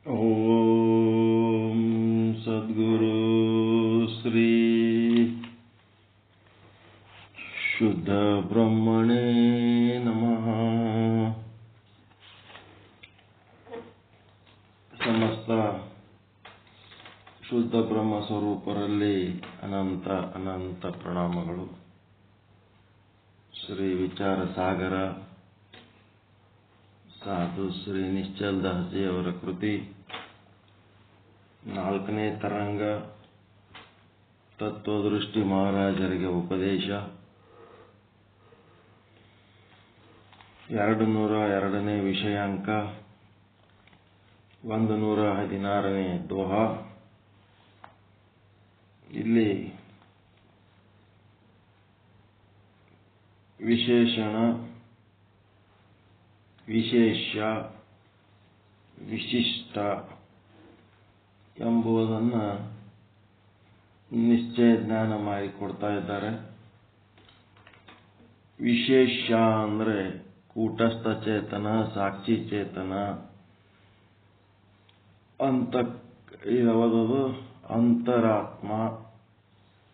ಓಂ ಸದ್ಗುರು ಶ್ರೀ ಶುದ್ಧ ಬ್ರಹ್ಮಣೇ ನಮಃ. ಸಮಸ್ತ ಶುದ್ಧ ಬ್ರಹ್ಮ ಸ್ವರೂಪರಲ್ಲಿ ಅನಂತ ಅನಂತ ಪ್ರಣಾಮಗಳು. ಶ್ರೀ ವಿಚಾರ ಸಾಗರ ಸಾಧು ಶ್ರೀ ನಿಶ್ಚಲ್ ದಾಸ್ಜಿಯವರ ಕೃತಿ 4ನೇ ತರಂಗ ತತ್ವದೃಷ್ಟಿ ಮಹಾರಾಜರಿಗೆ ಉಪದೇಶ 202ನೇ ವಿಷಯಾಂಕ 116ನೇ ದೋಹಾ. ಇಲ್ಲಿ ವಿಶೇಷಣ, ವಿಶೇಷ, ವಿಶಿಷ್ಟ ಎಂಬುದನ್ನು ನಿಶ್ಚಯ ಜ್ಞಾನ ಮಾಡಿಕೊಡ್ತಾ ಇದ್ದಾರೆ. ವಿಶೇಷ ಅಂದರೆ ಕೂಟಸ್ಥ ಚೇತನ, ಸಾಕ್ಷಿ ಚೇತನ, ಯಾವುದದು ಅಂತರಾತ್ಮ,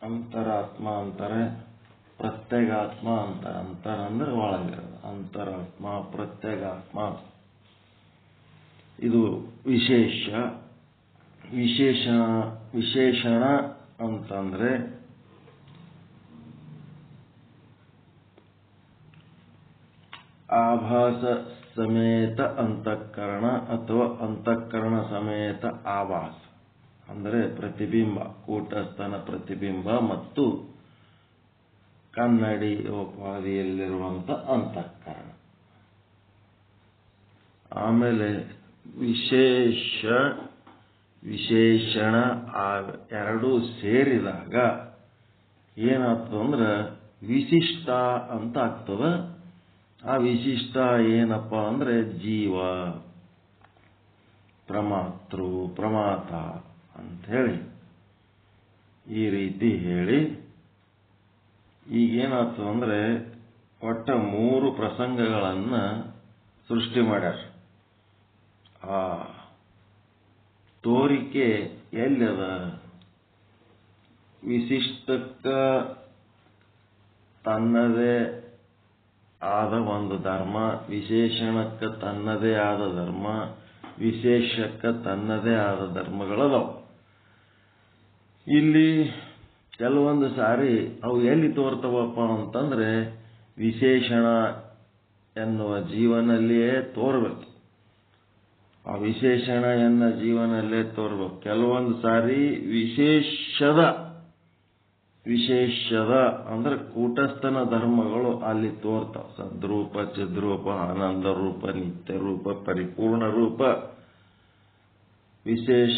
ಅಂತರಾತ್ಮ ಅಂತಾರೆ, ಪ್ರತ್ಯೇಗಾತ್ಮ ಅಂತಾರೆ. ಅಂತರ ಅಂದ್ರೆ ಒಳಗಿರೋದು, ಅಂತರಾತ್ಮ, ಪ್ರತ್ಯೇಗಾತ್ಮ. ಇದು ವಿಶೇಷ. ವಿಶೇಷಣ ಅಂತಂದ್ರೆ ಆಭಾಸ ಸಮೇತ ಅಂತಃಕರಣ ಅಥವಾ ಅಂತಃಕರಣ ಸಮೇತ ಆಭಾಸ ಅಂದರೆ ಪ್ರತಿಬಿಂಬ, ಕೂಟಸ್ಥನ ಪ್ರತಿಬಿಂಬ ಮತ್ತು ಕನ್ನಡಿ ಉಪಾಧಿಯಲ್ಲಿರುವಂಥ ಅಂತಃಕರಣ. ಆಮೇಲೆ ವಿಶೇಷಣ ಎರಡೂ ಸೇರಿದಾಗ ಏನಾಗ್ತದಂದ್ರೆ ವಿಶಿಷ್ಟ ಅಂತ ಆಗ್ತದ. ಆ ವಿಶಿಷ್ಟ ಏನಪ್ಪ ಅಂದ್ರೆ ಜೀವ, ಪ್ರಮಾತೃ, ಪ್ರಮಾತ ಅಂತ ಹೇಳಿ ಈ ರೀತಿ ಹೇಳಿ ಈಗೇನಾಗ್ತದಂದ್ರೆ ಒಟ್ಟ 3 ಪ್ರಸಂಗಗಳನ್ನ ಸೃಷ್ಟಿ ಮಾಡ್ಯಾರ. ಆ ತೋರಿಕೆ ಎಲ್ಲದ? ವಿಶಿಷ್ಟಕ್ಕ ತನ್ನದೇ ಆದ ಒಂದು ಧರ್ಮ, ವಿಶೇಷಣಕ್ಕೆ ತನ್ನದೇ ಆದ ಧರ್ಮ, ವಿಶೇಷಕ್ಕೆ ತನ್ನದೇ ಆದ ಧರ್ಮಗಳದಾವ. ಇಲ್ಲಿ ಕೆಲವೊಂದು ಸಾರಿ ಅವು ಎಲ್ಲಿ ತೋರ್ತವಪ್ಪ ಅಂತಂದ್ರೆ ವಿಶೇಷಣ ಎನ್ನುವ ಜೀವನಲ್ಲಿಯೇ ತೋರ್ಬೇಕು. ಆ ವಿಶೇಷಣ ಎನ್ನ ಜೀವನಲ್ಲೇ ತೋರ್ಬೇಕು. ಕೆಲವೊಂದು ಸಾರಿ ವಿಶೇಷದ ಅಂದ್ರೆ ಕೂಟಸ್ಥನ ಧರ್ಮಗಳು ಅಲ್ಲಿ ತೋರ್ತಾವ. ಸದ್ರೂಪ, ಚಿದ್ರೂಪ, ಆನಂದ ರೂಪ, ನಿತ್ಯ ರೂಪ, ಪರಿಪೂರ್ಣ ರೂಪ. ವಿಶೇಷ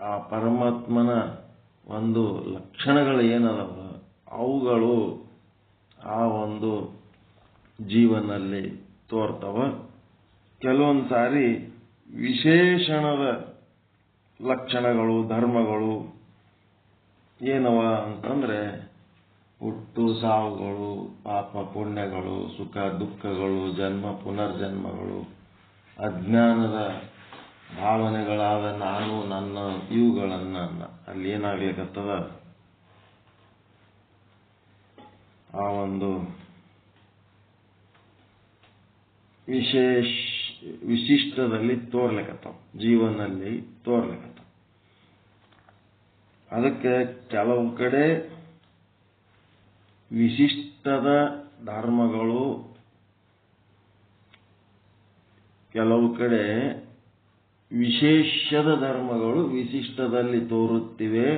ಆ ಪರಮಾತ್ಮನ ಒಂದು ಲಕ್ಷಣಗಳು ಏನದವ ಅವುಗಳು ಆ ಒಂದು ಜೀವನಲ್ಲಿ ತೋರ್ತಾವ. ಕೆಲವೊಂದು ಸಾರಿ ವಿಶೇಷಣದ ಲಕ್ಷಣಗಳು, ಧರ್ಮಗಳು ಏನವ ಅಂತಂದ್ರೆ ಹುಟ್ಟು ಸಾವುಗಳು, ಪಾಪ ಪುಣ್ಯಗಳು, ಸುಖ ದುಃಖಗಳು, ಜನ್ಮ ಪುನರ್ಜನ್ಮಗಳು, ಅಜ್ಞಾನದ ಭಾವನೆಗಳಾದ ನಾನು, ನನ್ನ, ಇವುಗಳನ್ನ ಅಲ್ಲಿ ಏನಾಗ್ಲಿಕ್ಕತ್ತದ ಆ ಒಂದು ವಿಶಿಷ್ಟದಲ್ಲಿ ತೋರ್ಲಿಕ್ಕತ್ತಾವ, ಜೀವನಲ್ಲಿ ತೋರ್ಲಿಕ್ಕತ್ತಾವ. ಅದಕ್ಕೆ ಕೆಲವು ಕಡೆ ವಿಶಿಷ್ಟದ ಧರ್ಮಗಳು, ಕೆಲವು ಕಡೆ ವಿಶೇಷದ ಧರ್ಮಗಳು ವಿಶಿಷ್ಟದಲ್ಲಿ ತೋರುತ್ತಿವೆ.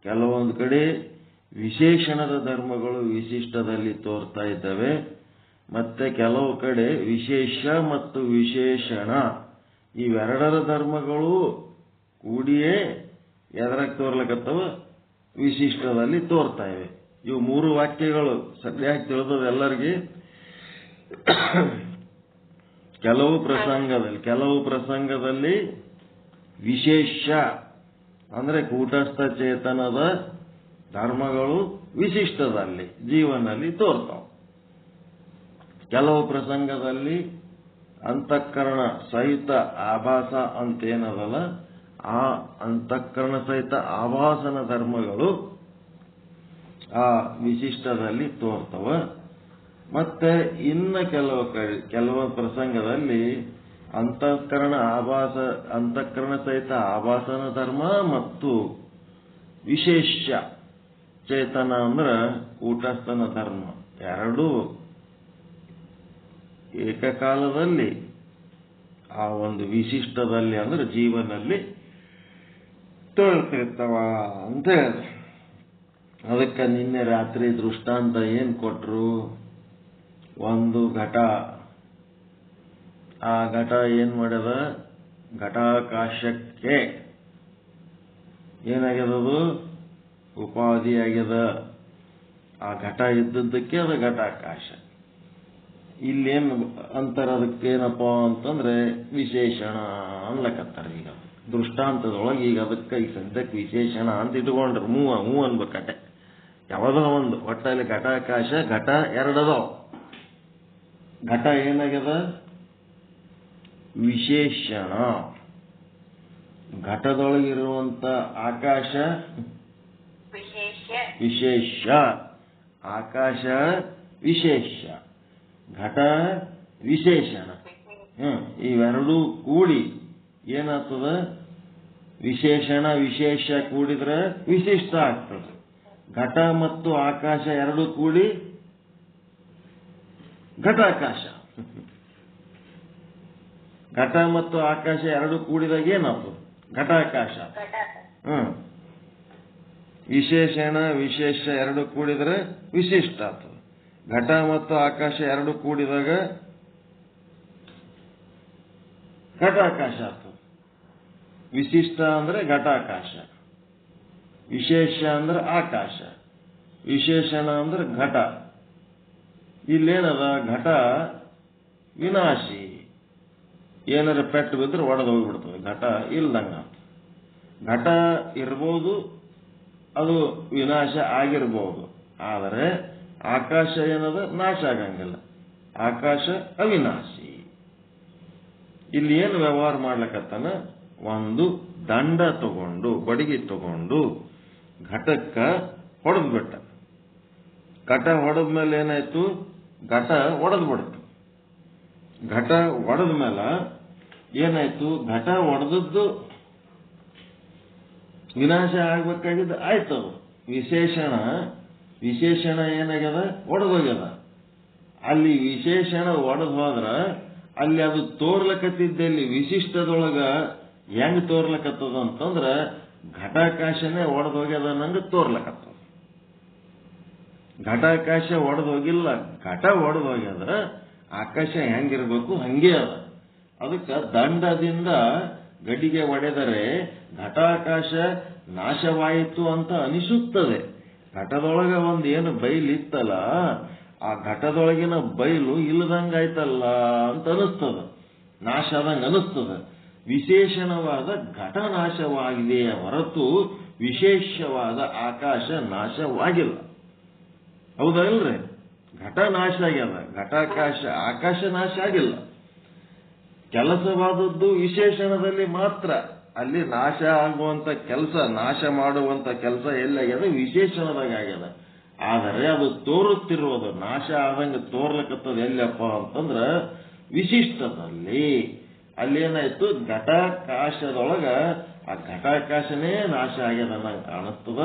ಕೆಲವೊಂದು ಕಡೆ ವಿಶೇಷಣದ ಧರ್ಮಗಳು ವಿಶಿಷ್ಟದಲ್ಲಿ ತೋರ್ತಾ ಇದ್ದಾವೆ. ಮತ್ತೆ ಕೆಲವು ಕಡೆ ವಿಶೇಷ ಮತ್ತು ವಿಶೇಷಣ ಇವೆರಡರ ಧರ್ಮಗಳು ಕೂಡಿಯೇ ಎದರಾಗ ತೋರ್ಲಕತ್ತವ, ವಿಶಿಷ್ಟದಲ್ಲಿ ತೋರ್ತಾ ಇವೆ. ಇವು 3 ವಾಕ್ಯಗಳು ಸರಿಯಾಗಿ ತಿಳಿದದ ಎಲ್ಲರಿಗೆ. ಕೆಲವು ಪ್ರಸಂಗದಲ್ಲಿ ವಿಶೇಷ ಅಂದ್ರೆ ಕೂಟಸ್ಥ ಚೇತನದ ಧರ್ಮಗಳು ವಿಶಿಷ್ಟದಲ್ಲಿ ಜೀವನದಲ್ಲಿ ತೋರ್ತಾವ. ಕೆಲವು ಪ್ರಸಂಗದಲ್ಲಿ ಅಂತಃಕರಣ ಸಹಿತ ಆಭಾಸ ಅಂತೇನದಲ್ಲ, ಆ ಅಂತಃಕರಣ ಸಹಿತ ಆಭಾಸನ ಧರ್ಮಗಳು ಆ ವಿಶಿಷ್ಟದಲ್ಲಿ ತೋರ್ತವ. ಮತ್ತೆ ಇನ್ನ ಕೆಲವು ಪ್ರಸಂಗದಲ್ಲಿ ಅಂತಃಕರಣ ಸಹಿತ ಆಭಾಸನ ಧರ್ಮ ಮತ್ತು ವಿಶೇಷ ಚೇತನ ಅಂದ್ರ ಕೂಟಸ್ಥನ ಧರ್ಮ ಎರಡೂ ಏಕಕಾಲದಲ್ಲಿ ಆ ಒಂದು ವಿಶಿಷ್ಟದಲ್ಲಿ ಅಂದ್ರೆ ಜೀವನಲ್ಲಿ ತೋರ್ತಿರ್ತಾವ ಅಂತ ಹೇಳಿ. ಅದಕ್ಕೆ ನಿನ್ನೆ ರಾತ್ರಿ ದೃಷ್ಟಾಂತ ಏನ್ ಕೊಟ್ರು? ಒಂದು ಘಟ, ಆ ಘಟ ಏನ್ ಮಾಡ್ಯದ? ಘಟಾಕಾಶಕ್ಕೆ ಏನಾಗ್ಯದದು? ಉಪಾಧಿ ಆಗ್ಯದ. ಆ ಘಟ ಇದ್ದದ್ದಕ್ಕೆ ಅದು ಘಟಾಕಾಶ. ಇಲ್ಲೇನು ಅಂತಾರ ಅದಕ್ಕೇನಪ್ಪ ಅಂತಂದ್ರೆ ವಿಶೇಷಣ ಅನ್ಲಕತ್ತಾರ. ಈಗ ದೃಷ್ಟಾಂತದೊಳಗೆ ಈಗ ಅದಕ್ಕೆ ಈ ಸದ್ಯಕ್ಕೆ ವಿಶೇಷಣ ಅಂತ ಇಟ್ಕೊಂಡ್ರೆ ಹೂ ಅನ್ಬೇಕಟ್ಟೆ. ಯಾವುದೋ ಒಂದು ಒಟ್ಟಲ್ಲಿ ಘಟಾಕಾಶ, ಘಟ ಎರಡದವ. ಘಟ ಏನಾಗ್ಯದ? ವಿಶೇಷಣ. ಘಟದೊಳಗಿರುವಂತ ಆಕಾಶ ವಿಶೇಷ, ಆಕಾಶ ವಿಶೇಷ, ಘಟ ವಿಶೇಷಣ. ಇವೆರಡೂ ಕೂಡಿ ಏನಾಗ್ತದ? ವಿಶೇಷಣ ವಿಶೇಷ ಕೂಡಿದ್ರೆ ವಿಶಿಷ್ಟ ಆಗ್ತದೆ. ಘಟ ಮತ್ತು ಆಕಾಶ ಎರಡೂ ಕೂಡಿ ಘಟಾಕಾಶ. ಘಟ ಮತ್ತು ಆಕಾಶ ಎರಡು ಕೂಡಿದಾಗ ಏನಾಗ್ತದೆ? ಘಟಾಕಾಶ. ವಿಶೇಷಣ ವಿಶೇಷ ಎರಡು ಕೂಡಿದ್ರೆ ವಿಶಿಷ್ಟ ಆಗ್ತದೆ. ಘಟ ಮತ್ತು ಆಕಾಶ ಎರಡು ಕೂಡಿದಾಗ ಘಟಾಕಾಶ ಆಗ್ತದೆ. ವಿಶಿಷ್ಟ ಅಂದ್ರೆ ಘಟಾಕಾಶ, ವಿಶೇಷ ಅಂದ್ರೆ ಆಕಾಶ, ವಿಶೇಷಣ ಅಂದ್ರೆ ಘಟ. ಇಲ್ಲೇನದ? ಘಟ ವಿನಾಶಿ. ಏನಾರ ಪೆಟ್ಟು ಬಿದ್ರೆ ಒಡೆದು ಹೋಗ್ಬಿಡ್ತದೆ. ಘಟ ಇಲ್ದಂಗ. ಘಟ ಇರ್ಬೋದು, ಅದು ವಿನಾಶ ಆಗಿರ್ಬೋದು. ಆದರೆ ಆಕಾಶ ಏನದ? ನಾಶ ಆಗಂಗಿಲ್ಲ. ಆಕಾಶ ಅವಿನಾಶಿ. ಇಲ್ಲಿ ಏನು ವ್ಯವಹಾರ ಮಾಡ್ಲಕತ್ತಾನ? ಒಂದು ದಂಡ ತಗೊಂಡು, ಬಡಗಿ ತಗೊಂಡು ಘಟಕ್ಕ ಹೊಡೆದು ಬಿಟ್ಟ. ಘಟ ಹೊಡೆದ ಮೇಲೆ ಏನಾಯ್ತು? ಘಟ ಒಡೆದು ಬಿಡ್ತು. ಘಟ ಒಡೆದ ಮೇಲೆ ಏನಾಯ್ತು? ಘಟ ಒಡೆದದ್ದು ವಿನಾಶ ಆಗ್ಬೇಕಾಗಿದ್ದು ಆಯ್ತು. ವಿಶೇಷಣ ಏನಾಗ್ಯದ? ಒಡೆದೋಗ್ಯದ. ಅಲ್ಲಿ ವಿಶೇಷಣ ಒಡೆದು ಹೋದ್ರ ಅಲ್ಲಿ ಅದು ತೋರ್ಲಕತ್ತಿದ್ದಲ್ಲಿ ವಿಶಿಷ್ಟದೊಳಗ ಹೆಂಗ್ ತೋರ್ಲಕತ್ತದ ಅಂತಂದ್ರ ಘಟಾಕಾಶನೇ ಒಡೆದೋಗ್ಯದ ನಂಗೆ ತೋರ್ಲಕತ್ತದ. ಘಟಾಕಾಶ ಒಡೆದೋಗಿಲ್ಲ, ಘಟ ಒಡೆದೋಗ್ಯದ. ಆಕಾಶ ಹೆಂಗಿರ್ಬೇಕು ಹಂಗೆ ಅದ. ಅದಕ್ಕೆ ದಂಡದಿಂದ ಗಡಿಗೆ ಒಡೆದರೆ ಘಟಾಕಾಶ ನಾಶವಾಯಿತು ಅಂತ ಅನಿಸುತ್ತದೆ. ಘಟದೊಳಗ ಒಂದು ಏನು ಬೈಲಿತ್ತಲ್ಲ, ಆ ಘಟದೊಳಗಿನ ಬೈಲು ಇಲ್ಲದಂಗಾಯ್ತಲ್ಲ ಅಂತ ಅನಿಸ್ತದ, ನಾಶ ಆದಂಗ ಅನಿಸ್ತದ. ವಿಶೇಷಣವಾದ ಘಟ ನಾಶವಾಗಿದೆಯೇ ಹೊರತು ವಿಶೇಷವಾದ ಆಕಾಶ ನಾಶವಾಗಿಲ್ಲ. ಹೌದಾ ಇಲ್ರಿ? ಘಟ ನಾಶ ಆಗ್ಯದ, ಘಟಾಕಾಶ ಆಕಾಶ ನಾಶ ಆಗಿಲ್ಲ. ಕೆಲಸವಾದದ್ದು ವಿಶೇಷಣದಲ್ಲಿ ಮಾತ್ರ. ಅಲ್ಲಿ ನಾಶ ಆಗುವಂತ ಕೆಲಸ, ನಾಶ ಮಾಡುವಂತ ಕೆಲಸ ಎಲ್ಲಾಗ್ಯದ? ವಿಶೇಷಣದಾಗ ಆಗ್ಯದ. ಆದರೆ ಅದು ತೋರುತ್ತಿರುವುದು ನಾಶ ಆದಂಗೆ ತೋರ್ಲಕತ್ತದ ಎಲ್ಲಪ್ಪ ಅಂತಂದ್ರ ವಿಶಿಷ್ಟದಲ್ಲಿ. ಅಲ್ಲೇನಾಯ್ತು? ಘಟಾಕಾಶದೊಳಗ ಆ ಘಟಾಕಾಶನೇ ನಾಶ ಆಗ್ಯದ ನಂಗೆ ಕಾಣಿಸ್ತದ.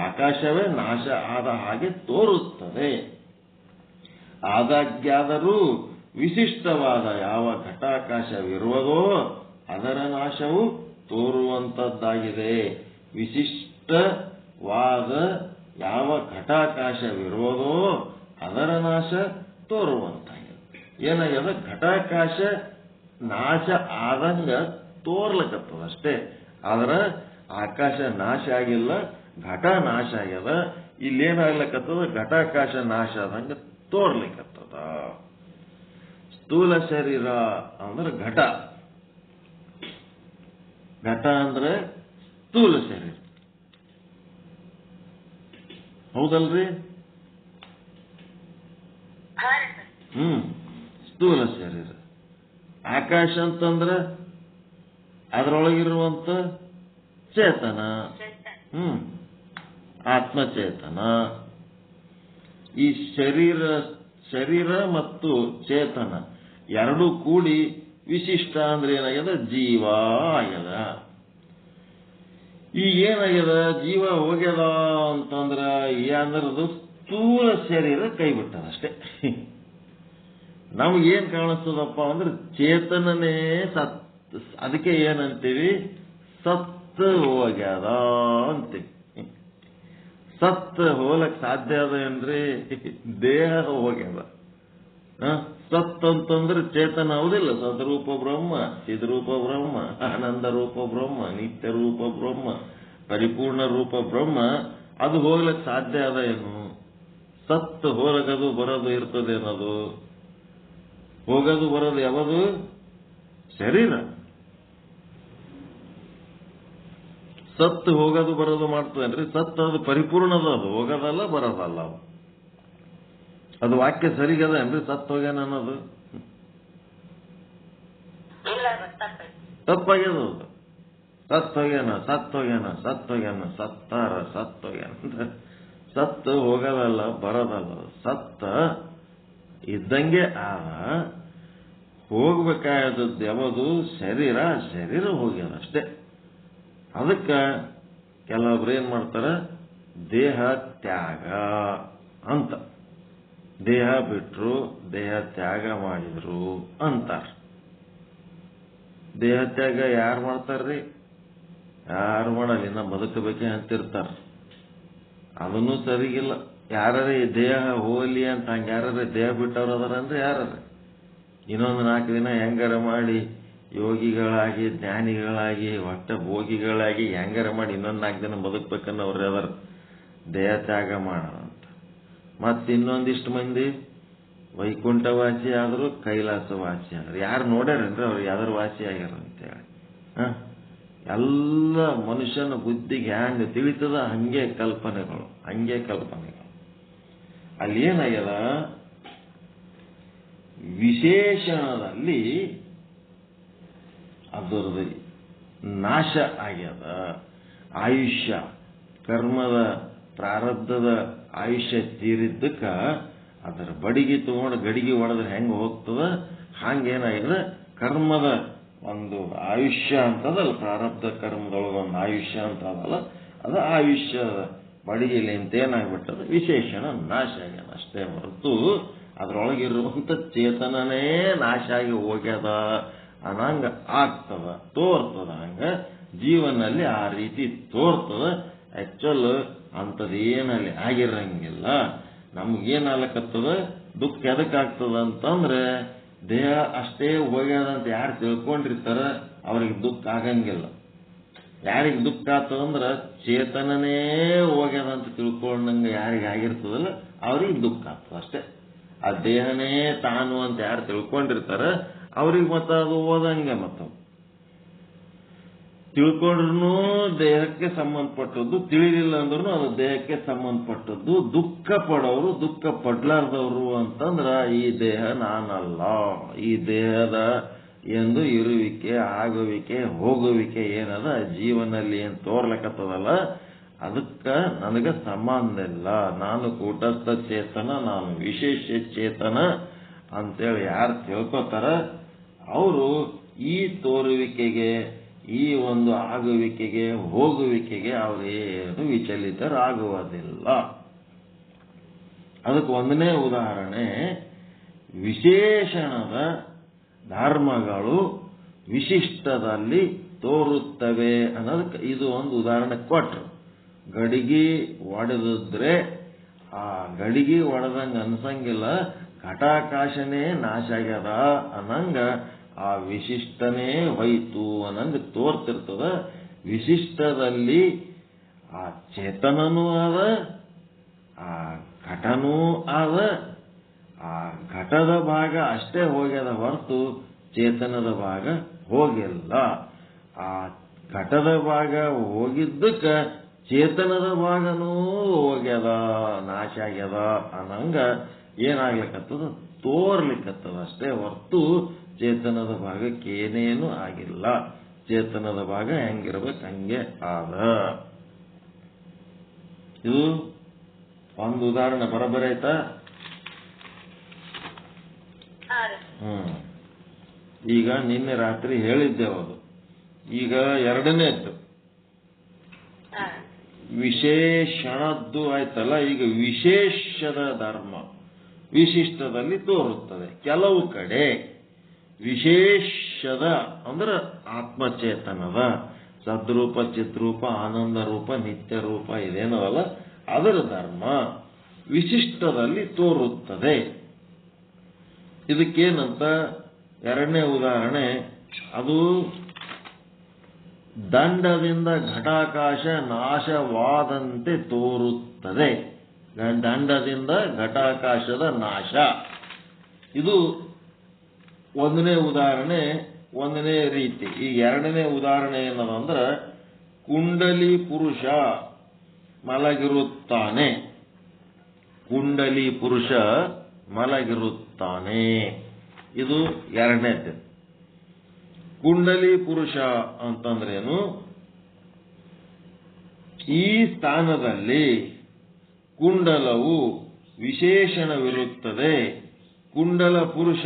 ಆಕಾಶವೇ ನಾಶ ಆದ ಹಾಗೆ ತೋರುತ್ತದೆ. ಆದಾಗ್ಯಾದರೂ ವಿಶಿಷ್ಟವಾದ ಯಾವ ಘಟಾಕಾಶವಿರುವುದೋ ಅದರ ನಾಶವು ತೋರುವಂತದ್ದಾಗಿದೆ. ವಿಶಿಷ್ಟವಾದ ಯಾವ ಘಟಾಕಾಶವಿರುವುದೋ ಅದರ ನಾಶ ತೋರುವಂತಾಗಿದೆ. ಏನಾಗ್ಯದ? ಘಟಾಕಾಶ ನಾಶ ಆದಂಗ ತೋರ್ಲಕತ್ತದಷ್ಟೇ. ಆದ್ರೆ ಆಕಾಶ ನಾಶ ಆಗಿಲ್ಲ, ಘಟ ನಾಶ ಆಗ್ಯದ. ಇಲ್ಲೇನಾಗ್ಲಕತ್ತದ? ಘಟಾಕಾಶ ನಾಶ ಆದಂಗ ತೋರ್ಲಿಕ್ಕತ್ತದ. ಸ್ಥೂಲ ಶರೀರ ಅಂದ್ರೆ ಘಟ. ಘಟ ಅಂದ್ರೆ ಸ್ಥೂಲ ಶರೀರ. ಹೌದಲ್ರಿ? ಸ್ಥೂಲ ಶರೀರ. ಆಕಾಶ ಅಂತಂದ್ರ ಅದರೊಳಗಿರುವಂತ ಚೇತನ, ಆತ್ಮಚೇತನ. ಈ ಶರೀರ ಮತ್ತು ಚೇತನ ಎರಡೂ ಕೂಡಿ ವಿಶಿಷ್ಟ ಅಂದ್ರೆ ಏನಾಗ್ಯದ? ಜೀವ ಆಗ್ಯದ. ಈಗ ಏನಾಗ್ಯದ? ಜೀವ ಹೋಗ್ಯದ ಅಂತಂದ್ರ ಏನದು? ಸ್ಥೂಲ ಶರೀರ ಕೈ ಬಿಟ್ಟದ ಅಷ್ಟೇ. ನಮಗೇನ್ ಕಾಣಿಸ್ತದಪ್ಪ ಅಂದ್ರೆ ಚೇತನನೇ ಸತ್. ಅದಕ್ಕೆ ಏನಂತೀವಿ? ಸತ್ತು ಹೋಗ್ಯದ ಅಂತೀವಿ. ಸತ್ತು ಹೋಲಕ್ ಸಾಧ್ಯ ಅದ ಏನ್ರಿ? ದೇಹ ಹೋಗ್ಯದ. ಸತ್ ಅಂತಂದ್ರೆ ಚೇತನ ಹೌದಿಲ್ಲ? ಸದ್ರೂಪ ಬ್ರಹ್ಮ, ಚಿದ್ರೂಪ ಬ್ರಹ್ಮ, ಆನಂದ ರೂಪ ಬ್ರಹ್ಮ, ನಿತ್ಯ ರೂಪ ಬ್ರಹ್ಮ, ಪರಿಪೂರ್ಣ ರೂಪ ಬ್ರಹ್ಮ. ಅದು ಹೋಗ್ಲಕ್ ಸಾಧ್ಯ ಅದ ಏನು? ಸತ್ತು ಹೋಗದು ಬರೋದು ಇರ್ತದೇನದು? ಹೋಗೋದು ಬರೋದು ಯಾವುದು? ಶರೀರ. ಸತ್ತು ಹೋಗೋದು ಬರೋದು ಮಾಡ್ತದೇನ್ರಿ? ಸತ್ತು ಅದು ಪರಿಪೂರ್ಣದ, ಅದು ಹೋಗೋದಲ್ಲ ಬರೋದಲ್ಲ. ಅದು ವಾಕ್ಯ ಸರಿಗದ ಏನ್ರಿ? ಸತ್ತು ಹೋಗ್ಯಾನ ಅನ್ನೋದು ತಪ್ಪಾಗ್ಯದ. ಅದು ಸತ್ತೋಗ್ಯಾನ, ಸತ್ತೋಗ್ಯಾನ, ಸತ್ತೋಗ್ಯಾನ, ಸತ್ತಾರ, ಸತ್ತೋಗ್ಯಾನ ಅಂದ್ರೆ ಸತ್ತು ಹೋಗೋದಲ್ಲ ಬರೋದಲ್ಲ. ಸತ್ತ ಇದ್ದಂಗೆ ಆದ. ಹೋಗ್ಬೇಕಾದದ್ದು ಯಾವುದು? ಶರೀರ. ಶರೀರ ಹೋಗ್ಯದ ಅಷ್ಟೇ. ಅದಕ್ಕೆ ಕೆಲವೊಬ್ರು ಏನ್ ಮಾಡ್ತಾರ? ದೇಹ ತ್ಯಾಗ ಅಂತ. ದೇಹ ಬಿಟ್ರು, ದೇಹ ತ್ಯಾಗ ಮಾಡಿದ್ರು ಅಂತಾರ. ದೇಹ ತ್ಯಾಗ ಯಾರು ಮಾಡ್ತಾರ್ರಿ? ಯಾರು ಮಾಡಲ್ಲ. ಇನ್ನ ಬದುಕಬೇಕೆ ಅಂತಿರ್ತಾರ. ಅದನ್ನೂ ಸರಿಗಿಲ್ಲ. ಯಾರೇ ದೇಹ ಹೋಲಿ ಅಂತ ಹಂಗ ಯಾರೇ ದೇಹ ಬಿಟ್ಟವ್ರು ಅದಾರ ಅಂದ್ರೆ ಯಾರೇ ಇನ್ನೊಂದು 4 ದಿನ ಹೆಂಗಾರ ಮಾಡಿ ಯೋಗಿಗಳಾಗಿ, ಜ್ಞಾನಿಗಳಾಗಿ, ಒಟ್ಟ ಭೋಗಿಗಳಾಗಿ ಹೆಂಗಾರ ಮಾಡಿ ಇನ್ನೊಂದು 4 ದಿನ ಬದುಕ್ಬೇಕನ್ನೋರು ಅದರ ದೇಹ ತ್ಯಾಗ ಮಾಡೋದಂತ. ಮತ್ತಿನ್ನೊಂದಿಷ್ಟು ಮಂದಿ ವೈಕುಂಠವಾಸಿ ಆದ್ರು, ಕೈಲಾಸವಾಸಿ ಆದ್ರು. ಯಾರು ನೋಡ್ಯಾರೇನ್ರಿ ಅವ್ರು ಯಾವ್ದಾರ ವಾಸಿ ಆಗ್ಯಾರ ಅಂತೇಳಿ? ಎಲ್ಲ ಮನುಷ್ಯನ ಬುದ್ಧಿಗೆ ಹ್ಯಾಂಗ ತಿಳಿತದ ಹಂಗೆ ಕಲ್ಪನೆಗಳು, ಹಂಗೆ ಕಲ್ಪನೆಗಳು. ಅಲ್ಲಿ ಏನಾಗ್ಯದ? ವಿಶೇಷಣದಲ್ಲಿ ಅದರದ್ದು ನಾಶ ಆಗ್ಯದ. ಆಯುಷ್ಯ, ಕರ್ಮದ ಪ್ರಾರಬ್ಧದ ಆಯುಷ್ಯ ತೀರಿದ್ದಕ್ಕ ಅದರ ಬಡಿಗೆ ತಗೊಂಡು ಗಡಿಗೆ ಹೊಡೆದ್ರೆ ಹೆಂಗೆ ಹೋಗ್ತದ ಹಂಗೇನಾಗ್ಯದ? ಕರ್ಮದ ಒಂದು ಆಯುಷ್ಯ ಅಂತದಲ್ಲ, ಪ್ರಾರಬ್ಧ ಕರ್ಮದೊಳಗೊಂದು ಆಯುಷ್ಯ ಅಂತ ಅದಲ್ಲ, ಅದು ಆಯುಷ್ಯ ಬಡಿಗೆಲಿ ಅಂತ ಏನಾಗ್ಬಿಟ್ಟದ? ವಿಶೇಷಣ ನಾಶ ಆಗ್ಯದ ಅಷ್ಟೇ ಹೊರತು ಅದರೊಳಗಿರುವಂತ ಚೇತನನೇ ನಾಶ ಆಗಿ ಹೋಗ್ಯದ ಅನ್ನಂಗ ಆಗ್ತದ, ತೋರ್ತದ. ಹಂಗ ಜೀವನಲ್ಲಿ ಆ ರೀತಿ ತೋರ್ತದ. ಆಕ್ಚುಲ್ ಅಂತದೇನಲ್ಲಿ ಆಗಿರಂಗಿಲ್ಲ. ನಮ್ಗೇನಾಗ್ಲಕತ್ತದ? ದುಃಖ ಎದಕ್ಕಾಗ್ತದ ಅಂತಂದ್ರೆ ದೇಹ ಅಷ್ಟೇ ಹೋಗ್ಯದಂತ ಯಾರು ತಿಳ್ಕೊಂಡಿರ್ತಾರ ಅವ್ರಿಗೆ ದುಃಖ ಆಗಂಗಿಲ್ಲ. ಯಾರಿಗೆ ದುಃಖ ಆಗ್ತದಂದ್ರ ಚೇತನನೇ ಹೋಗ್ಯದಂತ ತಿಳ್ಕೊಂಡಂಗ ಯಾರಿಗೆ ಆಗಿರ್ತದಲ್ಲ ಅವ್ರಿಗೆ ದುಃಖ ಆಗ್ತದ ಅಷ್ಟೇ. ಆ ದೇಹನೇ ತಾನು ಅಂತ ಯಾರು ತಿಳ್ಕೊಂಡಿರ್ತಾರ ಅವ್ರಿಗೆ ಮತ್ತ ಅದು ಓದಂಗೆ. ಮತ್ತ ತಿಳ್ಕೊಂಡ್ರು ದೇಹಕ್ಕೆ ಸಂಬಂಧಪಟ್ಟದ್ದು, ತಿಳಿಲಿಲ್ಲ ಅಂದ್ರೂ ಅದು ದೇಹಕ್ಕೆ ಸಂಬಂಧಪಟ್ಟದ್ದು. ದುಃಖ ಪಡೋರು, ದುಃಖ ಪಡ್ಲಾರ್ದವ್ರು ಅಂತಂದ್ರ ಈ ದೇಹ ನಾನಲ್ಲ. ಈ ದೇಹದ ಎಂದು ಇರುವಿಕೆ, ಆಗುವಿಕೆ, ಹೋಗುವಿಕೆ ಏನದ ಜೀವನಲ್ಲಿ ಏನ್ ತೋರ್ಲಕತ್ತದಲ್ಲ ಅದಕ್ಕ ನನಗ ಸಂಬಂಧ ಇಲ್ಲ. ನಾನು ಕೂಟಸ್ಥ ಚೇತನ, ನಾನು ವಿಶೇಷ ಚೇತನ ಅಂತೇಳಿ ಯಾರು ತಿಳ್ಕೊತಾರ ಅವರು ಈ ತೋರುವಿಕೆಗೆ, ಈ ಒಂದು ಆಗುವಿಕೆಗೆ, ಹೋಗುವಿಕೆಗೆ ಅವರೇನು ವಿಚಲಿತರಾಗುವುದಿಲ್ಲ. ಅದಕ್ಕೆ ಒಂದನೇ ಉದಾಹರಣೆ, ವಿಶೇಷಣದ ಧರ್ಮಗಳು ವಿಶಿಷ್ಟದಲ್ಲಿ ತೋರುತ್ತವೆ ಅನ್ನೋದಕ್ಕೆ ಇದು ಒಂದು ಉದಾಹರಣೆ ಕೊಟ್ರು. ಗಡಿಗೆ ಒಡೆದಿದ್ರೆ ಆ ಗಡಿಗೆ ಒಡೆದಂಗ ಅನ್ಸಂಗಿಲ್ಲ, ಘಟಾಕಾಶನೇ ನಾಶ ಆಗ್ಯದ ಅನ್ನಂಗ ಆ ವಿಶಿಷ್ಟನೇ ಹೋಯ್ತು ಅನ್ನಂಗ ತೋರ್ತಿರ್ತದ. ವಿಶಿಷ್ಟದಲ್ಲಿ ಆ ಚೇತನನೂ ಅದ, ಆ ಘಟನೂ ಅದ. ಆ ಘಟದ ಭಾಗ ಅಷ್ಟೇ ಹೋಗ್ಯದ ಹೊರತು ಚೇತನದ ಭಾಗ ಹೋಗಿಲ್ಲ. ಆ ಘಟದ ಭಾಗ ಹೋಗಿದ್ದಕ್ಕ ಚೇತನದ ಭಾಗನೂ ಹೋಗ್ಯದ, ನಾಶ ಆಗ್ಯದ ಅನ್ನಂಗ ಏನಾಗ್ಲಿಕ್ಕತ್ತದ? ತೋರ್ಲಿಕ್ಕತ್ತದ ಅಷ್ಟೇ ಹೊರತು ಚೇತನದ ಭಾಗಕ್ಕೆ ಏನೇನು ಆಗಿಲ್ಲ. ಚೇತನದ ಭಾಗ ಹೆಂಗಿರ್ಬೇಕು ಹಂಗೆ ಆದ. ಇದು ಒಂದು ಉದಾಹರಣೆ ಬರಬರ ಆಯ್ತಾ? ಈಗ ನಿನ್ನೆ ರಾತ್ರಿ ಹೇಳಿದ್ದೆವು ಅದು. ಈಗ ಎರಡನೇದ್ದು ವಿಶೇಷಣದ್ದು ಆಯ್ತಲ್ಲ. ಈಗ ವಿಶೇಷದ ಧರ್ಮ ವಿಶಿಷ್ಟದಲ್ಲಿ ತೋರುತ್ತದೆ. ಕೆಲವು ಕಡೆ ವಿಶೇಷದ ಅಂದ್ರೆ ಆತ್ಮಚೇತನದ ಸದ್ರೂಪ, ಚಿತ್ರೂಪ, ಆನಂದ ರೂಪ, ನಿತ್ಯ ರೂಪ ಇದೇನವಲ್ಲ ಅದರ ಧರ್ಮ ವಿಶಿಷ್ಟದಲ್ಲಿ ತೋರುತ್ತದೆ. ಇದಕ್ಕೇನಂತ ಎರಡನೇ ಉದಾಹರಣೆ, ಅದು ದಂಡದಿಂದ ಘಟಾಕಾಶ ನಾಶವಾದಂತೆ ತೋರುತ್ತದೆ. ದಂಡದಿಂದ ಘಟಾಕಾಶದ ನಾಶ. ಇದು ಒಂದನೇ ಉದಾಹರಣೆ, ಒಂದನೇ ರೀತಿ. ಈ ಎರಡನೇ ಉದಾಹರಣೆ ಏನದಂದ್ರೆ, ಕುಂಡಲಿ ಪುರುಷ ಮಲಗಿರುತ್ತಾನೆ. ಕುಂಡಲಿ ಪುರುಷ ಮಲಗಿರುತ್ತಾನೆ. ಇದು ಎರಡನೇದು. ಕುಂಡಲಿ ಪುರುಷ ಅಂತಂದ್ರೇನು? ಈ ಸ್ಥಾನದಲ್ಲಿ ಕುಂಡಲವು ವಿಶೇಷಣವಿರುತ್ತದೆ. ಕುಂಡಲ ಪುರುಷ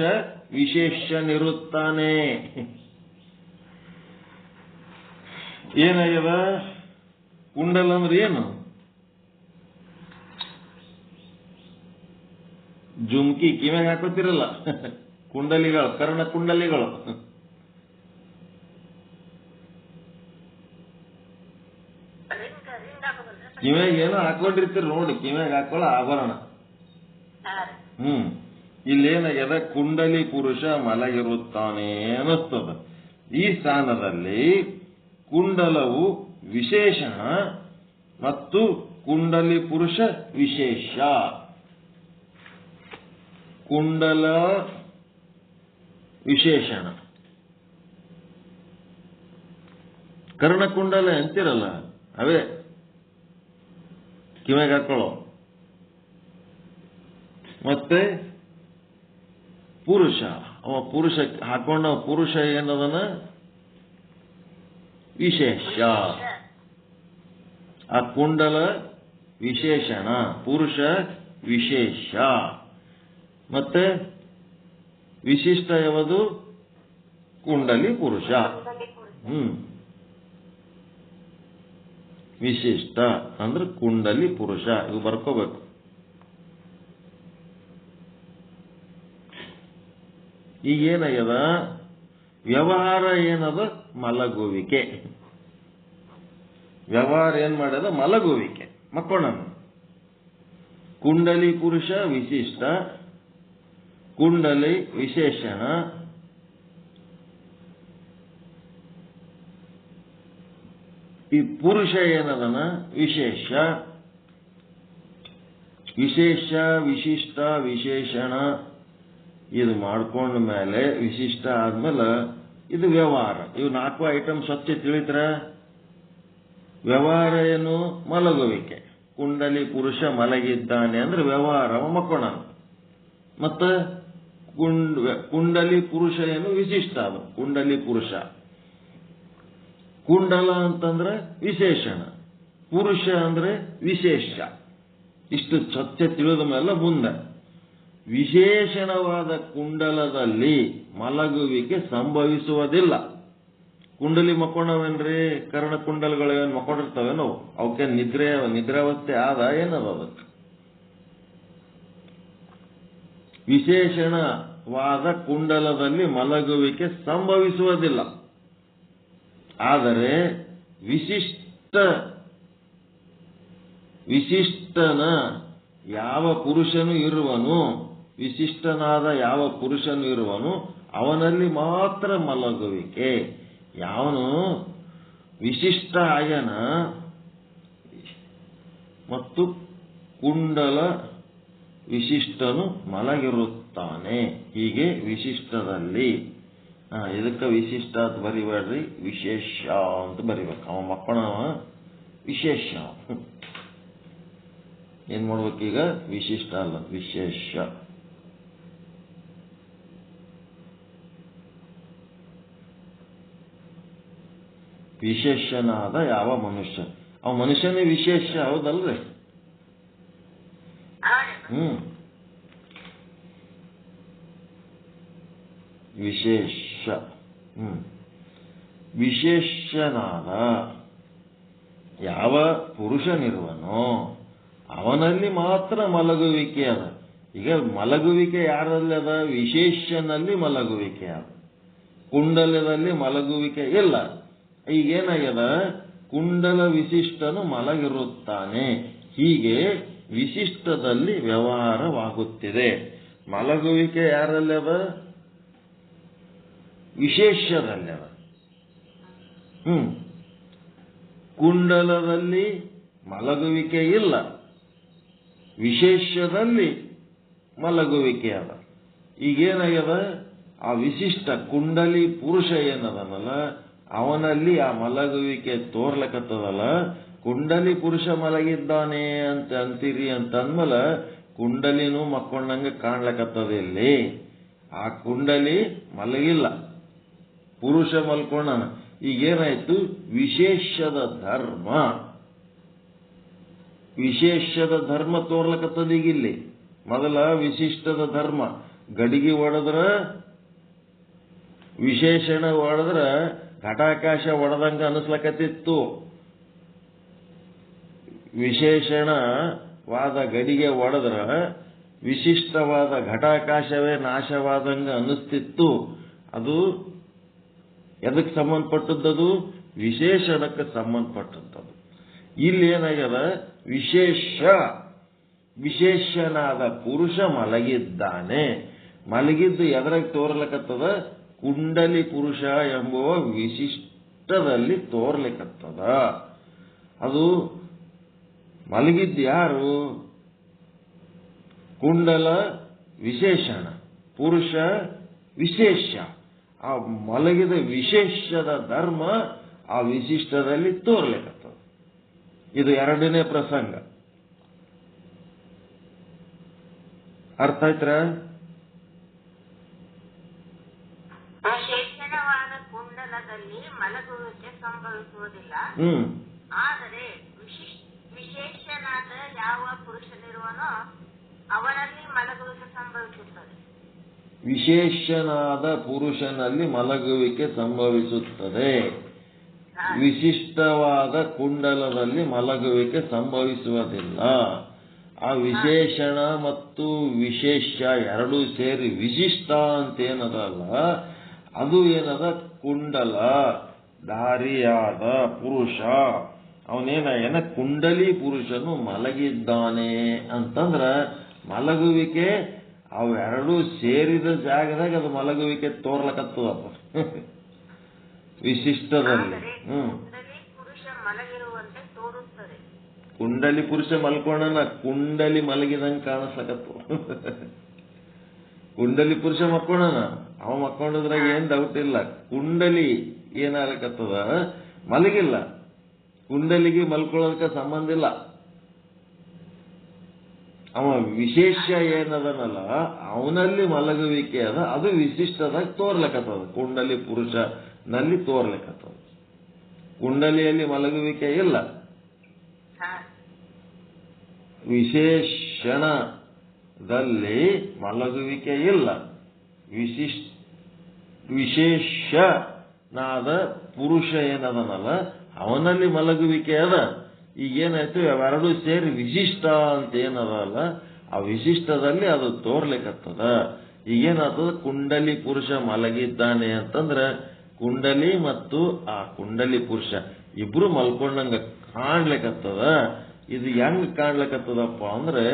ವಿಶೇಷನಿರುತ್ತಾನೆ. ಏನಾಗ್ಯದ? ಕುಂಡಲ ಅಂದ್ರೆ ಏನು? ಜುಮ್ಕಿ ಕಿವಿಯಾಗ ಹಾಕೋತಿರಲ್ಲ, ಕುಂಡಲಿಗಳು, ಕರ್ಣ ಕುಂಡಲಿಗಳು. ಕಿವಿಯಾಗ ಏನೋ ಹಾಕೊಂಡಿರ್ತೀರಿ ನೋಡಿ, ಕಿವಿಯಾಗ ಹಾಕೊಳ್ಳೋ ಆಭರಣ. ಇಲ್ಲೇನಾಗ್ಯದ? ಕುಂಡಲಿ ಪುರುಷ ಮಲಗಿರುತ್ತಾನೆ ಅನ್ನಿಸ್ತದ. ಈ ಸ್ಥಾನದಲ್ಲಿ ಕುಂಡಲವು ವಿಶೇಷಣ ಮತ್ತು ಕುಂಡಲಿ ಪುರುಷ ವಿಶೇಷ. ಕುಂಡಲ ವಿಶೇಷಣ, ಕರ್ಣಕುಂಡಲ ಅಂತಿರಲ್ಲ ಅವೇ ಕಿವಿಯಾಗ ಹಾಕೊಳ್ಳೋ. ಮತ್ತೆ ಪುರುಷ, ಅವ ಪುರುಷ ಹಾಕೊಂಡ ಪುರುಷ ಏನದನ? ವಿಶೇಷ. ಆ ಕುಂಡಲ ವಿಶೇಷಣ, ಪುರುಷ ವಿಶೇಷ. ಮತ್ತೆ ವಿಶಿಷ್ಟ ಯಾವುದು? ಕುಂಡಲಿ ಪುರುಷ. ವಿಶಿಷ್ಟ ಅಂದ್ರೆ ಕುಂಡಲಿ ಪುರುಷ. ಇದು ಬರ್ಕೋಬೇಕು. ಈಗೇನಾಗ್ಯದ? ವ್ಯವಹಾರ ಏನದ? ಮಲಗುವಿಕೆ. ವ್ಯವಹಾರ ಏನ್ ಮಾಡ್ಯದ? ಮಲಗುವಿಕೆ, ಮಕ್ಕೋಣ. ಕುಂಡಲಿ ಪುರುಷ ವಿಶಿಷ್ಟ, ಕುಂಡಲಿ ವಿಶೇಷಣ. ಈ ಪುರುಷ ಏನದನ? ವಿಶೇಷ. ವಿಶೇಷ, ವಿಶಿಷ್ಟ, ವಿಶೇಷಣ ಇದು ಮಾಡ್ಕೊಂಡ ಮೇಲೆ, ವಿಶಿಷ್ಟ ಆದ್ಮೇಲೆ ಇದು ವ್ಯವಹಾರ. ಇವು 4 ಐಟಮ್ ಸ್ವಚ್ಛ ತಿಳಿದ್ರ? ವ್ಯವಹಾರ ಏನು? ಮಲಗುವಿಕೆ. ಕುಂಡಲಿ ಪುರುಷ ಮಲಗಿದ್ದಾನೆ ಅಂದ್ರೆ ವ್ಯವಹಾರ, ಮಕ್ಕೋಣ. ಮತ್ತ ಕುಂಡಲಿ ಪುರುಷ ಏನು? ವಿಶಿಷ್ಟ. ಅದು ಕುಂಡಲಿ ಪುರುಷ. ಕುಂಡಲ ಅಂತಂದ್ರೆ ವಿಶೇಷಣ, ಪುರುಷ ಅಂದ್ರೆ ವಿಶೇಷ. ಇಷ್ಟು ಸ್ವಚ್ಛ ತಿಳಿದ ಮೇಲೆ ಮುಂದೆ ವಿಶೇಷಣವಾದ ಕುಂಡಲದಲ್ಲಿ ಮಲಗುವಿಕೆ ಸಂಭವಿಸುವುದಿಲ್ಲ. ಕುಂಡಲಿ ಮಕ್ಕೊಂಡವೇನ್ರಿ? ಕರ್ಣ ಕುಂಡಲಗಳೇನು ಮಕ್ಕೊಂಡಿರ್ತಾವೇನೋ? ಅವಕ್ಕೆ ನಿದ್ರಾವಸ್ಥೆ ಆದ ಏನದ? ಅದಕ್ಕೆ ವಿಶೇಷಣವಾದ ಕುಂಡಲದಲ್ಲಿ ಮಲಗುವಿಕೆ ಸಂಭವಿಸುವುದಿಲ್ಲ. ಆದರೆ ವಿಶಿಷ್ಟನ ಯಾವ ಪುರುಷನು ಇರುವನು, ವಿಶಿಷ್ಟನಾದ ಯಾವ ಪುರುಷನು ಇರುವನು ಅವನಲ್ಲಿ ಮಾತ್ರ ಮಲಗುವಿಕೆ. ಯಾವನು ವಿಶಿಷ್ಟ ಆಗ್ಯನ ಮತ್ತು ಕುಂಡಲ ವಿಶಿಷ್ಟನು ಮಲಗಿರುತ್ತಾನೆ. ಹೀಗೆ ವಿಶಿಷ್ಟದಲ್ಲಿ, ಇದಕ್ಕೆ ವಿಶಿಷ್ಟ ಅಂತ ಬರಿಬೇಡ್ರಿ, ವಿಶೇಷ ಅಂತ ಬರಿಬೇಕು. ಅವ ಮಕ್ಕಳವ ವಿಶೇಷ. ಏನ್ ಮಾಡ್ಬೇಕೀಗ? ವಿಶಿಷ್ಟ ಅಲ್ಲ, ವಿಶೇಷ. ವಿಶೇಷನಾದ ಯಾವ ಮನುಷ್ಯ, ಅವ ಮನುಷ್ಯನೇ ವಿಶೇಷ, ಹೌದಲ್ರಿ? ವಿಶೇಷ. ವಿಶೇಷನಾದ ಯಾವ ಪುರುಷನಿರುವನೋ ಅವನಲ್ಲಿ ಮಾತ್ರ ಮಲಗುವಿಕೆ ಅದ. ಈಗ ಮಲಗುವಿಕೆ ಯಾರಲ್ಲಿ ಅದ? ವಿಶೇಷನಲ್ಲಿ ಮಲಗುವಿಕೆ ಅದ, ಕುಂಡಲದಲ್ಲಿ ಮಲಗುವಿಕೆ ಇಲ್ಲ. ಈಗೇನಾಗ್ಯದ? ಕುಂಡಲ ವಿಶಿಷ್ಟನು ಮಲಗಿರುತ್ತಾನೆ, ಹೀಗೆ ವಿಶಿಷ್ಟದಲ್ಲಿ ವ್ಯವಹಾರವಾಗುತ್ತಿದೆ. ಮಲಗುವಿಕೆ ಯಾರಲ್ಲಿ ಅದ? ವಿಶೇಷದಲ್ಲಿ ಅದ. ಕುಂಡಲದಲ್ಲಿ ಮಲಗುವಿಕೆ ಇಲ್ಲ, ವಿಶೇಷದಲ್ಲಿ ಮಲಗುವಿಕೆ ಅದ. ಈಗೇನಾಗ್ಯದ? ಆ ವಿಶಿಷ್ಟ ಕುಂಡಲಿ ಪುರುಷ ಏನದನಲ್ಲ ಅವನಲ್ಲಿ ಆ ಮಲಗುವಿಕೆ ತೋರ್ಲಕತ್ತದಲ್ಲ. ಕುಂಡಲಿ ಪುರುಷ ಮಲಗಿದ್ದಾನೆ ಅಂತ ಅಂತೀರಿ ಅಂತಂದ್ಮೇಲೆ ಕುಂಡಲಿನೂ ಮಕ್ಕೊಂಡಂಗೆ ಕಾಣ್ಲಕತ್ತದ. ಇಲ್ಲಿ ಆ ಕುಂಡಲಿ ಮಲಗಿಲ್ಲ, ಪುರುಷ ಮಲ್ಕೊಂಡನ. ಈಗೇನಾಯ್ತು? ವಿಶೇಷದ ಧರ್ಮ, ವಿಶೇಷದ ಧರ್ಮ ತೋರ್ಲಕತ್ತದ. ಈಗಿಲ್ಲಿ ಮೊದಲ ವಿಶಿಷ್ಟದ ಧರ್ಮ ಗಡಿಗೆ ಒಡೆದ್ರ, ವಿಶೇಷಣ ಒಡೆದ್ರ ಘಟಾಕಾಶ ಒಡೆದಂಗ ಅನಿಸ್ಲಕತ್ತಿತ್ತು. ವಿಶೇಷಣವಾದ ಗಡಿಗೆ ಒಡೆದ್ರ ವಿಶಿಷ್ಟವಾದ ಘಟಾಕಾಶವೇ ನಾಶವಾದಂಗ ಅನಿಸ್ತಿತ್ತು. ಅದು ಎದಕ್ಕೆ ಸಂಬಂಧಪಟ್ಟದ್ದು? ವಿಶೇಷಣಕ್ಕೆ ಸಂಬಂಧಪಟ್ಟದ್ದು. ಇಲ್ಲಿ ಏನಾಗ್ಯದ? ವಿಶೇಷ, ವಿಶೇಷನಾದ ಪುರುಷ ಮಲಗಿದ್ದಾನೆ. ಮಲಗಿದ್ದು ಎದರಾಗ ತೋರ್ಲಕತ್ತದ? ಕುಂಡಲಿ ಪುರುಷ ಎಂಬುವ ವಿಶಿಷ್ಟದಲ್ಲಿ ತೋರ್ಲಿಕತ್ತದ. ಅದು ಮಲಗಿದ್ದು ಯಾರು? ಕುಂಡಲ ವಿಶೇಷಣ, ಪುರುಷ ವಿಶೇಷ. ಆ ಮಲಗಿದ ವಿಶೇಷದ ಧರ್ಮ ಆ ವಿಶಿಷ್ಟದಲ್ಲಿ ತೋರ್ಲಿಕತ್ತದ. ಇದು ಎರಡನೇ ಪ್ರಸಂಗ. ಅರ್ಥ ಆಯ್ತ್ರ? ವಿಶೇಷಣವಾದ ಕುಂಡಲದಲ್ಲಿ ಮಲಗುವಿಕೆ ಸಂಭವಿಸುವುದಿಲ್ಲ, ಆದರೆ ವಿಶೇಷನಾದ ಯಾವ ಪುರುಷನಿರುವನೋ ಅವನಲ್ಲಿ ಮಲಗುವಿಕೆ ಸಂಭವಿಸುತ್ತದೆ. ವಿಶೇಷನಾದ ಪುರುಷನಲ್ಲಿ ಮಲಗುವಿಕೆ ಸಂಭವಿಸುತ್ತದೆ. ವಿಶಿಷ್ಟವಾದ ಕುಂಡಲದಲ್ಲಿ ಮಲಗುವಿಕೆ ಸಂಭವಿಸುವುದಿಲ್ಲ. ಆ ವಿಶೇಷಣ ಮತ್ತು ವಿಶೇಷ ಎರಡೂ ಸೇರಿ ವಿಶಿಷ್ಟ ಅಂತೇನದಲ್ಲ, ಅದು ಏನದ? ಕುಂಡಲ ಧಾರಿಯಾದ ಪುರುಷ. ಅವನೇನ ಕುಂಡಲಿ ಪುರುಷನು ಮಲಗಿದ್ದಾನೆ ಅಂತಂದ್ರ ಮಲಗುವಿಕೆ ಅವೆರಡೂ ಸೇರಿದ ಜಾಗದಾಗ ಅದು ಮಲಗುವಿಕೆ ತೋರ್ಲಕತ್ತದಪ್ಪ ವಿಶಿಷ್ಟದಲ್ಲಿ. ಕುಂಡಲಿ ಪುರುಷ ಮಲ್ಕೊಂಡನ, ಕುಂಡಲಿ ಮಲಗಿದಂಗೆ ಕಾಣಿಸ್ಲಕತ್ತವ. ಕುಂಡಲಿ ಪುರುಷ ಮಕ್ಕೊಂಡನ, ಅವ ಮಕ್ಕೊಂಡಿದ್ರಾಗ ಏನ್ ಡೌಟ್ ಇಲ್ಲ. ಕುಂಡಲಿ ಏನಾಗಕತ್ತದ? ಮಲಗಿಲ್ಲ. ಕುಂಡಲಿಗೆ ಮಲ್ಕೊಳ್ಳೋದಕ್ಕೆ ಸಂಬಂಧ ಇಲ್ಲ. ಅವ ವಿಶೇಷ ಏನದನಲ್ಲ ಅವನಲ್ಲಿ ಮಲಗುವಿಕೆ ಅದ, ಅದು ವಿಶಿಷ್ಟದಾಗ ತೋರ್ಲಕತ್ತದ. ಕುಂಡಲಿ ಪುರುಷನಲ್ಲಿ ತೋರ್ಲಿಕತ್ತದ. ಕುಂಡಲಿಯಲ್ಲಿ ಮಲಗುವಿಕೆ ಇಲ್ಲ. ವಿಶೇಷಣದಲ್ಲಿ ಮಲಗುವಿಕೆ ಇಲ್ಲ. ವಿಶೇಷನಾದ ಪುರುಷ ಏನದನಲ್ಲ ಅವನಲ್ಲಿ ಮಲಗುವಿಕೆ ಅದ. ಈಗೇನಾಯ್ತು? ಅವೆರಡೂ ಸೇರಿ ವಿಶಿಷ್ಟ ಅಂತ ಏನದಲ್ಲ ಆ ವಿಶಿಷ್ಟದಲ್ಲಿ ಅದು ತೋರ್ಲಿಕತ್ತದ. ಈಗೇನಾಗ್ತದ? ಕುಂಡಲಿ ಪುರುಷ ಮಲಗಿದ್ದಾನೆ ಅಂತಂದ್ರೆ ಕುಂಡಲಿ ಮತ್ತು ಆ ಕುಂಡಲಿ ಪುರುಷ ಇಬ್ರು ಮಲ್ಕೊಂಡಂಗ ಕಾಣ್ಲಿಕತ್ತದ. ಇದು ಹೆಂಗ್ ಕಾಣ್ಲಿಕತ್ತದಪ್ಪ ಅಂದ್ರೆ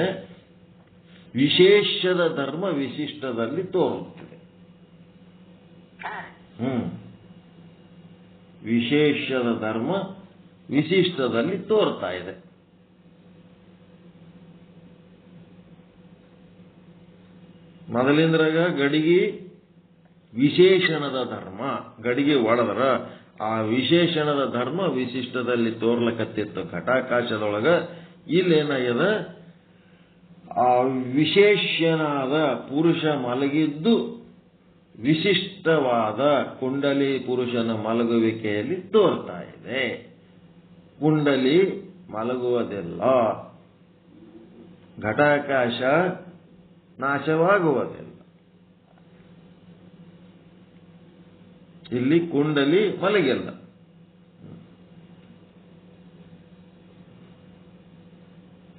ವಿಶೇಷದ ಧರ್ಮ ವಿಶಿಷ್ಟದಲ್ಲಿ ತೋರುತ್ತದೆ. ವಿಶೇಷದ ಧರ್ಮ ವಿಶಿಷ್ಟದಲ್ಲಿ ತೋರ್ತಾ ಇದೆ. ಮೊದಲಿಂದ್ರಾಗ ಗಡಿಗೆ ವಿಶೇಷಣದ ಧರ್ಮ ಗಡಿಗೆ ಒಡೆದ್ರ ಆ ವಿಶೇಷಣದ ಧರ್ಮ ವಿಶಿಷ್ಟದಲ್ಲಿ ತೋರ್ಲಕತ್ತಿತ್ತು ಘಟಾಕಾಶದೊಳಗ. ಇಲ್ಲೇನಾಗ್ಯದ? ಆ ವಿಶೇಷನಾದ ಪುರುಷ ಮಲಗಿದ್ದು ವಿಶಿಷ್ಟವಾದ ಕುಂಡಲಿ ಪುರುಷನ ಮಲಗುವಿಕೆಯಲ್ಲಿ ತೋರ್ತಾ ಇದೆ. ನಾಶವಾಗಿದೆ. ಕುಂಡಲಿ ಮಲಗುವುದಿಲ್ಲ, ಘಟಾಕಾಶ ನಾಶವಾಗುವುದಿಲ್ಲ. ಇಲ್ಲಿ ಕುಂಡಲಿ ಮಲಗಿಲ್ಲ.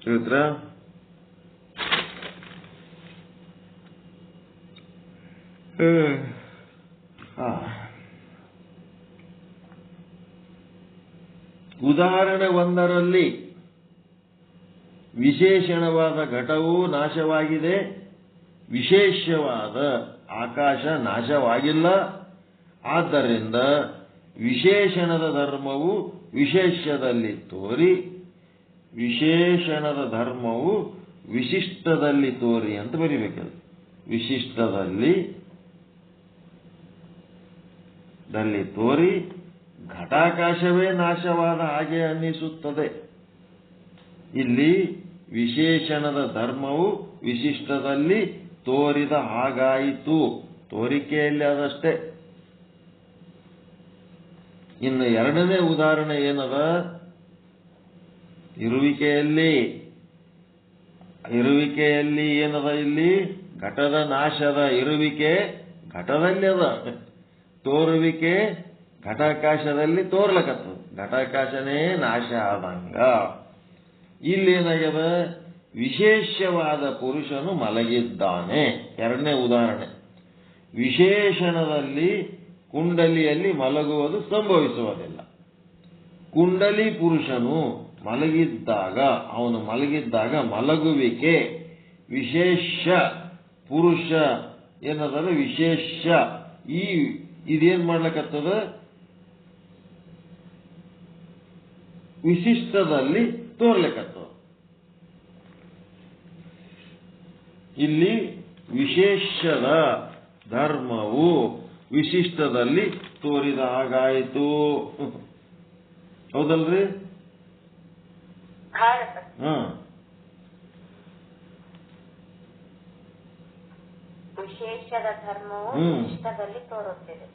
ತಿಳಿದ್ರ? ಉದಾಹರಣೆ ಒಂದರಲ್ಲಿ ವಿಶೇಷಣವಾದ ಘಟವು ನಾಶವಾಗಿದೆ, ವಿಶೇಷವಾದ ಆಕಾಶ ನಾಶವಾಗಿಲ್ಲ. ಆದ್ದರಿಂದ ವಿಶೇಷಣದ ಧರ್ಮವು ವಿಶೇಷದಲ್ಲಿ ತೋರಿ, ವಿಶೇಷಣದ ಧರ್ಮವು ವಿಶಿಷ್ಟದಲ್ಲಿ ತೋರಿ ಅಂತ ಬರಿಬೇಕದು. ವಿಶಿಷ್ಟದಲ್ಲಿ ತೋರಿ ಘಟಾಕಾಶವೇ ನಾಶವಾದ ಹಾಗೆ ಅನ್ನಿಸುತ್ತದೆ. ಇಲ್ಲಿ ವಿಶೇಷಣದ ಧರ್ಮವು ವಿಶಿಷ್ಟದಲ್ಲಿ ತೋರಿದ ಹಾಗಾಯಿತು. ತೋರಿಕೆಯಲ್ಲಿ ಅದಷ್ಟೇ. ಇನ್ನು ಎರಡನೇ ಉದಾಹರಣೆ ಏನದ? ಇರುವಿಕೆಯಲ್ಲಿ ಏನದ? ಇಲ್ಲಿ ಘಟದ ನಾಶದ ಇರುವಿಕೆ ಘಟದಲ್ಲಿ ಅದ, ತೋರುವಿಕೆ ಘಟಾಕಾಶದಲ್ಲಿ ತೋರ್ಲಕತ್ತದ. ಘಟಾಕಾಶನೇ ನಾಶ ಆದಂಗ ಇಲ್ಲೇನಾಗ್ಯದ? ವಿಶೇಷವಾದ ಪುರುಷನು ಮಲಗಿದ್ದಾನೆ. ಎರಡನೇ ಉದಾಹರಣೆ. ವಿಶೇಷಣದಲ್ಲಿ ಕುಂಡಲಿಯಲ್ಲಿ ಮಲಗುವುದು ಸಂಭವಿಸುವುದಿಲ್ಲ. ಕುಂಡಲಿ ಪುರುಷನು ಮಲಗಿದ್ದಾಗ ಮಲಗುವಿಕೆ ವಿಶೇಷ ಪುರುಷ ಏನದ? ವಿಶೇಷ. ಇದೇನ್ ಮಾಡ್ಲಕತ್ತದ? ವಿಶಿಷ್ಟದಲ್ಲಿ ತೋರ್ಲಿಕತ್ತದ. ಇಲ್ಲಿ ವಿಶೇಷದ ಧರ್ಮವು ವಿಶಿಷ್ಟದಲ್ಲಿ ತೋರಿದ ಹಾಗಾಯಿತು. ಹೌದಲ್ರಿ? ವಿಶೇಷದ ಧರ್ಮವು ವಿಶಿಷ್ಟದಲ್ಲಿ ತೋರುತ್ತಿದೆ.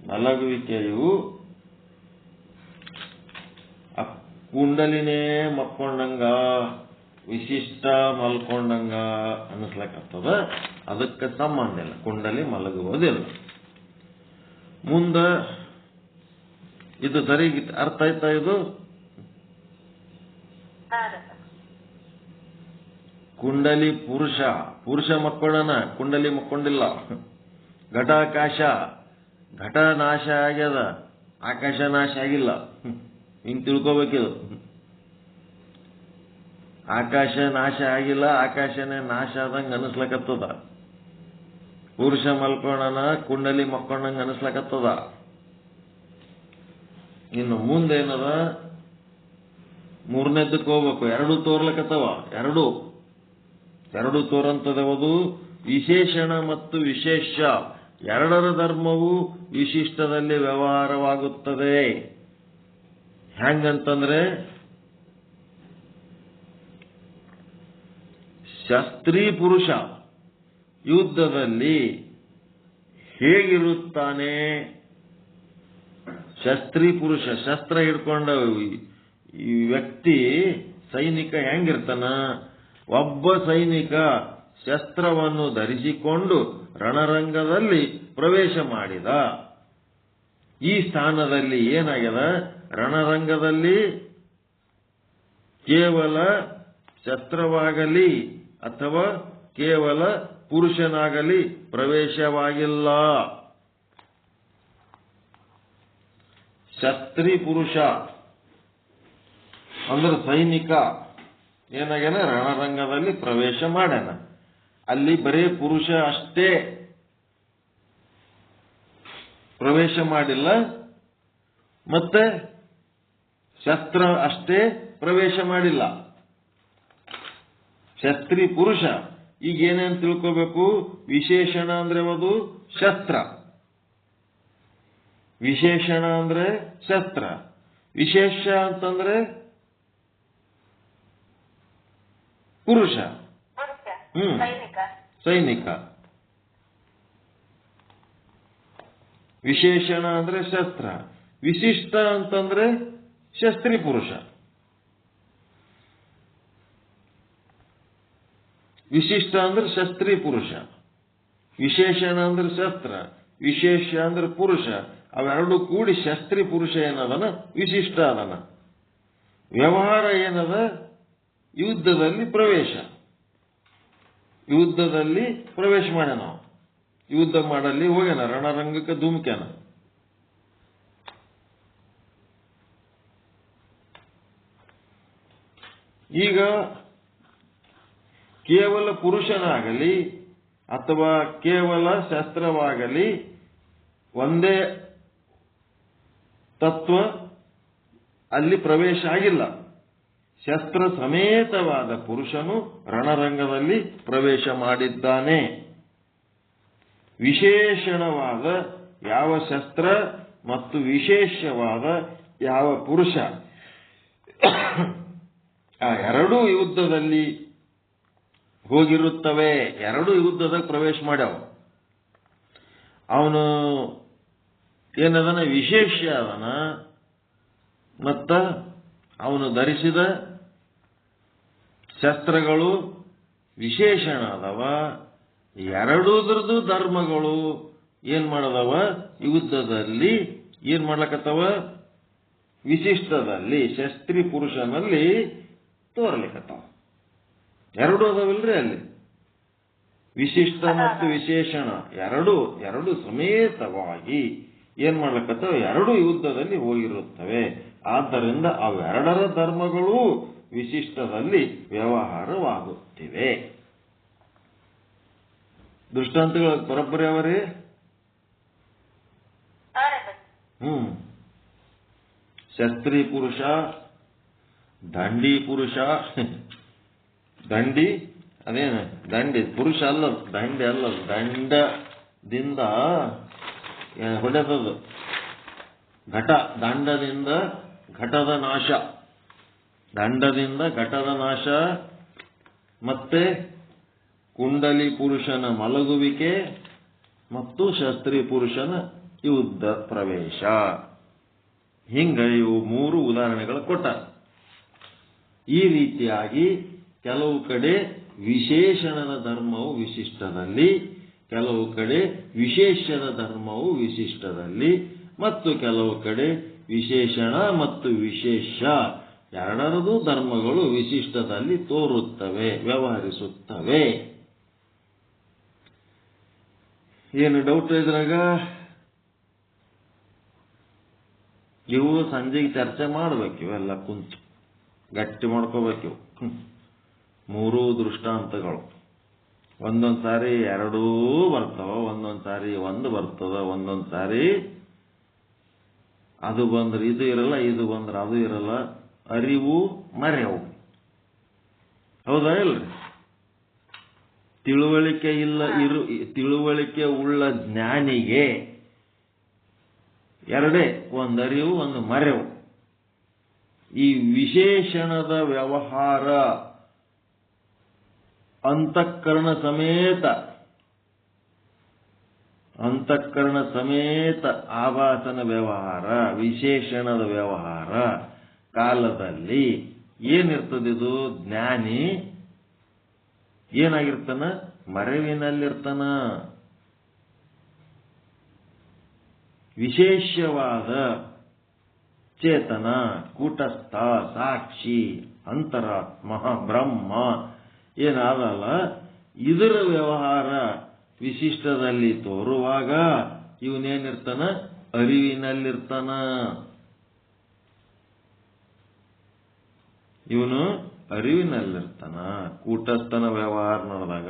ಮಲಗುವಿಕೆಯು ಕುಂಡಲಿನೇ ಮಕ್ಕೊಂಡಂಗ ವಿಶಿಷ್ಟ ಮಲ್ಕೊಂಡಂಗ ಅನಿಸ್ಲಕತ್ತದ. ಅದಕ್ಕೆ ಸಂಬಂಧ ಇಲ್ಲ, ಕುಂಡಲಿ ಮಲಗುವುದಿಲ್ಲ. ಮುಂದ ಇದು ಸರಿ ಅರ್ಥ ಆಯ್ತಾ? ಇದು ಕುಂಡಲಿ ಪುರುಷ ಮಕ್ಕೊಂಡನ, ಕುಂಡಲಿ ಮಕ್ಕೊಂಡಿಲ್ಲ. ಘಟಾಕಾಶ ಘಟ ನಾಶ ಆಗ್ಯದ, ಆಕಾಶ ನಾಶ ಆಗಿಲ್ಲ. ಹಿಂಗ್ ತಿಳ್ಕೋಬೇಕಿದು. ಆಕಾಶ ನಾಶ ಆಗಿಲ್ಲ, ಆಕಾಶನೇ ನಾಶ ಆದಂಗ ಅನಿಸ್ಲಕತ್ತದ. ಪುರುಷ ಮಲ್ಕೊಂಡನ, ಕುಂಡಲಿ ಮಕ್ಕೊಂಡಂಗ ಅನಿಸ್ಲಕತ್ತದ. ಇನ್ನು ಮುಂದೇನದ? ಮೂರನೇದಕ್ಕೆ ಹೋಗ್ಬೇಕು. ಎರಡು ತೋರ್ಲಕತ್ತವ. ಎರಡು ತೋರಂತದವುದು ವಿಶೇಷಣ ಮತ್ತು ವಿಶೇಷ. ಎರಡರ ಧರ್ಮವು ವಿಶಿಷ್ಟದಲ್ಲಿ ವ್ಯವಹಾರವಾಗುತ್ತದೆ. ಹೆಂಗಂತಂದ್ರೆ ಶಸ್ತ್ರೀ ಪುರುಷ ಯುದ್ಧದಲ್ಲಿ ಹೇಗಿರುತ್ತಾನೆ? ಶಸ್ತ್ರೀ ಪುರುಷ ಶಸ್ತ್ರ ಹಿಡ್ಕೊಂಡ ಈ ವ್ಯಕ್ತಿ ಸೈನಿಕ ಹೆಂಗಿರ್ತಾನ? ಒಬ್ಬ ಸೈನಿಕ ಶಸ್ತ್ರವನ್ನು ಧರಿಸಿಕೊಂಡು ರಣರಂಗದಲ್ಲಿ ಪ್ರವೇಶ ಮಾಡಿದ. ಈ ಸ್ಥಾನದಲ್ಲಿ ಏನಾಗ್ಯದ? ರಣರಂಗದಲ್ಲಿ ಕೇವಲ ಶಸ್ತ್ರವಾಗಲಿ ಅಥವಾ ಕೇವಲ ಪುರುಷನಾಗಲಿ ಪ್ರವೇಶವಾಗಿಲ್ಲ. ಶಸ್ತ್ರೀ ಪುರುಷ ಅಂದ್ರೆ ಸೈನಿಕ ಏನಾಗ್ಯಾನ? ರಣರಂಗದಲ್ಲಿ ಪ್ರವೇಶ ಮಾಡ್ಯಾನ. ಅಲ್ಲಿ ಬರೇ ಪುರುಷ ಅಷ್ಟೇ ಪ್ರವೇಶ ಮಾಡಿಲ್ಲ, ಮತ್ತೆ ಶಸ್ತ್ರ ಅಷ್ಟೇ ಪ್ರವೇಶ ಮಾಡಿಲ್ಲ. ಶಸ್ತ್ರೀ ಪುರುಷ. ಈಗ ಏನೇನು ತಿಳ್ಕೋಬೇಕು? ವಿಶೇಷಣ ಅಂದ್ರೆ ಅದು ಶಸ್ತ್ರ, ವಿಶೇಷಣ ಅಂದ್ರೆ ಶಸ್ತ್ರ, ವಿಶೇಷ ಅಂತಂದ್ರೆ ಪುರುಷ, ಸೈನಿಕ. ವಿಶೇಷಣ ಅಂದ್ರೆ ಶಸ್ತ್ರ, ವಿಶಿಷ್ಟ ಅಂತಂದ್ರೆ ಶಸ್ತ್ರಿ ಪುರುಷ. ವಿಶಿಷ್ಟ ಅಂದ್ರೆ ಶಸ್ತ್ರಿ ಪುರುಷ, ವಿಶೇಷಣ ಅಂದ್ರೆ ಶಸ್ತ್ರ, ವಿಶೇಷ ಅಂದ್ರೆ ಪುರುಷ. ಅವೆರಡು ಕೂಡಿ ಶಸ್ತ್ರಿ ಪುರುಷ ಏನದನ ವಿಶಿಷ್ಟ ಅದನ. ವ್ಯವಹಾರ ಏನದ ಯುದ್ಧದಲ್ಲಿ ಪ್ರವೇಶ. ಯುದ್ಧದಲ್ಲಿ ಪ್ರವೇಶ ಮಾಡ್ಯ ನಾವು, ಯುದ್ಧ ಮಾಡಲ್ಲಿ ಹೋಗ್ಯಾನ, ರಣರಂಗಕ್ಕೆ ಧುಮುಕ್ಯಾನ. ಈಗ ಕೇವಲ ಪುರುಷನಾಗಲಿ ಅಥವಾ ಕೇವಲ ಶಸ್ತ್ರವಾಗಲಿ ಒಂದೇ ತತ್ವ ಅಲ್ಲಿ ಪ್ರವೇಶ ಆಗಿಲ್ಲ. ಶಸ್ತ್ರ ಸಮೇತವಾದ ಪುರುಷನು ರಣರಂಗದಲ್ಲಿ ಪ್ರವೇಶ ಮಾಡಿದ್ದಾನೆ. ವಿಶೇಷಣವಾದ ಯಾವ ಶಸ್ತ್ರ ಮತ್ತು ವಿಶೇಷವಾದ ಯಾವ ಪುರುಷ, ಆ ಎರಡೂ ಯುದ್ಧದಲ್ಲಿ ಹೋಗಿರುತ್ತವೆ. ಎರಡೂ ಯುದ್ಧದಾಗ ಪ್ರವೇಶ ಮಾಡ್ಯಾವ. ಅವನು ಏನದನ ವಿಶೇಷ ಅದನ, ಮತ್ತ ಅವನು ಧರಿಸಿದ ಶಸ್ತ್ರಗಳು ವಿಶೇಷಣ ಅದಾವ. ಎರಡೂದ್ರದ್ದು ಧರ್ಮಗಳು ಏನ್ ಮಾಡದವ ಯುದ್ಧದಲ್ಲಿ ಏನ್ ಮಾಡ್ಲಕತ್ತವ, ವಿಶಿಷ್ಟದಲ್ಲಿ ಶಸ್ತ್ರಿ ಪುರುಷನಲ್ಲಿ ತೋರ್ಲಿಕ್ಕತ್ತವ. ಎರಡು ಅದಾವಿಲ್ರಿ ಅಲ್ಲಿ, ವಿಶಿಷ್ಟ ಮತ್ತು ವಿಶೇಷಣ ಎರಡು ಸಮೇತವಾಗಿ ಏನ್ ಮಾಡ್ಲಕತ್ತವ, ಎರಡು ಯುದ್ಧದಲ್ಲಿ ಹೋಗಿರುತ್ತವೆ. ಆದ್ದರಿಂದ ಅವೆರಡರ ಧರ್ಮಗಳು ವಿಶಿಷ್ಟದಲ್ಲಿ ವ್ಯವಹಾರವಾಗುತ್ತಿವೆ. ದೃಷ್ಟಾಂತಗಳು ಬರೋಬ್ಬರಿ ಅವರೇ. ಶಸ್ತ್ರಿ ಪುರುಷ, ದಂಡಿ ಪುರುಷ. ದಂಡಿ ಅದೇನು ದಂಡಿ ಪುರುಷ ಅಲ್ಲ, ದಂಡಿ ಅಲ್ಲ, ದಂಡದಿಂದ ಹೊಡೆದದು ಘಟ. ದಂಡದಿಂದ ಘಟದ ನಾಶ, ದಂಡದಿಂದ ಘಟದ ನಾಶ. ಮತ್ತೆ ಕುಂಡಲಿ ಪುರುಷನ ಮಲಗುವಿಕೆ ಮತ್ತು ಶಸ್ತ್ರಿ ಪುರುಷನ ಯುದ್ಧ ಪ್ರವೇಶ. ಹಿಂಗ ಇವು ಮೂರು ಉದಾಹರಣೆಗಳು ಕೊಟ್ಟ. ಈ ರೀತಿಯಾಗಿ ಕೆಲವು ಕಡೆ ವಿಶೇಷಣದ ಧರ್ಮವು ವಿಶಿಷ್ಟದಲ್ಲಿ, ಕೆಲವು ಕಡೆ ವಿಶೇಷದ ಧರ್ಮವು ವಿಶಿಷ್ಟದಲ್ಲಿ, ಮತ್ತು ಕೆಲವು ಕಡೆ ವಿಶೇಷಣ ಮತ್ತು ವಿಶೇಷ ಎರಡರದು ಧರ್ಮಗಳು ವಿಶಿಷ್ಟದಲ್ಲಿ ತೋರುತ್ತವೆ, ವ್ಯವಹರಿಸುತ್ತವೆ. ಏನು ಡೌಟ್ ಇದ್ರಾಗ? ಇವು ಸಂಜೆಗೆ ಚರ್ಚೆ ಮಾಡ್ಬೇಕು, ಇವೆಲ್ಲ ಕುಂತು ಗಟ್ಟಿ ಮಾಡ್ಕೋಬೇಕು. ಮೂರೂ ದೃಷ್ಟಾಂತಗಳು ಒಂದೊಂದ್ ಸಾರಿ ಎರಡೂ ಬರ್ತಾವ, ಒಂದೊಂದ್ ಸಾರಿ ಒಂದು ಬರ್ತದ, ಒಂದೊಂದ್ ಸಾರಿ ಅದು ಬಂದ್ರೆ ಇದು ಇರಲ್ಲ, ಇದು ಬಂದ್ರೆ ಅದು ಇರಲ್ಲ. ಅರಿವು ಮರೆವು, ಹೌದಾ ಇಲ್ರಿ? ತಿಳುವಳಿಕೆ ಉಳ್ಳ ಜ್ಞಾನಿಗೆ ಎರಡೇ, ಒಂದು ಅರಿವು ಒಂದು ಮರೆವು. ಈ ವಿಶೇಷಣದ ವ್ಯವಹಾರ ಅಂತಃಕರಣ ಸಮೇತ ಆಭಾಸನ ವ್ಯವಹಾರ, ವಿಶೇಷಣದ ವ್ಯವಹಾರ ಕಾಲದಲ್ಲಿ ಏನಿರ್ತದಿದು? ಜ್ಞಾನಿ ಏನಾಗಿರ್ತಾನ? ಮರೆವಿನಲ್ಲಿರ್ತಾನ. ವಿಶೇಷವಾದ ಚೇತನ, ಕೂಟಸ್ಥ, ಸಾಕ್ಷಿ, ಅಂತರಾತ್ಮ, ಬ್ರಹ್ಮ ಏನಾದಲ್ಲ, ಇದರ ವ್ಯವಹಾರ ವಿಶಿಷ್ಟದಲ್ಲಿ ತೋರುವಾಗ ಇವನೇನಿರ್ತಾನ? ಅರಿವಿನಲ್ಲಿರ್ತಾನ. ಇವನು ಅರಿವಿನಲ್ಲಿರ್ತಾನ. ಕೂಟಸ್ಥನ ವ್ಯವಹಾರ ನಡೆದಾಗ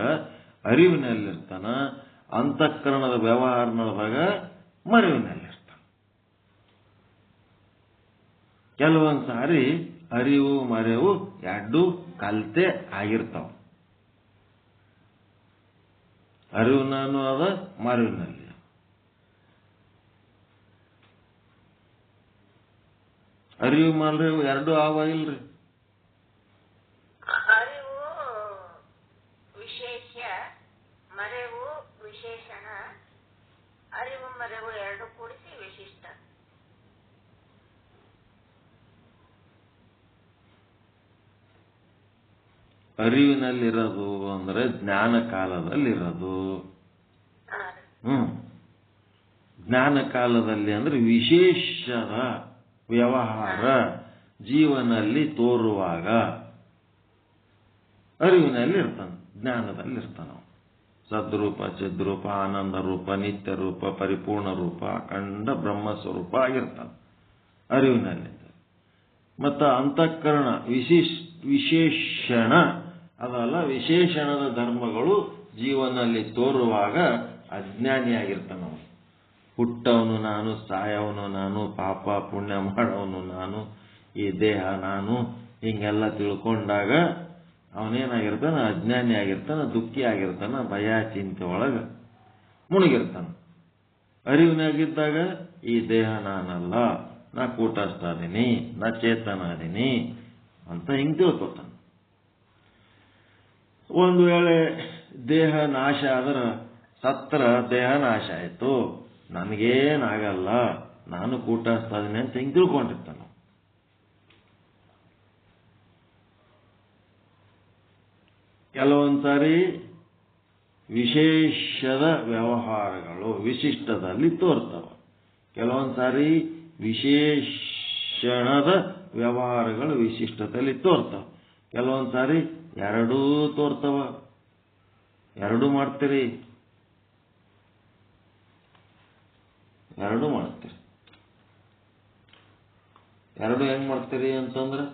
ಅರಿವಿನಲ್ಲಿರ್ತಾನ, ಅಂತಃಕರಣದ ವ್ಯವಹಾರ ನಡೆದಾಗ ಮರೆವಿನಲ್ಲಿರ್ತಾನ. ಕೆಲವೊಂದು ಸಾರಿ ಅರಿವು ಮರೆವು ಎರಡು ಕಲ್ತೆ ಆಗಿರ್ತಾವ. ಅರಿವಿನೂ ಅದ, ಮರೆವಿನಲ್ಲಿ. ಅರಿವು ಮರೆವು ಎರಡು ಆವ ಇಲ್ರಿ? ಅರಿವು ವಿಶೇಷ, ಮರೆವು ವಿಶೇಷಣ, ಅರಿವು ಮರೆವು ಎರಡು ಕೂಡಿಸಿ ವಿಶಿಷ್ಟ. ಅರಿವಿನಲ್ಲಿರೋದು ಅಂದ್ರೆ ಜ್ಞಾನ ಕಾಲದಲ್ಲಿರೋದು. ಜ್ಞಾನ ಕಾಲದಲ್ಲಿ ಅಂದ್ರೆ ವಿಶೇಷದ ವ್ಯವಹಾರ ಜೀವನಲ್ಲಿ ತೋರುವಾಗ ಅರಿವಿನಲ್ಲಿ ಇರ್ತಾನೆ, ಜ್ಞಾನದಲ್ಲಿ ಇರ್ತಾನೆ. ಸದ್ರೂಪ, ಚಿದ್ರೂಪ, ಆನಂದ ರೂಪ, ನಿತ್ಯ ರೂಪ, ಪರಿಪೂರ್ಣ ರೂಪ, ಅಖಂಡ ಬ್ರಹ್ಮಸ್ವರೂಪ ಆಗಿರ್ತಾನೆ ಅರಿವಿನಲ್ಲಿ. ಮತ್ತು ಅಂತಃಕರಣ ವಿಶೇಷಣ ಅದಲ್ಲ, ವಿಶೇಷಣದ ಧರ್ಮಗಳು ಜೀವನಲ್ಲಿ ತೋರುವಾಗ ಅಜ್ಞಾನಿಯಾಗಿರ್ತಾನ. ಹುಟ್ಟವನು ನಾನು, ಸಾಯವನು ನಾನು, ಪಾಪ ಪುಣ್ಯ ಮಾಡೋವನು ನಾನು, ಈ ದೇಹ ನಾನು, ಹಿಂಗೆಲ್ಲ ತಿಳ್ಕೊಂಡಾಗ ಅವನೇನಾಗಿರ್ತಾನ? ಅಜ್ಞಾನಿ ಆಗಿರ್ತಾನ, ದುಃಖಿ ಆಗಿರ್ತಾನ, ಭಯ ಚಿಂತೆ ಒಳಗೆ ಮುಳುಗಿರ್ತಾನ. ಅರಿವಿನಾಗಿದ್ದಾಗ ಈ ದೇಹ ನಾನಲ್ಲ, ನಾ ಕೂಟಸ್ಥ ಅದೀನಿ, ನಾ ಚೇತನ ಅದೀನಿ ಅಂತ ಹಿಂಗೆ ತಿಳ್ಕೊತಾನ. ಒಂದು ವೇಳೆ ದೇಹ ನಾಶ ಆದ್ರೆ, ಸತ್ರ ದೇಹ ನಾಶ ಆಯ್ತು, ನನಗೇನಾಗಲ್ಲ, ನಾನು ಕೂಟಸ್ಥ ಅದೀನಿ ಅಂತ ಹಿಂಗೆ ತಿಳ್ಕೊಂಡಿರ್ತಾನ. ಕೆಲವೊಂದ್ಸಾರಿ ವಿಶೇಷದ ವ್ಯವಹಾರಗಳು ವಿಶಿಷ್ಟದಲ್ಲಿ ತೋರ್ತವ, ಕೆಲವೊಂದ್ಸಾರಿ ವಿಶೇಷಣದ ವ್ಯವಹಾರಗಳು ವಿಶಿಷ್ಟದಲ್ಲಿ ತೋರ್ತವ, ಕೆಲವೊಂದ್ಸಾರಿ ಎರಡೂ ತೋರ್ತವ. ಎರಡೂ ಮಾಡ್ತೀರಿ, ಎರಡೂ ಮಾಡ್ತೀರಿ. ಎರಡು ಹೆಂಗ್ ಮಾಡ್ತೀರಿ ಅಂತಂದ್ರೆ,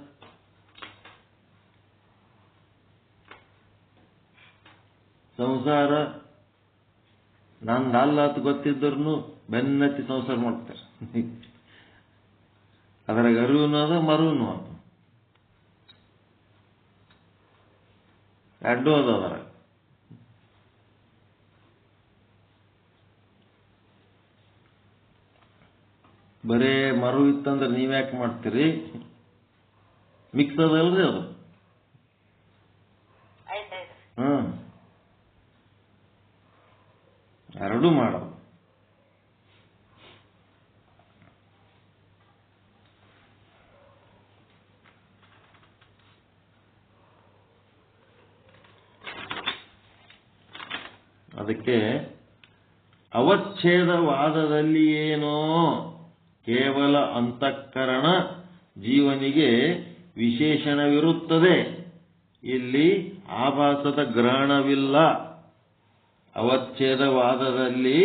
ಸಂಸಾರ ನಂದಲ್ಲ ಅಂತ ಗೊತ್ತಿದ್ರು ಬೆನ್ನತ್ತಿ ಸಂಸಾರ ಮಾಡ್ತಾರೆ. ಅದ್ರಾಗ ಅರಿವುನು ಅದ, ಮರುನು ಅದ, ಎರಡೂ ಅದ. ಅದ್ರಾಗ ಬರೇ ಮರು ಇತ್ತಂದ್ರೆ ನೀವ್ಯಾಕೆ ಮಾಡ್ತೀರಿ? ಮಿಕ್ಸ್ ಅದಲ್ರಿ ಅದು. ಎರಡೂ ಮಾಡೋದು. ಅದಕ್ಕೆ ಅವಚ್ಛೇದವಾದದಲ್ಲಿ ಏನೋ ಕೇವಲ ಅಂತಃಕರಣ ಜೀವನಿಗೆ ವಿಶೇಷಣವಿರುತ್ತದೆ, ಇಲ್ಲಿ ಆಭಾಸದ ಗ್ರಹಣವಿಲ್ಲ. ಅವಚ್ಛೇದವಾದದಲ್ಲಿ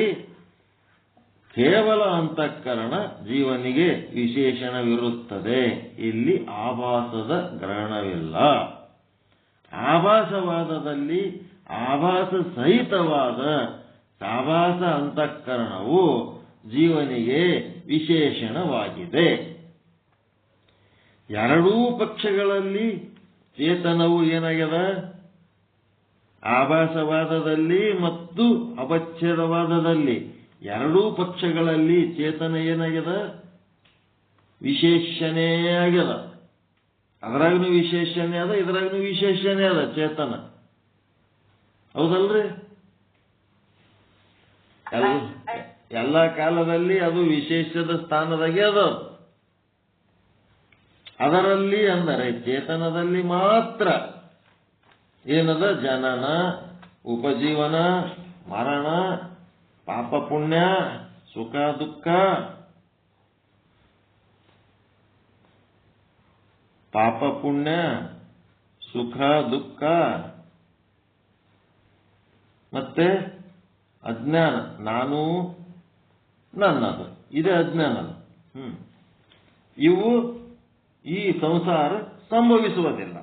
ಕೇವಲ ಅಂತಃಕರಣ ಜೀವನಿಗೆ ವಿಶೇಷಣವಿರುತ್ತದೆ, ಇಲ್ಲಿ ಆಭಾಸದ ಗ್ರಹಣವಿಲ್ಲ. ಆಭಾಸವಾದದಲ್ಲಿ ಆಭಾಸ ಸಹಿತವಾದ ಸಾಭಾಸ ಅಂತಃಕರಣವು ಜೀವನಿಗೆ ವಿಶೇಷಣವಾಗಿದೆ. ಎರಡೂ ಪಕ್ಷಗಳಲ್ಲಿ ಚೇತನವು ಏನಾಗ್ಯದ? ಆಭಾಸವಾದದಲ್ಲಿ ಮತ್ತು ಅವಚ್ಛೇದವಾದದಲ್ಲಿ ಎರಡೂ ಪಕ್ಷಗಳಲ್ಲಿ ಚೇತನ ಏನಾಗ್ಯದ? ವಿಶೇಷಣೇ ಆಗ್ಯದ. ಅದ್ರಾಗೂ ವಿಶೇಷಣೆ ಅದ, ಇದ್ರಾಗೂ ವಿಶೇಷಣೆ ಅದ ಚೇತನ. ಹೌದಲ್ರಿ? ಎಲ್ಲ ಕಾಲದಲ್ಲಿ ಅದು ವಿಶೇಷದ ಸ್ಥಾನದಾಗೆ ಅದ. ಅದರಲ್ಲಿ ಅಂದರೆ ಚೇತನದಲ್ಲಿ ಮಾತ್ರ ಏನದ? ಜನನ, ಉಪಜೀವನ, ಮರಣ, ಪಾಪ ಪುಣ್ಯ, ಸುಖ ದುಃಖ, ಪಾಪ ಪುಣ್ಯ, ಸುಖ ದುಃಖ, ಮತ್ತೆ ಅಜ್ಞಾನ, ನಾನು ನನ್ನದು, ಇದೇ ಅಜ್ಞಾನ. ಇವು ಈ ಸಂಸಾರ ಸಂಭವಿಸುವುದಿಲ್ಲ.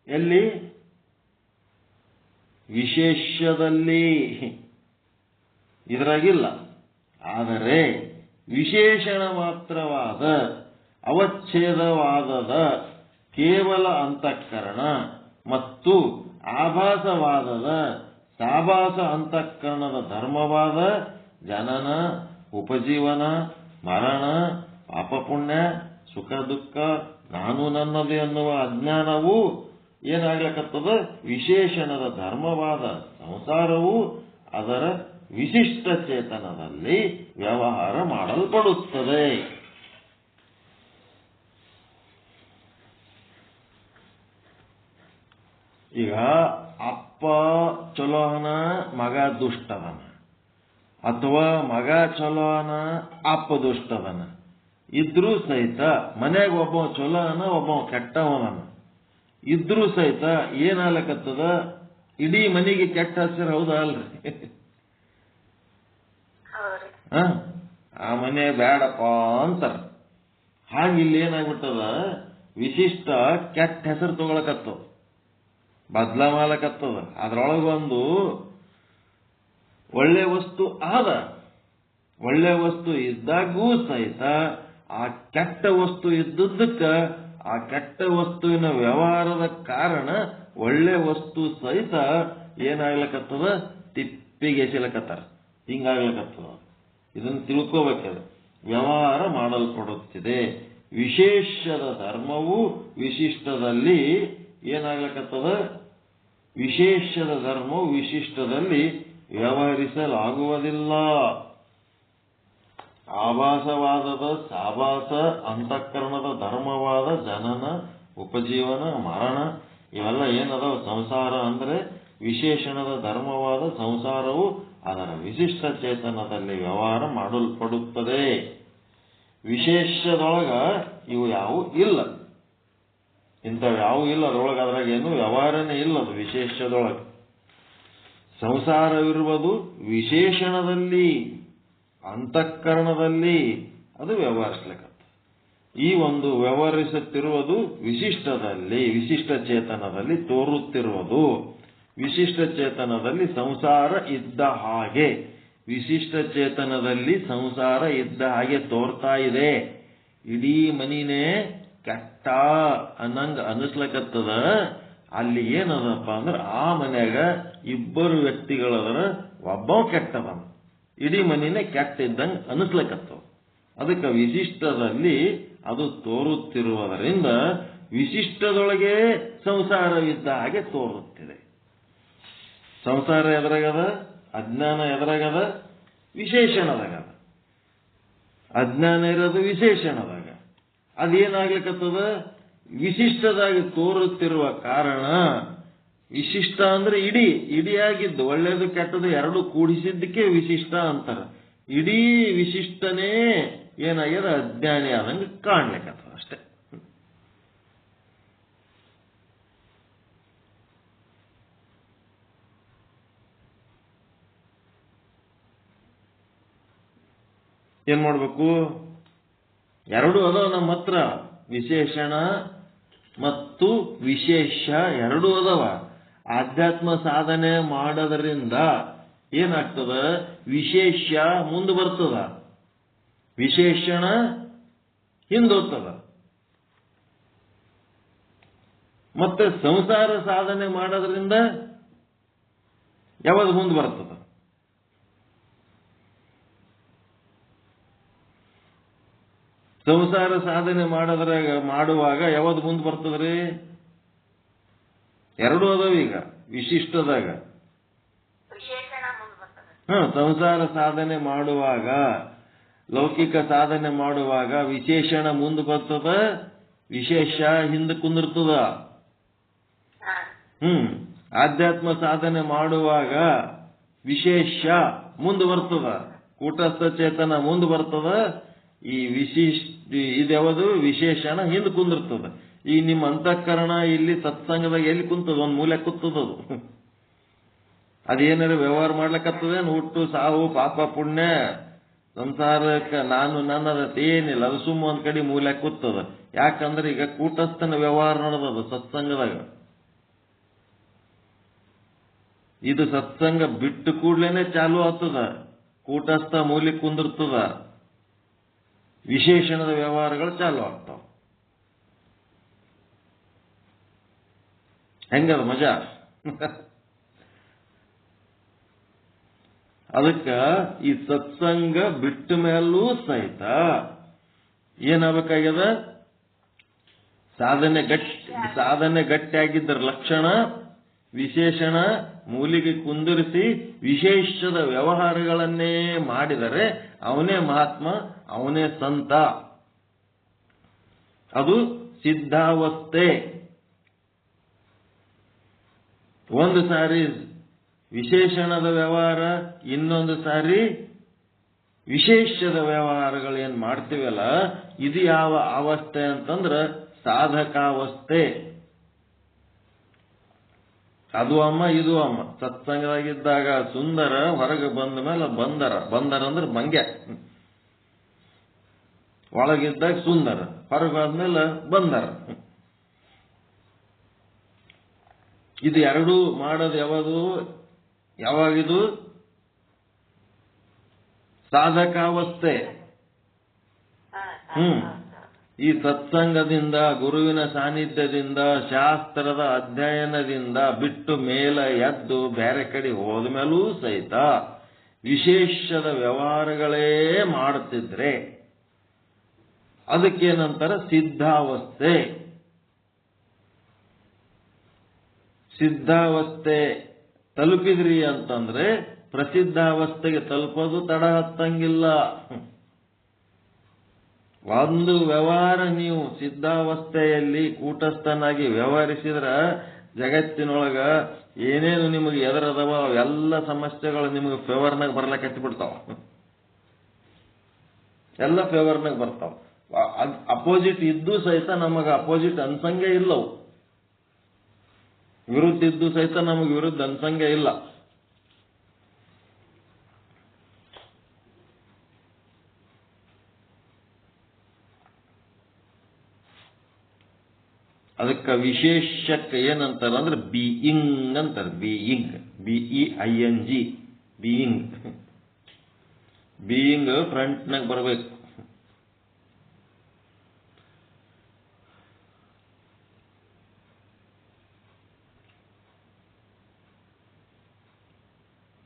ಎಲ್ಲಿ? ವಿಶೇಷದಲ್ಲಿ. ಇದರಾಗಿಲ್ಲ. ಆದರೆ ವಿಶೇಷಣ ಮಾತ್ರವಾದ ಅವಚ್ಛೇದವಾದದ ಕೇವಲ ಅಂತಃಕರಣ ಮತ್ತು ಆಭಾಸವಾದದ ಸಾಭಾಸ ಅಂತಃಕರಣದ ಧರ್ಮವಾದ ಜನನ, ಉಪಜೀವನ, ಮರಣ, ಪಾಪ ಪುಣ್ಯ, ಸುಖ ದುಃಖ, ನಾನು ನನ್ನದು ಎನ್ನುವ ಅಜ್ಞಾನವು ಏನಾಗ್ಲಕತ್ತದ? ವಿಶೇಷಣದ ಧರ್ಮವಾದ ಸಂಸಾರವು ಅದರ ವಿಶಿಷ್ಟ ಚೇತನದಲ್ಲಿ ವ್ಯವಹಾರ ಮಾಡಲ್ಪಡುತ್ತದೆ. ಈಗ ಅಪ್ಪ ಚಲೋನ ಮಗ ದುಷ್ಟದನ, ಅಥವಾ ಮಗ ಚಲೋನ ಅಪ್ಪ ದುಷ್ಟದನ, ಇದ್ರೂ ಸಹಿತ ಮನೆಗೆ ಒಬ್ಬ ಚಲೋನ ಒಬ್ಬ ಕೆಟ್ಟವನ ಇದ್ರೂ ಸಹಿತ ಏನಾಗಲಕತ್ತದ, ಇಡೀ ಮನೆಗೆ ಕೆಟ್ಟ ಹೆಸರು. ಹೌದಾ ಅಲ್ರಿ? ಆ ಮನೆ ಬೇಡಪ್ಪ ಅಂತಾರ. ಹಾಗಿಲ್ಲಿ ಏನಾಗ್ಬಿಟ್ಟದ, ವಿಶಿಷ್ಟ ಕೆಟ್ಟ ಹೆಸರು ತಗೊಳಕತ್ತದ, ಬದಲಾವಲಕತ್ತದ. ಅದ್ರೊಳಗೊಂದು ಒಳ್ಳೆ ವಸ್ತು ಆದ, ಒಳ್ಳೆ ವಸ್ತು ಇದ್ದಾಗೂ ಸಹಿತ ಆ ಕೆಟ್ಟ ವಸ್ತು ಇದ್ದದ್ದಕ್ಕ ಆ ಕೆಟ್ಟ ವಸ್ತುವಿನ ವ್ಯವಹಾರದ ಕಾರಣ ಒಳ್ಳೆ ವಸ್ತು ಸಹಿತ ಏನಾಗ್ಲಕತ್ತದ, ತಿಪ್ಪಿಗೆಸಲಕತ್ತಾರ. ಹಿಂಗಾಗ್ಲಕತ್ತದ. ಇದನ್ನು ತಿಳ್ಕೋಬೇಕಾದ. ವ್ಯವಹಾರ ಮಾಡಲ್ಪಡುತ್ತಿದೆ. ವಿಶೇಷದ ಧರ್ಮವು ವಿಶಿಷ್ಟದಲ್ಲಿ ಏನಾಗ್ಲಕತ್ತದ, ವಿಶೇಷದ ಧರ್ಮವು ವಿಶಿಷ್ಟದಲ್ಲಿ ವ್ಯವಹರಿಸಲಾಗುವುದಿಲ್ಲ. ಆಭಾಸವಾದದ ಸಾಭಾಸ, ಅಂತಃಕರಣದ ಧರ್ಮವಾದ ಜನನ, ಉಪಜೀವನ, ಮರಣ ಇವೆಲ್ಲ ಏನದಾವ ಸಂಸಾರ ಅಂದ್ರೆ ವಿಶೇಷಣದ ಧರ್ಮವಾದ ಸಂಸಾರವು ಅದರ ವಿಶಿಷ್ಟ ಚೇತನದಲ್ಲಿ ವ್ಯವಹಾರ ಮಾಡಲ್ಪಡುತ್ತದೆ. ವಿಶೇಷದೊಳಗ ಇವು ಯಾವು ಇಲ್ಲ, ಇಂಥವು ಯಾವು ಇಲ್ಲ. ಅದರೊಳಗೆ ಅದ್ರಾಗ ಏನು ವ್ಯವಹಾರನೇ ಇಲ್ಲ. ಅದು ವಿಶೇಷದೊಳಗೆ ಸಂಸಾರವಿರುವುದು ವಿಶೇಷಣದಲ್ಲಿ, ಅಂತಃಕರಣದಲ್ಲಿ ಅದು ವ್ಯವಹರಿಸ್ಲಿಕ್ಕೆ. ಈ ಒಂದು ವ್ಯವಹರಿಸುತ್ತಿರುವುದು ವಿಶಿಷ್ಟದಲ್ಲಿ, ವಿಶಿಷ್ಟ ಚೇತನದಲ್ಲಿ ತೋರುತ್ತಿರುವುದು. ವಿಶಿಷ್ಟ ಚೇತನದಲ್ಲಿ ಸಂಸಾರ ಇದ್ದ ಹಾಗೆ, ವಿಶಿಷ್ಟ ಚೇತನದಲ್ಲಿ ಸಂಸಾರ ಇದ್ದ ಹಾಗೆ ತೋರ್ತಾ ಇದೆ. ಇಡೀ ಮನಿನೇ ಕೆಟ್ಟ ಅನ್ನಂಗ ಅನಿಸ್ಲಕತ್ತದ. ಅಲ್ಲಿ ಏನದಪ್ಪ ಅಂದ್ರೆ ಆ ಮನ್ಯಾಗ ಇಬ್ಬರು ವ್ಯಕ್ತಿಗಳದರ, ಒಬ್ಬ ಕೆಟ್ಟದನ, ಇಡೀ ಮನಿನೇ ಕೆಟ್ಟ ಇದ್ದಂಗೆ ಅನಿಸ್ಲಕತ್ತವ. ಅದಕ್ಕೆ ವಿಶಿಷ್ಟದಲ್ಲಿ ಅದು ತೋರುತ್ತಿರುವುದರಿಂದ ವಿಶಿಷ್ಟದೊಳಗೆ ಸಂಸಾರವಿದ್ದ ಹಾಗೆ ತೋರುತ್ತಿದೆ. ಸಂಸಾರ ಎದುರಾಗದ, ಅಜ್ಞಾನ ಎದುರಾಗದ, ವಿಶೇಷಣದಾಗದ. ಅಜ್ಞಾನ ಇರೋದು ವಿಶೇಷಣದಾಗ. ಅದೇನಾಗ್ಲಿಕ್ಕತ್ತದ, ವಿಶಿಷ್ಟದಾಗಿ ತೋರುತ್ತಿರುವ ಕಾರಣ. ವಿಶಿಷ್ಟ ಅಂದ್ರೆ ಇಡೀ ಇಡಿಯಾಗಿದ್ದು, ಒಳ್ಳೇದು ಕೆಟ್ಟದು ಎರಡು ಕೂಡಿಸಿದ್ದಕ್ಕೆ ವಿಶಿಷ್ಟ ಅಂತಾರ. ಇಡೀ ವಿಶಿಷ್ಟನೇ ಏನಾಗ್ಯದ, ಅಜ್ಞಾನಿ ಆದಂಗೆ ಕಾಣ್ಲಿಕ್ಕತ್ತದ ಅಷ್ಟೇ. ಏನ್ ಮಾಡ್ಬೇಕು? ಎರಡು ಅದಾವ ನಮ್ಮ ಹತ್ರ, ವಿಶೇಷಣ ಮತ್ತು ವಿಶೇಷ ಎರಡೂ ಅದಾವ. ಆಧ್ಯಾತ್ಮ ಸಾಧನೆ ಮಾಡೋದರಿಂದ ಏನಾಗ್ತದ, ವಿಶೇಷ ಮುಂದೆ ಬರ್ತದ, ವಿಶೇಷಣ ಹಿಂದೋಗ್ತದ. ಮತ್ತೆ ಸಂಸಾರ ಸಾಧನೆ ಮಾಡೋದ್ರಿಂದ ಯಾವುದು ಮುಂದೆ ಬರ್ತದ? ಸಂಸಾರ ಸಾಧನೆ ಮಾಡುವಾಗ ಯಾವುದು ಮುಂದೆ ಬರ್ತದ್ರಿ? ಎರಡೂ ಅದಾವ. ಈಗ ವಿಶಿಷ್ಟದಾಗ ಸಂಸಾರ ಸಾಧನೆ ಮಾಡುವಾಗ, ಲೌಕಿಕ ಸಾಧನೆ ಮಾಡುವಾಗ ವಿಶೇಷಣ ಮುಂದೆ ಬರ್ತದ, ವಿಶೇಷ ಹಿಂದೆ ಕುಂದಿರ್ತದ. ಆಧ್ಯಾತ್ಮ ಸಾಧನೆ ಮಾಡುವಾಗ ವಿಶೇಷ ಮುಂದೆ ಬರ್ತದ, ಕೂಟಸ್ಥ ಚೇತನ ಮುಂದೆ ಬರ್ತದ. ಈ ಇದ್ಯಾವುದು ವಿಶೇಷಣ ಹಿಂದೆ ಕುಂದಿರ್ತದ. ಈ ನಿಮ್ಮ ಅಂತಃಕರಣ ಇಲ್ಲಿ ಸತ್ಸಂಗದಾಗ ಎಲ್ಲಿ ಕುಂತದ? ಒಂದ್ ಮೂಲೆ ಕೂತದದು. ಅದೇನಾರ ವ್ಯವಹಾರ ಮಾಡ್ಲಕ್ಕತ್ತದೇನು? ಹುಟ್ಟು ಸಾವು ಪಾಪ ಪುಣ್ಯ ಸಂಸಾರಕ್ಕೆ ನಾನು ನನ್ನದತ್ತ ಏನಿಲ್ಲ, ಅದು ಸುಮ್ಮ ಒಂದ್ ಕಡೆ ಮೂಲೆ ಕೂತದ. ಯಾಕಂದ್ರೆ ಈಗ ಕೂಟಸ್ಥನ ವ್ಯವಹಾರ ನಡೆದದ ಸತ್ಸಂಗದಾಗ. ಇದು ಸತ್ಸಂಗ ಬಿಟ್ಟು ಕೂಡ್ಲೇನೆ ಚಾಲು ಆಗ್ತದ, ಕೂಟಸ್ಥ ಮೂಲೆ ಕುಂದಿರ್ತದ, ವಿಶೇಷಣದ ವ್ಯವಹಾರಗಳು ಚಾಲು ಆಗ್ತಾವ. ಹೆಂಗದ ಮಜಾ? ಅದಕ್ಕ ಈ ಸತ್ಸಂಗ ಬಿಟ್ಟ ಮೇಲೂ ಸಹಿತ ಏನಾಗಬೇಕಾಗ್ಯದ? ಸಾಧನೆ ಗಟ್ಟಿಯಾಗಿದ್ದರ ಲಕ್ಷಣ ವಿಶೇಷಣ ಮೂಲಿಗೆ ಕುಂದಿರಿಸಿ ವಿಶೇಷದ ವ್ಯವಹಾರಗಳನ್ನೇ ಮಾಡಿದರೆ ಅವನೇ ಮಹಾತ್ಮ, ಅವನೇ ಸಂತ. ಅದು ಸಿದ್ಧಾವಸ್ಥೆ. ಒಂದು ಸಾರಿ ವಿಶೇಷಣದ ವ್ಯವಹಾರ, ಇನ್ನೊಂದು ಸಾರಿ ವಿಶೇಷದ ವ್ಯವಹಾರಗಳೇನು ಮಾಡ್ತೀವಲ್ಲ, ಇದು ಯಾವ ಅವಸ್ಥೆ ಅಂತಂದ್ರೆ ಸಾಧಕಾವಸ್ಥೆ. ಅದು ಅಮ್ಮ ಇದು ಅಮ್ಮ. ಸತ್ಸಂಗದಾಗಿದ್ದಾಗ ಸುಂದರ, ಹೊರಗೆ ಬಂದ ಮೇಲೆ ಬಂದರ ಅಂದ್ರೆ ಮಂಗ್ಯ. ಒಳಗಿದ್ದಾಗ ಸುಂದರ, ಹೊರಗಾದ್ಮೇಲೆ ಬಂದರ. ಇದು ಎರಡೂ ಮಾಡೋದು ಯಾವಾಗಿದು ಸಾಧಕಾವಸ್ಥೆ. ಈ ಸತ್ಸಂಗದಿಂದ, ಗುರುವಿನ ಸಾನ್ನಿಧ್ಯದಿಂದ, ಶಾಸ್ತ್ರದ ಅಧ್ಯಯನದಿಂದ ಬಿಟ್ಟು ಮೇಲೆ ಎದ್ದು ಬೇರೆ ಕಡೆ ಹೋದ ಮೇಲೂ ಸಹಿತ ವಿಶೇಷದ ವ್ಯವಹಾರಗಳೇ ಮಾಡುತ್ತಿದ್ರೆ ಅದಕ್ಕೇನಂತಾರೆ ಸಿದ್ಧಾವಸ್ಥೆ. ಸಿದ್ಧಾವಸ್ಥೆ ತಲುಪಿದ್ರಿ ಅಂತಂದ್ರೆ ಪ್ರಸಿದ್ಧಾವಸ್ಥೆಗೆ ತಲುಪೋದು ತಡ ಹತ್ತಂಗಿಲ್ಲ. ಒಂದು ವ್ಯವಹಾರ ನೀವು ಸಿದ್ಧಾವಸ್ಥೆಯಲ್ಲಿ ಕೂಟಸ್ಥನಾಗಿ ವ್ಯವಹರಿಸಿದ್ರ ಜಗತ್ತಿನೊಳಗ ಏನೇನು ನಿಮಗೆ ಎದುರದವ ಎಲ್ಲ ಸಮಸ್ಯೆಗಳು ನಿಮಗೆ ಫೇವರ್ನಾಗ ಬರ್ಲಕ್ಕೆ ಹಚ್ಚಿಬಿಡ್ತಾವ. ಎಲ್ಲ ಫೇವರ್ನಾಗ ಬರ್ತಾವ. ಅಪೋಸಿಟ್ ಇದ್ದು ಸಹಿತ ನಮಗ ಅಪೋಸಿಟ್ ಅನ್ಸಂಗೆ ಇಲ್ಲವು. ವಿರುದ್ಧ ಇದ್ದು ಸಹಿತ ನಮಗೆ ವಿರುದ್ಧ ಅನ್ಸಂಗೆ ಇಲ್ಲ. ಅದಕ್ಕೆ ವಿಶೇಷಕ್ಕೆ ಏನಂತಾರ ಅಂದ್ರೆ ಬೀಯಿಂಗ್ ಅಂತಾರೆ. Being, BEING, being. ಬೀಯಿಂಗ್ ಫ್ರಂಟ್ನಾಗ ಬರಬೇಕು.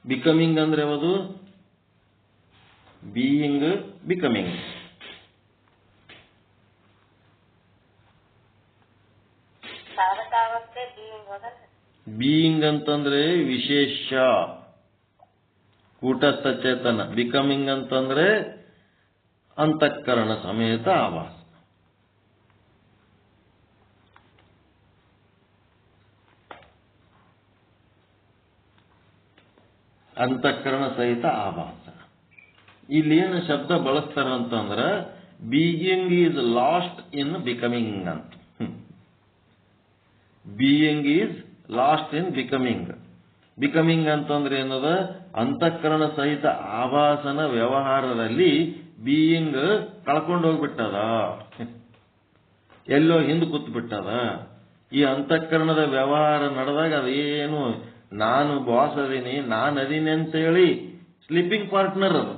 ಬಿಕಮಿಂಗ್ ಅಂದ್ರೆ ಯಾವುದು? Being, becoming. ಬೀಯಿಂಗ್ ಅಂತಂದ್ರೆ ವಿಶೇಷ, ಕೂಟಸ್ಥ ಚೇತನ. ಬಿಕಮಿಂಗ್ ಅಂತಂದ್ರೆ ಅಂತಃಕರಣ ಸಮೇತ ಆವಾಸ. ಅಂತಃಕರಣ ಸಹಿತ ಆಭಾಸ. ಇಲ್ಲಿ ಏನು ಶಬ್ದ ಬಳಸ್ತಾರಂತಂದ್ರ being is lost in becoming ಅಂತ. Being is lost in becoming. Becoming ಅಂತಂದ್ರೆ ಏನದ? ಅಂತಃಕರಣ ಸಹಿತ ಆಭಾಸನ ವ್ಯವಹಾರದಲ್ಲಿ ಬೀಯಿಂಗ್ ಕಳ್ಕೊಂಡು ಹೋಗ್ಬಿಟ್ಟದ, ಎಲ್ಲೋ ಹಿಂದೆ ಕೂತ್ ಬಿಟ್ಟದ. ಈ ಅಂತಃಕರಣದ ವ್ಯವಹಾರ ನಡೆದಾಗ ಅದೇನು ನಾನು ಬಾಸ್ ಅದೀನಿ, ನಾನು ಅದೀನಿ ಅಂತೇಳಿ ಸ್ಲೀಪಿಂಗ್ ಪಾರ್ಟ್ನರ್ ಅದು.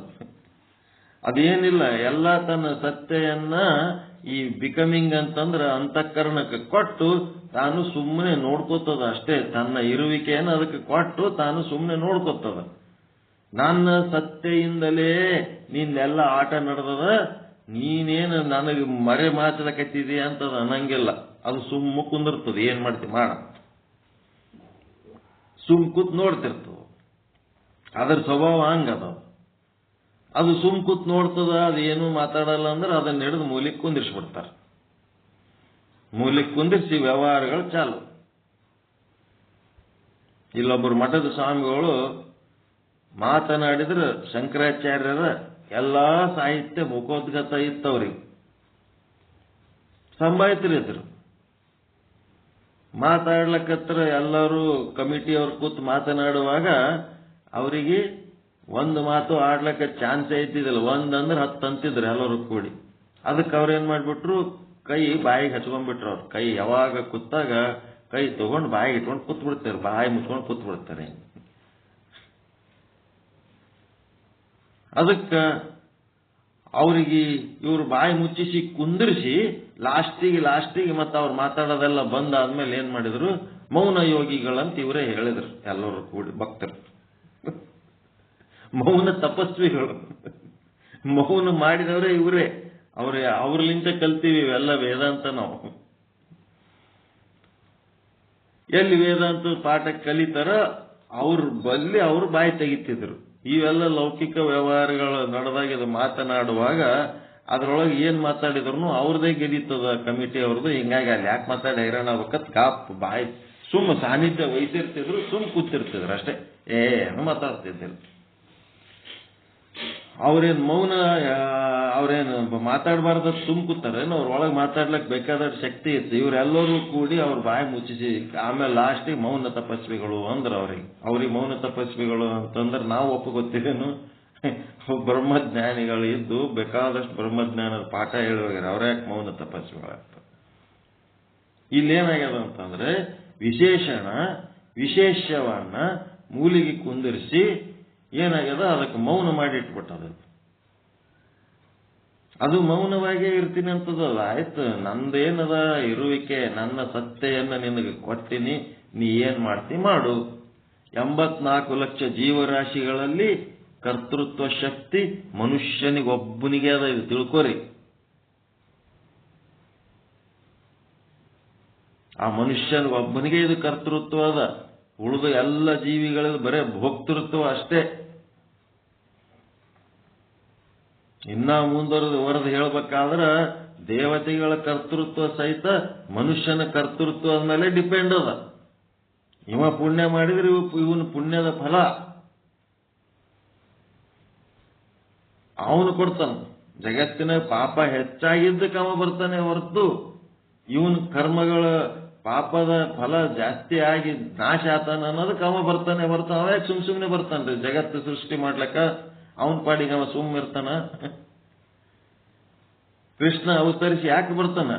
ಅದೇನಿಲ್ಲ, ಎಲ್ಲ ತನ್ನ ಸತ್ತೆಯನ್ನ ಈ ಬಿಕಮಿಂಗ್ ಅಂತಂದ್ರೆ ಅಂತಃಕರಣಕ್ಕೆ ಕೊಟ್ಟು ತಾನು ಸುಮ್ಮನೆ ನೋಡ್ಕೋತದ ಅಷ್ಟೇ. ತನ್ನ ಇರುವಿಕೆಯನ್ನು ಅದಕ್ಕೆ ಕೊಟ್ಟು ತಾನು ಸುಮ್ಮನೆ ನೋಡ್ಕೋತದ. ನನ್ನ ಸತ್ತೆಯಿಂದಲೇ ನಿನ್ನೆಲ್ಲ ಆಟ ನಡೆದದ, ನೀನೇನು ನನಗೆ ಮರೆ ಮಾಚಲಕತ್ತಿದಿ ಅಂತದ ಅನ್ನಂಗಿಲ್ಲ. ಅದು ಸುಮ್ಮ ಕುಂದಿರ್ತದೆ. ಏನ್ ಮಾಡ್ತಿ ಮಾಡ, ಸುಮ್ ಕೂತ್ ನೋಡ್ತಿರ್ತದ. ಅದ್ರ ಸ್ವಭಾವ ಹಂಗದ. ಅದು ಸುಮ್ ಕೂತ್ ನೋಡ್ತದ, ಅದೇನು ಮಾತಾಡಲ್ಲ ಅಂದ್ರೆ ಅದನ್ನ ಹಿಡಿದು ಮೂಲಿಗೆ ಕುಂದಿರ್ಸ್ಬಿಡ್ತಾರ. ಮೂಲಿಗೆ ಕುಂದಿರ್ಸಿ ವ್ಯವಹಾರಗಳು ಚಾಲು. ಇಲ್ಲೊಬ್ಬರು ಮಠದ ಸ್ವಾಮಿಗಳು ಮಾತನಾಡಿದ್ರೆ ಶಂಕರಾಚಾರ್ಯರ ಎಲ್ಲಾ ಸಾಹಿತ್ಯ ಮುಖೋದ್ಗತ ಇತ್ತವ್ರಿಗೆ. ಸಂಭಾಯ್ತರಿದ್ರು. ಮಾತಾಡ್ಲಕ್ಕತ್ರ ಎಲ್ಲರೂ ಕಮಿಟಿಯವ್ರು ಕೂತ್ ಮಾತನಾಡುವಾಗ ಅವರಿಗೆ ಒಂದು ಮಾತು ಆಡ್ಲಕ್ಕ ಚಾನ್ಸ್ ಐತಿದಿಲ್ಲ. ಒಂದಂದ್ರೆ 10 ಅಂತಿದ್ರು ಎಲ್ಲರೂ ಕೂಡಿ. ಅದಕ್ಕೆ ಅವ್ರೇನ್ ಮಾಡ್ಬಿಟ್ರು, ಕೈ ಬಾಯಿಗೆ ಹಚ್ಕೊಂಡ್ಬಿಟ್ರು. ಅವ್ರು ಕೈ ಯಾವಾಗ ಕೂತಾಗ ಕೈ ತಗೊಂಡು ಬಾಯಿಗೆ ಇಟ್ಕೊಂಡು ಕೂತ್ ಬಿಡ್ತಾರೆ, ಬಾಯಿ ಮುಚ್ಕೊಂಡು ಕೂತ್ ಬಿಡ್ತಾರೆ. ಅದಕ್ಕ ಅವ್ರಿಗೆ ಇವ್ರು ಬಾಯಿ ಮುಚ್ಚಿಸಿ ಕುಂದಿರಿಸಿ ಲಾಸ್ಟಿಗೆ ಮತ್ತೆ ಅವ್ರು ಮಾತಾಡೋದೆಲ್ಲ ಬಂದಾದ್ಮೇಲೆ ಏನ್ ಮಾಡಿದ್ರು, ಮೌನ ಯೋಗಿಗಳಂತ ಇವರೇ ಹೇಳಿದ್ರು ಎಲ್ಲರೂ ಕೂಡಿ ಭಕ್ತರು. ಮೌನ ತಪಸ್ವಿಗಳು, ಮೌನ ಮಾಡಿದವರೇ ಇವರೇ. ಅವ್ರಲಿಂದ ಕಲ್ತೀವಿ ಇವೆಲ್ಲ ವೇದಾಂತ ನಾವು. ಎಲ್ಲಿ ವೇದಾಂತ ಪಾಠ ಕಲಿತಾರ ಅವ್ರು ಬಾಯಿ ತೆಗಿತಿದ್ರು. ಇವೆಲ್ಲ ಲೌಕಿಕ ವ್ಯವಹಾರಗಳು ನಡೆದಾಗ ಇದು ಮಾತನಾಡುವಾಗ ಅದ್ರೊಳಗೆ ಏನ್ ಮಾತಾಡಿದ್ರು ಅವ್ರದೇ ಗೆದಿತದ ಕಮಿಟಿ ಅವ್ರದ್ದು. ಹಿಂಗಾಗಿ ಅಲ್ಲಿ ಯಾಕೆ ಮಾತಾಡಿ ಹೈರಾಣ ಆಗ್ಬೇಕತ್ ಕಾಪ್ ಬಾಯಿ ಸುಮ್ಮ ಸಾನ್ನಿಧ್ಯ ವಹಿಸಿರ್ತಿದ್ರು, ಸುಮ್ ಕೂತಿರ್ತಿದ್ರು ಅಷ್ಟೇ, ಏನು ಮಾತಾಡ್ತಿದ್ರು. ಅವ್ರೇನ್ ಮೌನ, ಅವ್ರೇನು ಮಾತಾಡಬಾರ್ದ ಸುಮ್ ಕೂತಾರೇನು? ಅವ್ರೊಳಗೆ ಮಾತಾಡ್ಲಕ್ ಬೇಕಾದ ಶಕ್ತಿ ಇತ್ತು. ಇವರೆಲ್ಲರೂ ಕೂಡಿ ಅವ್ರ ಬಾಯಿ ಮುಚ್ಚಿಸಿ ಆಮೇಲೆ ಲಾಸ್ಟಿಗೆ ಮೌನ ತಪಸ್ವಿಗಳು ಅಂದ್ರ ಅವ್ರಿಗೆ ಮೌನ ತಪಸ್ವಿಗಳು ಅಂತಂದ್ರೆ ನಾವು ಒಪ್ಪಗೊತ್ತೀರೇನು? ಬ್ರಹ್ಮಜ್ಞಾನಿಗಳು ಇದ್ದು ಬೇಕಾದಷ್ಟು ಬ್ರಹ್ಮಜ್ಞಾನದ ಪಾಠ ಹೇಳುವಾಗ ಅವ್ರ ಯಾಕೆ ಮೌನ ತಪಸ್ವಿಗಳಾಗ್ತದೆ? ಇಲ್ಲೇನಾಗ್ಯದ ಅಂತಂದ್ರೆ ವಿಶೇಷವನ್ನ ಮೂಲಿಗೆ ಕುಂದಿರಿಸಿ ಏನಾಗ್ಯದ ಅದಕ್ಕೆ ಮೌನ ಮಾಡಿಟ್ಬಿಟ್ಟದ. ಅದು ಮೌನವಾಗೇ ಇರ್ತೀನಿ ಅಂತದ. ಆಯ್ತು, ನಂದೇನದ ಇರುವಿಕೆ, ನನ್ನ ಸತ್ತೆಯನ್ನ ನಿನಗೆ ಕೊಟ್ಟಿನಿ, ನೀ ಏನ್ ಮಾಡ್ತಿ ಮಾಡು. 84 ಲಕ್ಷ ಜೀವರಾಶಿಗಳಲ್ಲಿ ಕರ್ತೃತ್ವ ಶಕ್ತಿ ಮನುಷ್ಯನಿಗೊಬ್ಬನಿಗೆ ಅದ, ಇದು ತಿಳ್ಕೋರಿ. ಆ ಮನುಷ್ಯನಿಗೊಬ್ಬನಿಗೆ ಇದು ಕರ್ತೃತ್ವ ಅದ. ಉಳಿದ ಎಲ್ಲ ಜೀವಿಗಳಲ್ಲಿ ಬರೇ ಭೋಕ್ತೃತ್ವ ಅಷ್ಟೇ. ಇನ್ನ ಮುಂದುವರೆದು ಹೇಳ್ಬೇಕಾದ್ರ ದೇವತೆಗಳ ಕರ್ತೃತ್ವ ಸಹಿತ ಮನುಷ್ಯನ ಕರ್ತೃತ್ವದ ಮೇಲೆ ಡಿಪೆಂಡ್ ಅದ. ಇವ ಪುಣ್ಯ ಮಾಡಿದ್ರೆ ಇವನು ಪುಣ್ಯದ ಫಲ ಅವನು ಕೊಡ್ತಾನ. ಜಗತ್ತಿನ ಪಾಪ ಹೆಚ್ಚಾಗಿದ್ದಕ್ಕೆ ಅವ ಬರ್ತಾನೆ ಹೊರತು ಇವನ ಕರ್ಮಗಳ ಪಾಪದ ಫಲ ಜಾಸ್ತಿ ಆಗಿ ನಾಶ ಆತಾನ ಅನ್ನೋದಕ್ಕೆ ಅವ ಬರ್ತಾನೆ ಹೊರತು ಅವ ಯಾಕೆ ಸುಮ್ನೆ ಬರ್ತಾನ್ರಿ ಜಗತ್ತು ಸೃಷ್ಟಿ ಮಾಡ್ಲಕ್ಕ? ಅವನ ಪಾಡಿಗೆ ಅವ ಇರ್ತಾನ? ಕೃಷ್ಣ ಅವತರಿಸಿ ಯಾಕೆ ಬರ್ತಾನ?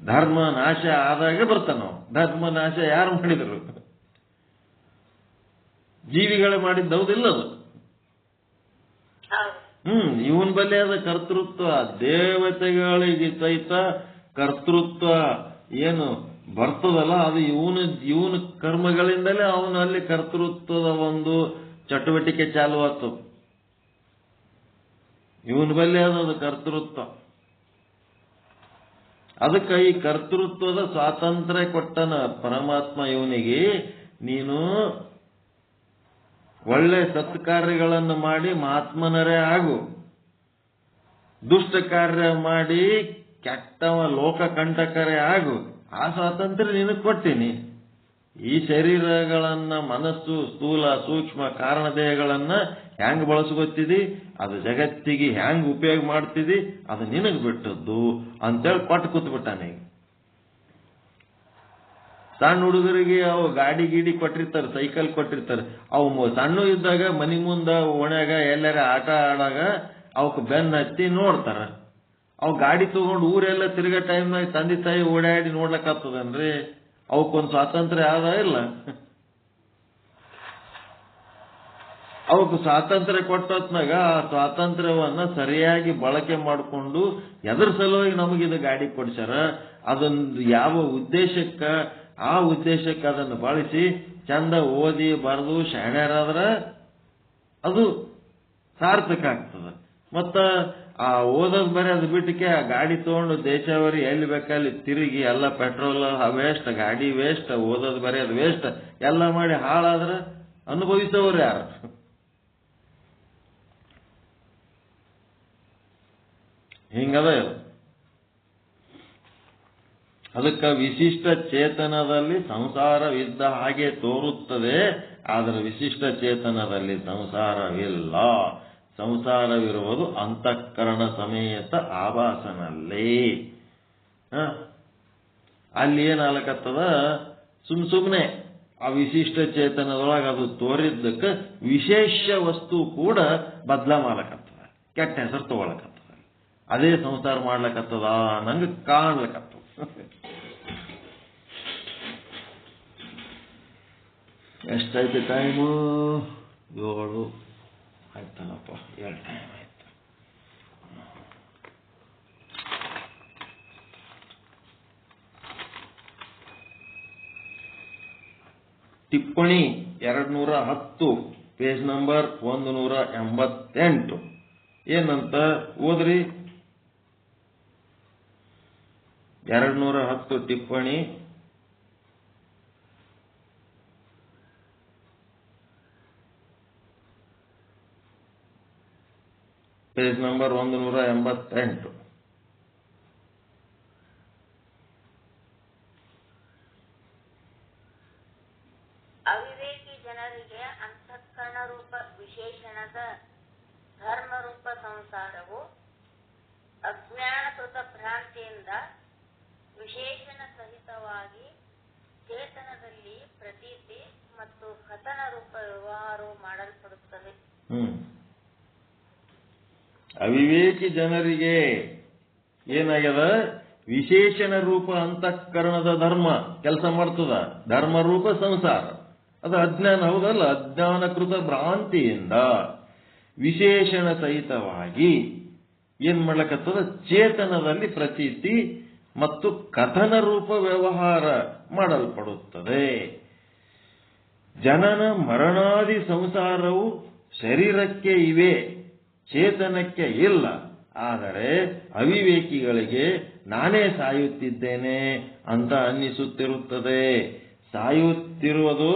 ಧರ್ಮ ನಾಶ ಆದಾಗ ಬರ್ತಾನ. ಧರ್ಮ ನಾಶ ಯಾರು ಮಾಡಿದ್ರು? ಜೀವಿಗಳೇ ಮಾಡಿದ್ದೌದಿಲ್ಲದು. ಇವನ್ ಬಲ್ಲೆ ಅದ ಕರ್ತೃತ್ವ. ದೇವತೆಗಳಿಗೆ ಸಹಿತ ಕರ್ತೃತ್ವ ಏನು ಬರ್ತದಲ್ಲ, ಅದು ಇವನ ಕರ್ಮಗಳಿಂದಲೇ ಅವನಲ್ಲಿ ಕರ್ತೃತ್ವದ ಒಂದು ಚಟುವಟಿಕೆ ಚಾಲು ಆತು. ಇವನ ಬಲ್ಲೆ ಅದು ಕರ್ತೃತ್ವ. ಅದಕ್ಕೆ ಈ ಕರ್ತೃತ್ವದ ಸ್ವಾತಂತ್ರ್ಯ ಕೊಟ್ಟನ ಪರಮಾತ್ಮ ಇವನಿಗೆ. ನೀನು ಒಳ್ಳೆ ಸತ್ಕಾರ್ಯಗಳನ್ನು ಮಾಡಿ ಮಹಾತ್ಮನರೇ ಆಗು, ದುಷ್ಟ ಕಾರ್ಯ ಮಾಡಿ ಕೆಟ್ಟವ ಲೋಕ ಕಂಟಕರೇ ಆಗು. ಆ ಸ್ವಾತಂತ್ರ್ಯ ನಿನಗೆ ಕೊಟ್ಟಿನಿ. ಈ ಶರೀರಗಳನ್ನ, ಮನಸ್ಸು, ಸ್ಥೂಲ ಸೂಕ್ಷ್ಮ ಕಾರಣ ದೇಹಗಳನ್ನ ಹ್ಯಾಂಗ್ ಬಳಸ್ಕೊತಿದಿ, ಅದು ಜಗತ್ತಿಗೆ ಹ್ಯಾಂಗ್ ಉಪಯೋಗ ಮಾಡ್ತಿದಿ, ಅದು ನಿನಗ್ ಬಿಟ್ಟದ್ದು ಅಂತೇಳಿ ಕೊಟ್ಟು ಕೂತ್ಬಿಟ್ಟಾನೆ. ಸಣ್ಣ ಹುಡುಗರಿಗೆ ಅವು ಗಾಡಿ ಕೊಟ್ಟಿರ್ತಾರೆ, ಸೈಕಲ್ ಕೊಟ್ಟಿರ್ತಾರೆ. ಅವು ಸಣ್ಣ ಇದ್ದಾಗ ಮನಿ ಮುಂದ ಓಣ್ಯಾಗ ಎಲ್ಲಾರ ಆಟ ಆಡಾಗ ಅವಕ್ ಬೆನ್ನ ಹತ್ತಿ ನೋಡ್ತಾರ. ಅವ್ ಗಾಡಿ ತಗೊಂಡು ಊರೆಲ್ಲ ತಿರ್ಗಾ ಟೈಮ್ನಾಗ ತಂದೆ ತಾಯಿ ಓಡಾಡಿ ನೋಡ್ಲಕ್ಕಾಗ್ತದನ್ರಿ? ಅವಕ್ಕೊಂದು ಸ್ವಾತಂತ್ರ್ಯ ಆದ ಇಲ್ಲ? ಅವಕ್ಕೆ ಸ್ವಾತಂತ್ರ್ಯ ಕೊಟ್ಟೊತ್ನಾಗ ಆ ಸ್ವಾತಂತ್ರ್ಯವನ್ನ ಸರಿಯಾಗಿ ಬಳಕೆ ಮಾಡಿಕೊಂಡು ಎದ್ರ ಸಲುವಾಗಿ ನಮಗಿದು ಗಾಡಿ ಕೊಡ್ಸ್ಯಾರ, ಅದೊಂದು ಯಾವ ಉದ್ದೇಶಕ್ಕ, ಆ ಉದ್ದೇಶಕ್ಕೆ ಅದನ್ನು ಬಳಸಿ ಚಂದ ಓದಿ ಬರೆದು ಶಾಣ್ಯರಾದ್ರ ಅದು ಸಾರ್ಥಕ ಆಗ್ತದ. ಮತ್ತ ಆ ಓದೋದ್ ಬರೀ ಅದು ಬಿಟ್ಟಕ್ಕೆ ಆ ಗಾಡಿ ತಗೊಂಡು ದೇಶವರಿ ಎಲ್ಲಿ ಬೇಕಲ್ಲಿ ತಿರುಗಿ ಎಲ್ಲ ಪೆಟ್ರೋಲ್ ವೇಸ್ಟ್, ಗಾಡಿ ವೇಸ್ಟ್, ಓದೋದ್ ಬರೀ ಅದು ವೇಸ್ಟ್ ಎಲ್ಲ ಮಾಡಿ ಹಾಳಾದ್ರ ಅನುಭವಿಸೋರು ಯಾರು? ಹಿಂಗದ. ಅದಕ್ಕೆ ವಿಶಿಷ್ಟ ಚೇತನದಲ್ಲಿ ಸಂಸಾರವಿದ್ದ ಹಾಗೆ ತೋರುತ್ತದೆ, ಆದರೆ ವಿಶಿಷ್ಟ ಚೇತನದಲ್ಲಿ ಸಂಸಾರವಿಲ್ಲ. ಸಂಸಾರವಿರುವುದು ಅಂತಃಕರಣ ಸಮೇತ ಆಭಾಸನಲ್ಲಿ. ಅಲ್ಲಿ ಏನಾಗತ್ತದ, ಸುಮ್ನೆ ಆ ವಿಶಿಷ್ಟ ಚೇತನದೊಳಗೆ ಅದು ತೋರಿದ್ದಕ್ಕೆ ವಿಶೇಷ ವಸ್ತು ಕೂಡ ಬದಲಾ ಮಾಡ್ಲಕತ್ತದ, ಕೆಟ್ಟ ಹೆಸರು ತಗೊಳಕತ್ತದ. ಅದೇ ಸಂಸಾರ ಮಾಡ್ಲಕತ್ತದ ನಂಗೆ ಕಾಣ್ಲಕತ್ತದ. ಎಷ್ಟಾಯ್ತು ಟೈಮು? 7 ಆಯ್ತಲ್ಲಪ್ಪ, 7 ಟೈಮ್ ಆಯ್ತು. ಟಿಪ್ಪಣಿ 210, ಪೇಜ್ ನಂಬರ್ 188. ಏನಂತ ಓದ್ರಿ? 210 ಟಿಪ್ಪಣಿ ಪೇಜ್ ನಂಬರ್ 188. ಅವಿವೇಕಿ ಜನರಿಗೆ ಅಂತಃಕರಣ ರೂಪ ವಿಶೇಷಣದ ಧರ್ಮರೂಪ ಸಂಸಾರವು ಅಜ್ಞಾನಕೃತ ಭ್ರಾಂತಿಯಿಂದ ವಿಶೇಷಣ ಸಹಿತವಾಗಿ ಚೇತನದಲ್ಲಿ ಪ್ರತೀತಿ ಮತ್ತು ಕಥನ ರೂಪ ವ್ಯವಹಾರವು ಮಾಡಲ್ಪಡುತ್ತದೆ. ಅವಿವೇಕಿ ಜನರಿಗೆ ಏನಾಗ್ಯದ? ವಿಶೇಷಣ ರೂಪ ಅಂತಃಕರಣದ ಧರ್ಮ ಕೆಲಸ ಮಾಡ್ತದ. ಧರ್ಮ ರೂಪ ಸಂಸಾರ ಅದು ಅಜ್ಞಾನ, ಹೌದಲ್ಲ? ಅಜ್ಞಾನಕೃತ ಭ್ರಾಂತಿಯಿಂದ ವಿಶೇಷಣ ಸಹಿತವಾಗಿ ಏನ್ ಮಾಡ್ಲಕತ್ತದ? ಚೇತನದಲ್ಲಿ ಪ್ರತೀತಿ ಮತ್ತು ಕಥನ ರೂಪ ವ್ಯವಹಾರ ಮಾಡಲ್ಪಡುತ್ತದೆ. ಜನನ ಮರಣಾದಿ ಸಂಸಾರವು ಶರೀರಕ್ಕೆ ಇವೆ, ಚೇತನಕ್ಕೆ ಇಲ್ಲ. ಆದರೆ ಅವಿವೇಕಿಗಳಿಗೆ ನಾನೇ ಸಾಯುತ್ತಿದ್ದೇನೆ ಅಂತ ಅನ್ನಿಸುತ್ತಿರುತ್ತದೆ. ಸಾಯುತ್ತಿರುವುದು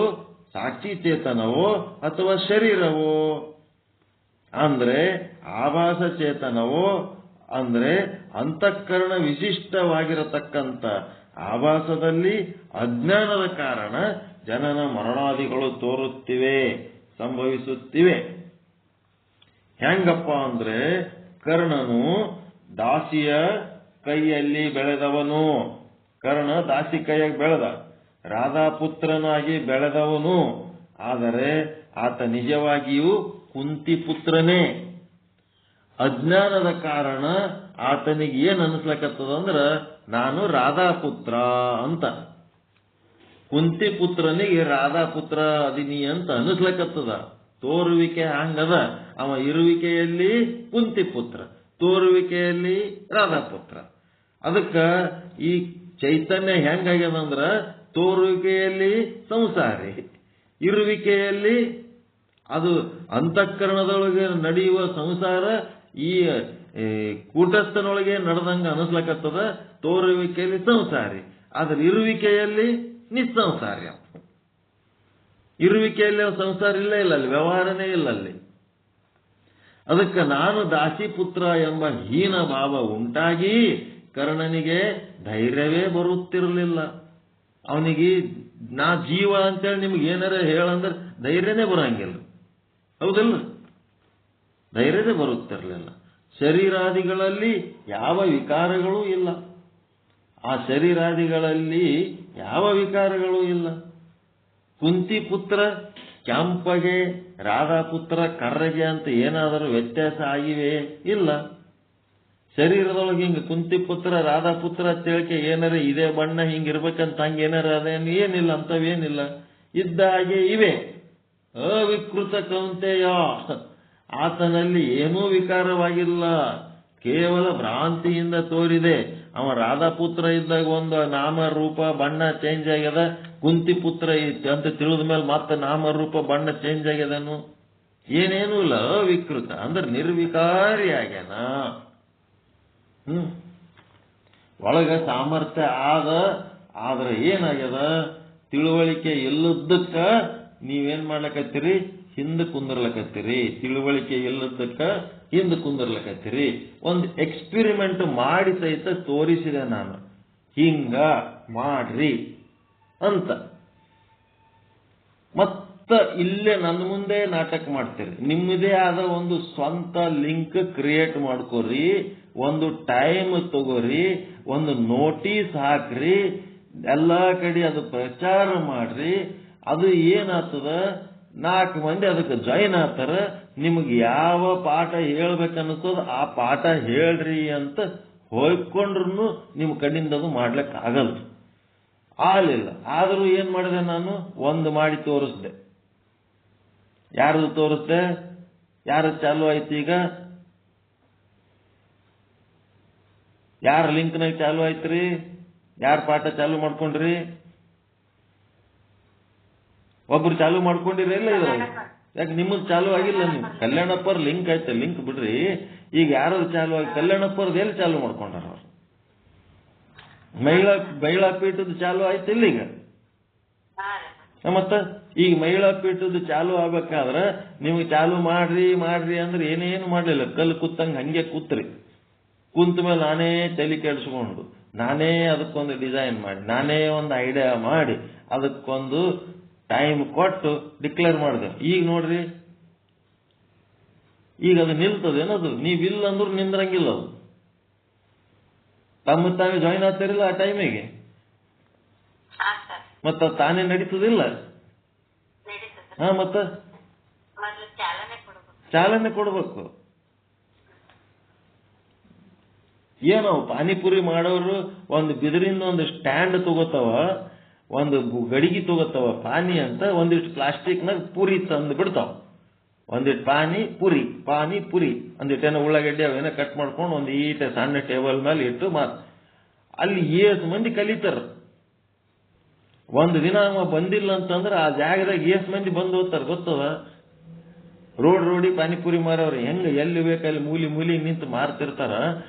ಸಾಕ್ಷಿ ಚೇತನವೋ ಅಥವಾ ಶರೀರವೋ? ಅಂದ್ರೆ ಆಭಾಸ ಚೇತನವೋ? ಅಂದ್ರೆ ಅಂತಃಕರಣ ವಿಶಿಷ್ಟವಾಗಿರತಕ್ಕಂಥ ಆಭಾಸದಲ್ಲಿ ಅಜ್ಞಾನದ ಕಾರಣ ಜನನ ಮರಣಾದಿಗಳು ತೋರುತ್ತಿವೆ, ಸಂಭವಿಸುತ್ತಿವೆ. ಹೆಂಗಪ್ಪ ಅಂದ್ರೆ, ಕರ್ಣನು ದಾಸಿಯ ಕೈಯಲ್ಲಿ ಬೆಳೆದವನು. ಕರ್ಣ ದಾಸಿ ಕೈಯಾಗಿ ಬೆಳೆದ, ರಾಧಾಪುತ್ರನಾಗಿ ಬೆಳೆದವನು. ಆದರೆ ಆತ ನಿಜವಾಗಿಯೂ ಕುಂತಿ ಪುತ್ರನೇ. ಅಜ್ಞಾನದ ಕಾರಣ ಆತನಿಗೆ ಏನ್ ಅನಿಸ್ಲಕತ್ತದಂದ್ರ ನಾನು ರಾಧಾಪುತ್ರ ಅಂತ. ಕುಂತಿ ಪುತ್ರನಿಗೆ ರಾಧಾಪುತ್ರ ಅದಿನಿ ಅಂತ ಅನಿಸ್ಲಕತ್ತದ. ತೋರುವಿಕೆ ಹಂಗದ. ಅವ ಇರುವಿಕೆಯಲ್ಲಿ ಕುಂತಿ ಪುತ್ರ, ತೋರುವಿಕೆಯಲ್ಲಿ ರಾಧಾಪುತ್ರ. ಅದಕ್ಕ ಈ ಚೈತನ್ಯ ಹೆಂಗಾಗ್ಯದಂದ್ರ ತೋರುವಿಕೆಯಲ್ಲಿ ಸಂಸಾರಿ, ಇರುವಿಕೆಯಲ್ಲಿ ಅದು ಅಂತಃಕರಣದೊಳಗೆ ನಡೆಯುವ ಸಂಸಾರ ಈ ಕೂಟಸ್ಥನೊಳಗೆ ನಡೆದಂಗ ಅನಿಸ್ಲಕತ್ತದ. ತೋರುವಿಕೆಯಲ್ಲಿ ಸಂಸಾರಿ, ಆದ್ರೆ ಇರುವಿಕೆಯಲ್ಲಿ ನಿಸ್ಸಂಸಾರ್ಯ. ಇರುವಿಕೆಯಲ್ಲಿ ಸಂಸಾರ ಇಲ್ಲೇ ಇಲ್ಲ, ಅಲ್ಲಿ ವ್ಯವಹಾರನೇ ಇಲ್ಲ ಅಲ್ಲಿ. ಅದಕ್ಕೆ ನಾನು ದಾಸಿಪುತ್ರ ಎಂಬ ಹೀನ ಭಾವ ಉಂಟಾಗಿ ಕರ್ಣನಿಗೆ ಧೈರ್ಯವೇ ಬರುತ್ತಿರಲಿಲ್ಲ. ಅವನಿಗೆ ನಾ ಜೀವ ಅಂತೇಳಿ ನಿಮ್ಗೆ ಏನಾರ ಹೇಳಂದ್ರೆ ಧೈರ್ಯನೇ ಬರಂಗಿಲ್ಲ, ಹೌದಲ್ಲ? ಧೈರ್ಯನೇ ಬರುತ್ತಿರಲಿಲ್ಲ. ಶರೀರಾದಿಗಳಲ್ಲಿ ಯಾವ ವಿಕಾರಗಳೂ ಇಲ್ಲ. ಆ ಶರೀರಾದಿಗಳಲ್ಲಿ ಯಾವ ವಿಕಾರಗಳೂ ಇಲ್ಲ. ಕುಂತಿ ಪುತ್ರ ಕೆಂಪಗೆ, ರಾಧಾಪುತ್ರ ಕರ್ರಗೆ ಅಂತ ಏನಾದರೂ ವ್ಯತ್ಯಾಸ ಆಗಿವೆ? ಇಲ್ಲ. ಶರೀರದೊಳಗೆ ಹಿಂಗ ಕುಂತಿ ಪುತ್ರ ರಾಧಾಪುತ್ರ ತಿಳಿಕೆ ಏನಾರ ಇದೇ ಬಣ್ಣ ಹಿಂಗಿರ್ಬೇಕಂತ ಹಂಗೇನಾರ ಅದೇನು? ಏನಿಲ್ಲ, ಅಂತವೇನಿಲ್ಲ. ಇದ್ದ ಹಾಗೆ ಇವೆ. ಅವಿಕೃತ ಕೌಂತೆಯ, ಆತನಲ್ಲಿ ಏನೂ ವಿಕಾರವಾಗಿಲ್ಲ, ಕೇವಲ ಭ್ರಾಂತಿಯಿಂದ ತೋರಿದೆ. ಅವ ರಾಧಾಪುತ್ರ ಇದ್ದಾಗ ಒಂದು ನಾಮ ರೂಪ ಬಣ್ಣ ಚೇಂಜ್ ಆಗ್ಯದ, ಕುಂತಿ ಪುತ್ರ ಅಂತ ತಿಳಿದ ಮೇಲೆ ಮತ್ತೆ ನಾಮ ರೂಪ ಬಣ್ಣ ಚೇಂಜ್ ಆಗ್ಯದನು? ಏನೇನೂ ಇಲ್ಲ. ಅವಿಕೃತ ಅಂದ್ರೆ ನಿರ್ವಿಕಾರಿ ಆಗ್ಯಾನ. ಒಳಗ ಸಾಮರ್ಥ್ಯ ಆದ್ರೆ ಏನಾಗ್ಯದ? ತಿಳುವಳಿಕೆ ಇಲ್ಲದಕ್ಕ ನೀವೇನ್ ಮಾಡ್ಲಕತ್ತೀರಿ? ಹಿಂದೆ ಕುಂದರ್ಲಕತ್ತೀರಿ. ತಿಳುವಳಿಕೆ ಇಲ್ಲದಕ್ಕ ಹಿಂದೆ ಕುಂದರ್ಲಕತ್ತೀರಿ. ಒಂದು ಎಕ್ಸ್ಪೆರಿಮೆಂಟ್ ಮಾಡಿ ಸಹಿತ ತೋರಿಸಿದೆ ನಾನು, ಹಿಂಗ ಮಾಡ್ರಿ ಅಂತ. ಮತ್ತ ಇಲ್ಲೇ ನನ್ನ ಮುಂದೆ ನಾಟಕ ಮಾಡ್ತೀರಿ. ನಿಮ್ಮದೇ ಆದ ಒಂದು ಸ್ವಂತ ಲಿಂಕ್ ಕ್ರಿಯೇಟ್ ಮಾಡ್ಕೋರಿ, ಒಂದು ಟೈಮ್ ತಗೋರಿ, ಒಂದು ನೋಟಿಸ್ ಹಾಕ್ರಿ, ಎಲ್ಲಾ ಕಡೆ ಅದು ಪ್ರಚಾರ ಮಾಡ್ರಿ. ಅದು ಏನಾಗ್ತದ? 4 ಮಂದಿ ಅದಕ್ಕೆ ಜಾಯಿನ್ ಆಗ್ತಾರ. ನಿಮಗೆ ಯಾವ ಪಾಠ ಹೇಳ್ಬೇಕನ್ನಿಸ್ತದ ಆ ಪಾಠ ಹೇಳ್ರಿ ಅಂತ ಹೋಯ್ಕೊಂಡ್ರು ನಿಮ್ಮ ಕಣ್ಣಿಂದ ಅದು ಮಾಡ್ಲಿಕ್ಕೆ ಆಗಲ್ಲ. ಆಗಲಿಲ್ಲ. ಆದರೂ ಏನ್ ಮಾಡಿದೆ ನಾನು? ಒಂದು ಮಾಡಿ ತೋರಿಸ್ದೆ. ಯಾರ್ದು ತೋರಿಸ್ದೆ? ಯಾರು ಚಾಲು ಆಯ್ತು ಈಗ? ಯಾರ ಲಿಂಕ್ನಾಗ ಚಾಲು ಆಯ್ತ್ರಿ? ಯಾರ ಪಾಠ ಚಾಲು ಮಾಡ್ಕೊಂಡ್ರಿ? ಒಬ್ರು ಚಾಲು ಮಾಡ್ಕೊಂಡಿರಿ ಇಲ್ಲ ಇದ್ರಾಗ? ಯಾಕೆ ನಿಮ್ಮದು ಚಾಲು ಆಗಿಲ್ಲ? ನೀವು ಕಲ್ಯಾಣಪ್ಪರ್ ಲಿಂಕ್ ಆಯ್ತು, ಲಿಂಕ್ ಬಿಡ್ರಿ. ಈಗ ಯಾರು ಚಾಲು ಆಗಿ ಕಲ್ಯಾಣಪ್ಪರ್ದು ಎಲ್ಲಿ ಚಾಲು ಮಾಡ್ಕೊಂಡಾರ? ಅವ್ರು ಮಹಿಳಾ ಪೀಠದ ಚಾಲು ಆಯ್ತು ಇಲ್ಲ ಈಗ? ಮತ್ತ ಈಗ ಮಹಿಳಾ ಪೀಠದ ಚಾಲು ಆಗ್ಬೇಕಾದ್ರೆ ನಿಮ್ಗೆ ಚಾಲು ಮಾಡ್ರಿ ಅಂದ್ರೆ ಏನೇನು ಮಾಡ್ಲಿಲ್ಲ, ಕಲ್ಲು ಕೂತಂಗ ಹಂಗೆ ಕೂತ್ರಿ. ಕುಂತ ಮೇಲೆ ನಾನೇ ತಲೆ ಕೆಡಿಸ್ಕೊಂಡು ನಾನೇ ಅದಕ್ಕೊಂದು ಡಿಸೈನ್ ಮಾಡಿ ನಾನೇ ಒಂದು ಐಡಿಯಾ ಮಾಡಿ ಅದಕ್ಕೊಂದು ಟೈಮ್ ಕೊಟ್ಟು ಡಿಕ್ಲೇರ್ ಮಾಡಿದೆ. ಈಗ ನೋಡ್ರಿ, ಈಗ ಅದು ನಿಲ್ತದೇನದು, ನೀವಿಲ್ಲ ಅಂದ್ರೂ ನಿಂದ್ರಂಗಿಲ್ಲ. ಅದು ತಮ್ಮ ತಾವೇ ಜಾಯಿನ್ ಆಗ್ತಾರಿಲ್ಲ ಆ ಟೈಮಿಗೆ, ಮತ್ತ ತಾನೇ ನಡೀತದಿಲ್ಲ. ಮತ್ತ ಚಾಲನೆ ಕೊಡ್ಬೇಕು. ಏನೋ ಪಾನಿಪುರಿ ಮಾಡೋರು ಒಂದು ಬಿದಿರಿಂದ ಒಂದು ಸ್ಟ್ಯಾಂಡ್ ತಗೋತಾವ, ಒಂದು ಗಡಿಗೆ ತಗೋತಾವ ಪಾನಿ ಅಂತ, ಒಂದಿಷ್ಟು ಪ್ಲಾಸ್ಟಿಕ್ನಾಗ ಪೂರಿ ತಂದು ಬಿಡ್ತಾವ. ಒಂದಿಟ್ಟು ಪಾನಿ ಪುರಿ ಒಂದಿಟ್ಟೇನೋ ಉಳ್ಳಾಗಡ್ಡಿ ಅವೇನೋ ಕಟ್ ಮಾಡ್ಕೊಂಡು ಒಂದು ಈಟ ಸಣ್ಣ ಟೇಬಲ್ ಮೇಲೆ ಇಟ್ಟು ಅಲ್ಲಿ ಏಸು ಮಂದಿ ಕಲಿತಾರ. ಒಂದು ದಿನ ಅವ ಬಂದಿಲ್ಲ ಅಂತಂದ್ರೆ ಆ ಜಾಗದಾಗ ಏಸು ಮಂದಿ ಬಂದು ಹೋಗ್ತಾರ ಗೊತ್ತದ. ರೋಡಿ ಪಾನಿಪುರಿ ಮಾರವ್ರು ಹೆಂಗ ಎಲ್ಲಿ ಬೇಕಲ್ಲಿ ಮೂಲಿ ನಿಂತು ಮಾರ್ತಿರ್ತಾರ.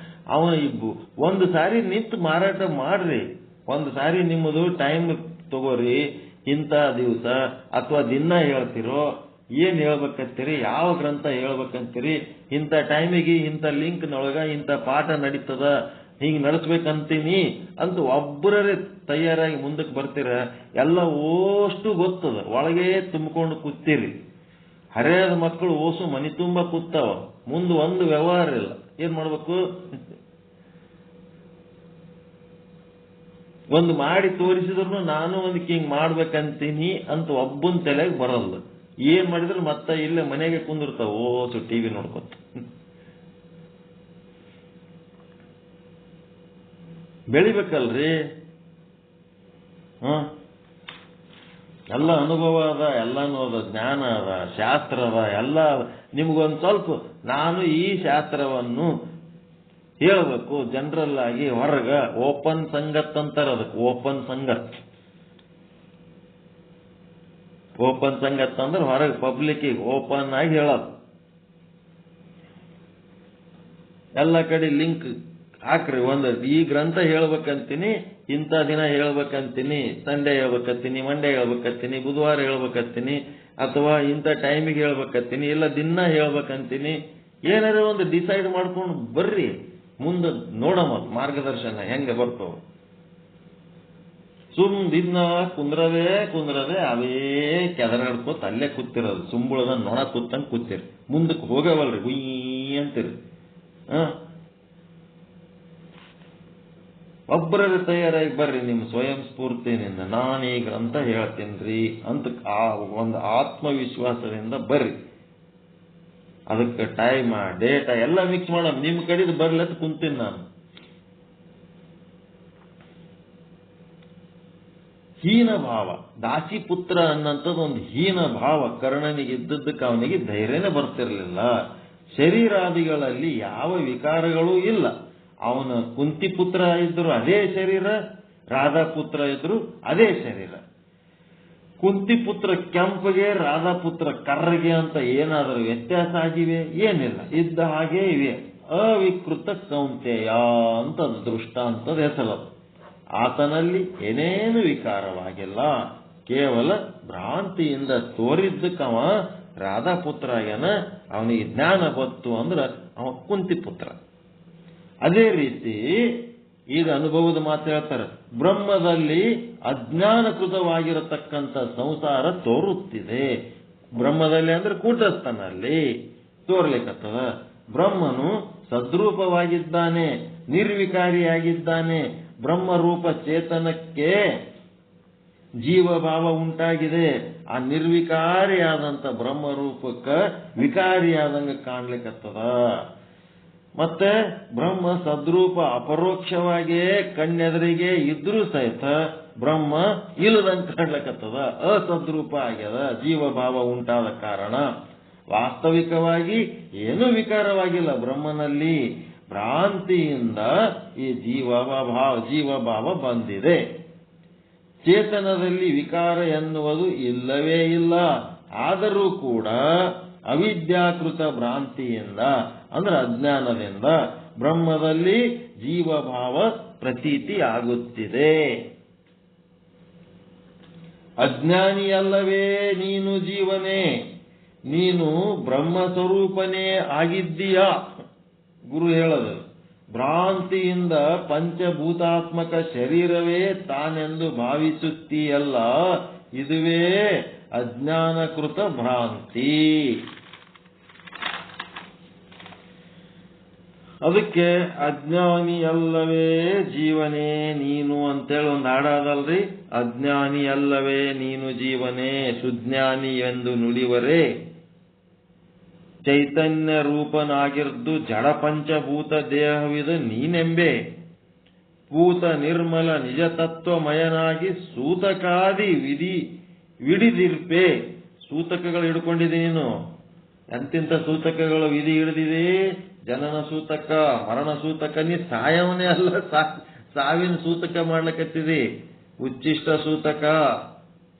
ಅವನ ಒಂದು ಸಾರಿ ನಿಂತು ಮಾರಾಟ ಮಾಡ್ರಿ, ಒಂದು ಸಾರಿ ನಿಮ್ಮದು ಟೈಮ್ ತಗೋರಿ. ಇಂಥ ದಿವಸ ಅಥವಾ ದಿನ ಹೇಳ್ತಿರೋ, ಏನ್ ಹೇಳ್ಬೇಕಂತೀರಿ, ಯಾವ ಗ್ರಂಥ ಹೇಳ್ಬೇಕಂತೀರಿ, ಇಂಥ ಟೈಮಿಗೆ ಇಂಥ ಲಿಂಕ್ನೊಳಗ ಇಂಥ ಪಾಠ ನಡೀತದ, ಹಿಂಗ್ ನಡೆಸ್ಬೇಕಂತೀನಿ ಅಂತ ಒಬ್ಬರೇ ತಯಾರಾಗಿ ಮುಂದಕ್ಕೆ ಬರ್ತೀರ. ಎಲ್ಲ ಓಷ್ಟು ಗೊತ್ತದ, ಒಳಗೆ ತುಂಬಿಕೊಂಡು ಕೂತೀರಿ. ಹರಿಯಾದ ಮಕ್ಕಳು ಓಸು ಮನಿ ತುಂಬ ಕೂತಾವ, ಮುಂದೆ ಒಂದು ವ್ಯವಹಾರ ಇಲ್ಲ. ಏನ್ ಮಾಡ್ಬೇಕು? ಒಂದು ಮಾಡಿ ತೋರಿಸಿದ್ರು ನಾನು ಒಂದು ಹಿಂಗ್ ಮಾಡ್ಬೇಕಂತೀನಿ ಅಂತ ಒಬ್ಬನ ತಲೆಗೆ ಬರಲ್ಲ. ಏನ್ ಮಾಡಿದ್ರು ಮತ್ತೆ ಇಲ್ಲೇ ಮನೆಗೆ ಕುಂದಿರ್ತಾವ ಓಸು ಟಿವಿ ನೋಡ್ಕೊತ. ಬೆಳಿಬೇಕಲ್ರಿ. ಎಲ್ಲ ಅನುಭವ ಅದ, ಎಲ್ಲಾನು ಅದ, ಜ್ಞಾನ ಅದ, ಶಾಸ್ತ್ರ ಅದ, ಎಲ್ಲ ನಿಮ್ಗೊಂದು ಸ್ವಲ್ಪ ನಾನು ಈ ಶಾಸ್ತ್ರವನ್ನು ಹೇಳ್ಬೇಕು ಜನರಲ್ ಆಗಿ ಹೊರಗ ಓಪನ್ ಸಂಗತ್ ಅಂತಾರ. ಅದಕ್ಕೆ ಓಪನ್ ಸಂಗತ್ ಅಂದ್ರೆ ಹೊರಗೆ ಪಬ್ಲಿಕ್ಕಿಗೆ ಓಪನ್ ಆಗಿ ಹೇಳೋದು. ಎಲ್ಲ ಕಡೆ ಲಿಂಕ್ ಹಾಕ್ರಿ. ಒಂದು ಈ ಗ್ರಂಥ ಹೇಳ್ಬೇಕಂತೀನಿ, ಇಂಥ ದಿನ ಹೇಳ್ಬೇಕಂತೀನಿ, ಸಂಡೇ ಹೇಳ್ಬೇಕಂತೀನಿ, ಮಂಡೇ ಹೇಳ್ಬೇಕಂತೀನಿ, ಬುಧವಾರ ಹೇಳ್ಬೇಕಂತೀನಿ, ಅಥವಾ ಇಂಥ ಟೈಮಿಗೆ ಹೇಳ್ಬೇಕಂತೀನಿ, ಇಲ್ಲ ದಿನ ಹೇಳ್ಬೇಕಂತೀನಿ. ಏನಾದ್ರು ಒಂದು ಡಿಸೈಡ್ ಮಾಡ್ಕೊಂಡು ಬರ್ರಿ, ಮುಂದೆ ನೋಡಮ್ಮ ಮಾರ್ಗದರ್ಶನ ಹೆಂಗೆ ಬರ್ತವ. ದಿನ ಕುಂದ್ರದೆ ಅವೇ ಕೆದರಾಡ್ಕೋತ ಅಲ್ಲೇ ಕೂತಿರೋದು, ಸುಂಬಳದ ನೊಣ ಕೂತಂಗ್ ಕೂತಿರಿ. ಮುಂದಕ್ಕೆ ಹೋಗವಲ್ರಿ, ಗುಯ್ ಅಂತೀರಿ. ಒಬ್ಬರಲ್ಲಿ ತಯಾರಾಗಿ ಬರ್ರಿ, ನಿಮ್ಮ ಸ್ವಯಂ ಸ್ಫೂರ್ತಿನಿಂದ ನಾನೀಗ ಅಂತ ಹೇಳ್ತೀನ್ರಿ ಅಂತ ಆ ಒಂದು ಆತ್ಮವಿಶ್ವಾಸದಿಂದ ಬರ್ರಿ. ಅದಕ್ಕೆ ಟೈಮ ಡೇಟ ಎಲ್ಲ ಮಿಕ್ಸ್ ಮಾಡೋಣ. ನಿಮ್ಮ ಕಡೆದು ಬರ್ಲತ್ ಕುಂತೀನಿ ನಾನು. ಹೀನ ಭಾವ, ದಾಸಿಪುತ್ರ ಅನ್ನಂಥದ್ದು ಒಂದು ಹೀನ ಭಾವ ಕರ್ಣನಿಗೆ ಇದ್ದದ್ದಕ್ಕೆ ಅವನಿಗೆ ಧೈರ್ಯನೇ ಬರ್ತಿರ್ಲಿಲ್ಲ. ಶರೀರಾದಿಗಳಲ್ಲಿ ಯಾವ ವಿಕಾರಗಳೂ ಇಲ್ಲ. ಅವನ ಕುಂತಿಪುತ್ರ ಇದ್ರು ಅದೇ ಶರೀರ, ರಾಧಾಪುತ್ರ ಇದ್ರು ಅದೇ ಶರೀರ. ಕುಂತಿಪುತ್ರ ಕೆಂಪಗೆ, ರಾಧಾಪುತ್ರ ಕರ್ರಗೆ ಅಂತ ಏನಾದರೂ ವ್ಯತ್ಯಾಸ ಆಗಿವೆ? ಏನಿಲ್ಲ, ಇದ್ದ ಹಾಗೆ ಇವೆ. ಅವಿಕೃತ ಕೌಂತೆಯ ಅಂತ ಅದು ದೃಷ್ಟಾಂತದ ಹೆಸರದು. ಆತನಲ್ಲಿ ಏನೇನು ವಿಕಾರವಾಗಿಲ್ಲ, ಕೇವಲ ಭ್ರಾಂತಿಯಿಂದ ತೋರಿದ್ದಕ್ಕವ ರಾಧಾಪುತ್ರ ಆಗ್ಯಾನ. ಅವನಿಗೆ ಜ್ಞಾನ ಬತ್ತು ಅಂದ್ರೆ ಅವ ಕುಂತಿಪುತ್ರ. ಅದೇ ರೀತಿ ಈಗ ಅನುಭವದ ಮಾತು ಹೇಳ್ತಾರೆ, ಬ್ರಹ್ಮದಲ್ಲಿ ಅಜ್ಞಾನಕೃತವಾಗಿರತಕ್ಕಂಥ ಸಂಸಾರ ತೋರುತ್ತಿದೆ. ಬ್ರಹ್ಮದಲ್ಲಿ ಅಂದ್ರೆ ಕೂಟಸ್ಥನಲ್ಲಿ ತೋರ್ಲಿಕ್ಕತ್ತದ. ಬ್ರಹ್ಮನು ಸದ್ರೂಪವಾಗಿದ್ದಾನೆ, ನಿರ್ವಿಕಾರಿಯಾಗಿದ್ದಾನೆ. ಬ್ರಹ್ಮರೂಪ ಚೇತನಕ್ಕೆ ಜೀವಭಾವ ಉಂಟಾಗಿದೆ. ಆ ನಿರ್ವಿಕಾರಿಯಾದಂಥ ಬ್ರಹ್ಮರೂಪಕ್ಕ ವಿಕಾರಿಯಾದಂಗ ಕಾಣ್ಲಿಕ್ಕತ್ತದ. ಮತ್ತೆ ಬ್ರಹ್ಮ ಸದ್ರೂಪ ಅಪರೋಕ್ಷವಾಗಿಯೇ ಕಣ್ಣೆದರಿಗೆ ಇದ್ರೂ ಸಹಿತ ಬ್ರಹ್ಮ ಇಲ್ಲದಂಗೆ ಕಾಣ್ಲಿಕ್ಕತ್ತದ, ಅಸದ್ರೂಪ ಆಗ್ಯದ ಜೀವಭಾವ ಉಂಟಾದ ಕಾರಣ. ವಾಸ್ತವಿಕವಾಗಿ ಏನೂ ವಿಕಾರವಾಗಿಲ್ಲ ಬ್ರಹ್ಮನಲ್ಲಿ. ಭ್ರಾಂತಿಯಿಂದ ಈ ಜೀವಭಾವ ಬಂದಿದೆ. ಚೇತನದಲ್ಲಿ ವಿಕಾರ ಎನ್ನುವುದು ಇಲ್ಲವೇ ಇಲ್ಲ. ಆದರೂ ಕೂಡ ಅವಿದ್ಯಾಕೃತ ಭ್ರಾಂತಿಯಿಂದ ಅಂದ್ರೆ ಅಜ್ಞಾನದಿಂದ ಬ್ರಹ್ಮದಲ್ಲಿ ಜೀವಭಾವ ಪ್ರತೀತಿ ಆಗುತ್ತಿದೆ. ಅಜ್ಞಾನಿಯಲ್ಲವೇ ನೀನು ಜೀವನೇ, ನೀನು ಬ್ರಹ್ಮ ಸ್ವರೂಪನೇ ಆಗಿದ್ದೀಯ. ಗುರು ಹೇಳದು, ಭ್ರಾಂತಿಯಿಂದ ಪಂಚಭೂತಾತ್ಮಕ ಶರೀರವೇ ತಾನೆಂದು ಭಾವಿಸುತ್ತೀಯಲ್ಲ, ಇದುವೇ ಅಜ್ಞಾನಕೃತ ಭ್ರಾಂತಿ. ಅದಕ್ಕೆ ಅಜ್ಞಾನಿಯಲ್ಲವೇ ಜೀವನೇ ನೀನು ಅಂತೇಳಿ ಒಂದು ಹಾಡಾದಲ್ರಿ. ಅಜ್ಞಾನಿಯಲ್ಲವೇ ನೀನು ಜೀವನೇ, ಸುಜ್ಞಾನಿ ಎಂದು ನುಡಿವರೇ. ಚೈತನ್ಯ ರೂಪನಾಗಿರ್ದು ಜಡ ಪಂಚಭೂತ ದೇಹವಿದು ನೀನೆಂಬೆ. ಭೂತ ನಿರ್ಮಲ ನಿಜ ತತ್ವಮಯನಾಗಿ ಸೂತಕಾದಿ ವಿಡಿದಿರ್ಪೆ. ಸೂತಕಗಳು ಹಿಡ್ಕೊಂಡಿದೆ ನೀನು. ಎಂತಿಂತ ಸೂತಕಗಳು ವಿಧಿ ಹಿಡಿದಿದೆ. ಜನನ ಸೂತಕ, ಮರಣ ಸೂತಕ. ನೀ ಸಾಯವನೇ ಅಲ್ಲ, ಸಾವಿನ ಸೂತಕ ಮಾಡ್ಲಿಕ್ಕತ್ತಿದೆ. ಉಚ್ಚಿಷ್ಟ ಸೂತಕ,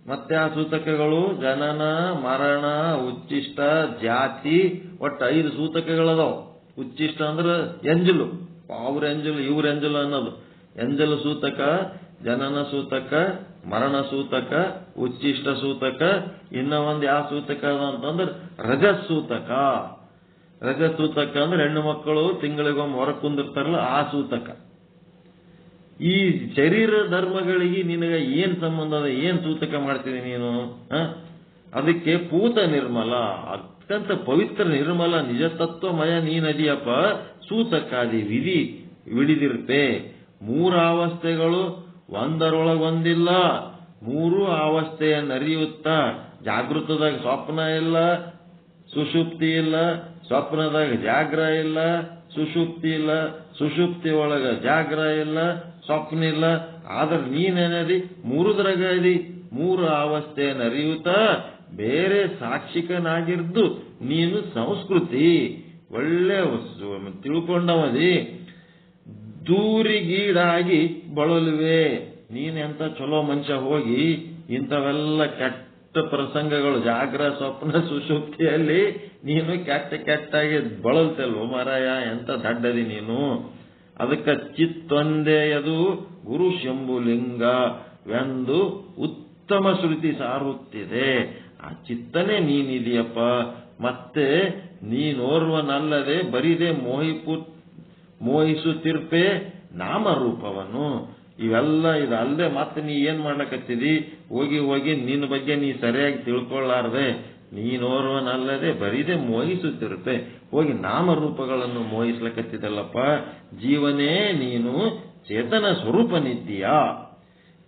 ಮತ್ತೆ ಆ ಸೂತಕಗಳು ಜನನ, ಮರಣ, ಉಚ್ಚಿಷ್ಟ, ಜಾತಿ, ಒಟ್ಟು 5 ಸೂತಕಗಳದಾವ. ಉಚ್ಚಿಷ್ಟ ಅಂದ್ರೆ ಎಂಜಲು, ಅವ್ರ ಎಂಜಲು ಇವ್ರ ಎಂಜಲು ಅನ್ನೋದು. ಎಂಜಲು ಸೂತಕ, ಜನನ ಸೂತಕ, ಮರಣ ಸೂತಕ, ಉಚ್ಚಿಷ್ಟ ಸೂತಕ. ಇನ್ನ ಒಂದು ಯಾವ ಸೂತಕ ಅದ ಅಂತಂದ್ರೆ ರಜಸೂತಕ. ರಜಸೂತಕ ಅಂದ್ರೆ ಹೆಣ್ಣು ಮಕ್ಕಳು ತಿಂಗಳಿಗೊಮ್ಮೆ ಹೊರ ಕುಂದಿರ್ತಾರಲ್ಲ, ಆ ಸೂತಕ. ಈ ಶರೀರ ಧರ್ಮಗಳಿಗೆ ನಿನಗೆ ಏನ್ ಸಂಬಂಧ ಅದ? ಏನ್ ಸೂತಕ ಮಾಡ್ತೀನಿ ನೀನು? ಅದಕ್ಕೆ ಪೂತ ನಿರ್ಮಲ, ಅತ್ಯಂತ ಪವಿತ್ರ ನಿರ್ಮಲ ನಿಜ ತತ್ವಮಯ ನೀನದಿಯಪ್ಪ. ಸೂತಕಾದಿ ವಿಡಿದಿರ್ಪೆ. 3 ಅವಸ್ಥೆಗಳು ಒಂದರೊಳಗೊಂದಿಲ್ಲ. 3 ಅವಸ್ಥೆಯನ್ನರಿಯುತ್ತಾ ಜಾಗೃತದಾಗ ಸ್ವಪ್ನ ಇಲ್ಲ, ಸುಷುಪ್ತಿ ಇಲ್ಲ. ಸ್ವಪ್ನದಾಗ ಜಾಗ್ರ ಇಲ್ಲ, ಸುಷುಪ್ತಿ ಇಲ್ಲ. ಸುಷುಪ್ತಿ ಒಳಗ ಜಾಗ್ರ ಇಲ್ಲ, ಸ್ವಪ್ನ ಇಲ್ಲ. ಆದ್ರೆ ನೀನೇನದಿ 3ದ್ರಾಗ ಅದಿ. 3 ಅವಸ್ಥೆಯನ್ನು ಅರಿಯುತ್ತಾ ಬೇರೆ ಸಾಕ್ಷಿಕನಾಗಿರ್ದು ನೀನು ಸಂಸ್ಕೃತಿ ಒಳ್ಳೆ ತಿಳ್ಕೊಂಡವದಿ. ದೂರಿಗೀಡಾಗಿ ಬಳಲುವೆ. ನೀನೆಂತ ಚಲೋ ಮನುಷ್ಯ ಹೋಗಿ ಇಂಥವೆಲ್ಲ ಕೆಟ್ಟ ಪ್ರಸಂಗಗಳು ಜಾಗ್ರ ಸ್ವಪ್ನ ಸುಷುಪ್ತಿಯಲ್ಲಿ ನೀನು ಕೆಟ್ಟಾಗಿ ಬಳಲ್ತಲ್ವ ಮಾರಾಯ? ಎಂತ ದಡ್ಡದಿ ನೀನು. ಅದಕ್ಕೆ ಚಿತ್ತೊಂದೆಯದು ಗುರು ಶಂಭುಲಿಂಗವೆಂದು ಉತ್ತಮ ಶ್ರುತಿ ಸಾರುತ್ತಿದೆ. ಆ ಚಿತ್ತನೇ ನೀನಿದೆಯಪ್ಪ. ಮತ್ತೆ ನೀನೋರ್ವನಲ್ಲದೆ ಬರಿದೆ ಮೋಹಿಸುತ್ತಿರ್ಪೆ ನಾಮರೂಪವನ್ನು. ಇವೆಲ್ಲ ಇದಲ್ಲದೆ ಮತ್ತೆ ನೀ ಏನ್ ಮಾಡ್ಲಕತ್ತಿದಿ? ಹೋಗಿ ನಿನ್ನ ಬಗ್ಗೆ ನೀ ಸರಿಯಾಗಿ ತಿಳ್ಕೊಳ್ಳಾರ್ದೆ ನೀನೋರ್ವನಲ್ಲದೆ ಬರಿದೆ ಮೋಹಿಸುತ್ತಿರ್ಪೆ. ಹೋಗಿ ನಾಮರೂಪಗಳನ್ನು ಮೋಹಿಸ್ಲಕತ್ತಿದಲ್ಲಪ್ಪ. ಜೀವನೇ ನೀನು ಚೇತನ ಸ್ವರೂಪನಿದ್ದೀಯ.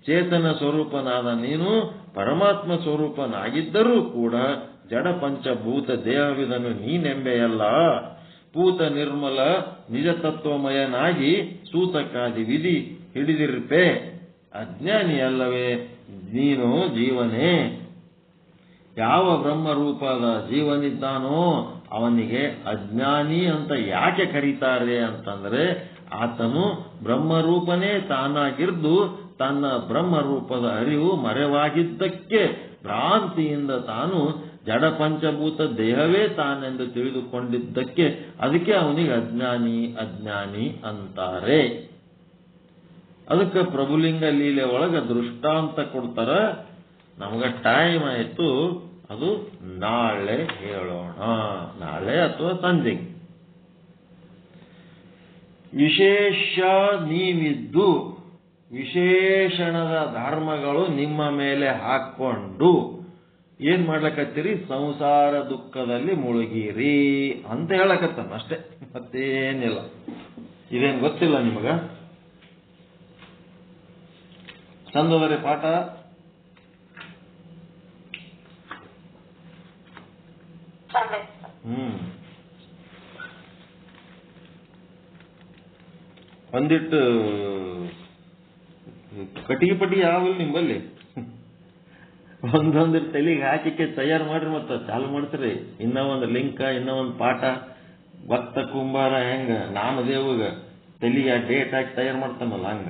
ಚೇತನ ಸ್ವರೂಪನಾದ ನೀನು ಪರಮಾತ್ಮ ಸ್ವರೂಪನಾಗಿದ್ದರೂ ಕೂಡ ಜಡ ಪಂಚಭೂತ ದೇಹವಿದನು ನೀನೆಂಬೆಯಲ್ಲ. ಪೂತ ನಿರ್ಮಲ ನಿಜ ತತ್ವಮಯನಾಗಿ ಸೂತಕಾದಿ ವಿಧಿ ಹಿಡಿದಿರ್ಪೆ. ಅಜ್ಞಾನಿಯಲ್ಲವೇ ನೀನು ಜೀವನೇ. ಯಾವ ಬ್ರಹ್ಮರೂಪದ ಜೀವನಿದ್ದಾನೋ ಅವನಿಗೆ ಅಜ್ಞಾನಿ ಅಂತ ಯಾಕೆ ಕರೀತಾರೆ ಅಂತಂದ್ರೆ, ಆತನು ಬ್ರಹ್ಮರೂಪನೇ ತಾನಾಗಿರ್ದು ತನ್ನ ಬ್ರಹ್ಮರೂಪದ ಅರಿವು ಮರೆವಾಗಿದ್ದಕ್ಕೆ ಭ್ರಾಂತಿಯಿಂದ ತಾನು ಜಡ ಪಂಚಭೂತ ದೇಹವೇ ತಾನೆಂದು ತಿಳಿದುಕೊಂಡಿದ್ದಕ್ಕೆ ಅದಕ್ಕೆ ಅವನಿಗೆ ಅಜ್ಞಾನಿ ಅಂತಾರೆ. ಅದಕ್ಕೆ ಪ್ರಭುಲಿಂಗ ಲೀಲೆ ಒಳಗ ದೃಷ್ಟಾಂತ ಕೊಡ್ತಾರ. ನಮಗ ಟೈಮ್ ಆಯ್ತು, ಅದು ನಾಳೆ ಹೇಳೋಣ. ನಾಳೆ ಅಥವಾ ಸಂಜೆಗೆ. ವಿಶೇಷ ನೀವಿದ್ದು ವಿಶೇಷಣದ ಧರ್ಮಗಳು ನಿಮ್ಮ ಮೇಲೆ ಹಾಕೊಂಡು ಏನ್ ಮಾಡ್ಲಕತ್ತೀರಿ? ಸಂಸಾರ ದುಃಖದಲ್ಲಿ ಮುಳುಗಿರಿ ಅಂತ ಹೇಳಕತ್ತಾನ ಅಷ್ಟೇ, ಮತ್ತೇನಿಲ್ಲ. ಇದೇನ್ ಗೊತ್ತಿಲ್ಲ ನಿಮಗ? ಚಂದವರೇ ಪಾಠ? ಒಂದಿಟ್ಟು ಕಟಿಗೆ ಪಟಿ ಯಾವಿಲ್ಲ ನಿಂಬಲ್ಲಿ? ಒಂದೊಂದಿಟ್ಟು ತಲೆಗೆ ಹಾಕಿಕೆ ತಯಾರು ಮಾಡ್ರಿ, ಮತ್ತ ಚಾಲು ಮಾಡ್ತೀರಿ. ಇನ್ನ ಒಂದು ಲಿಂಕ, ಇನ್ನ ಒಂದು ಪಾಠ. ಭಕ್ತ ಕುಂಬಾರ ಹೆಂಗ ನಾಮದೇವಗ ತಲೆಗೆ ಡೇಟ್ ಹಾಕಿ ತಯಾರು ಮಾಡ್ತಾನಲ್ಲ ಹಂಗ.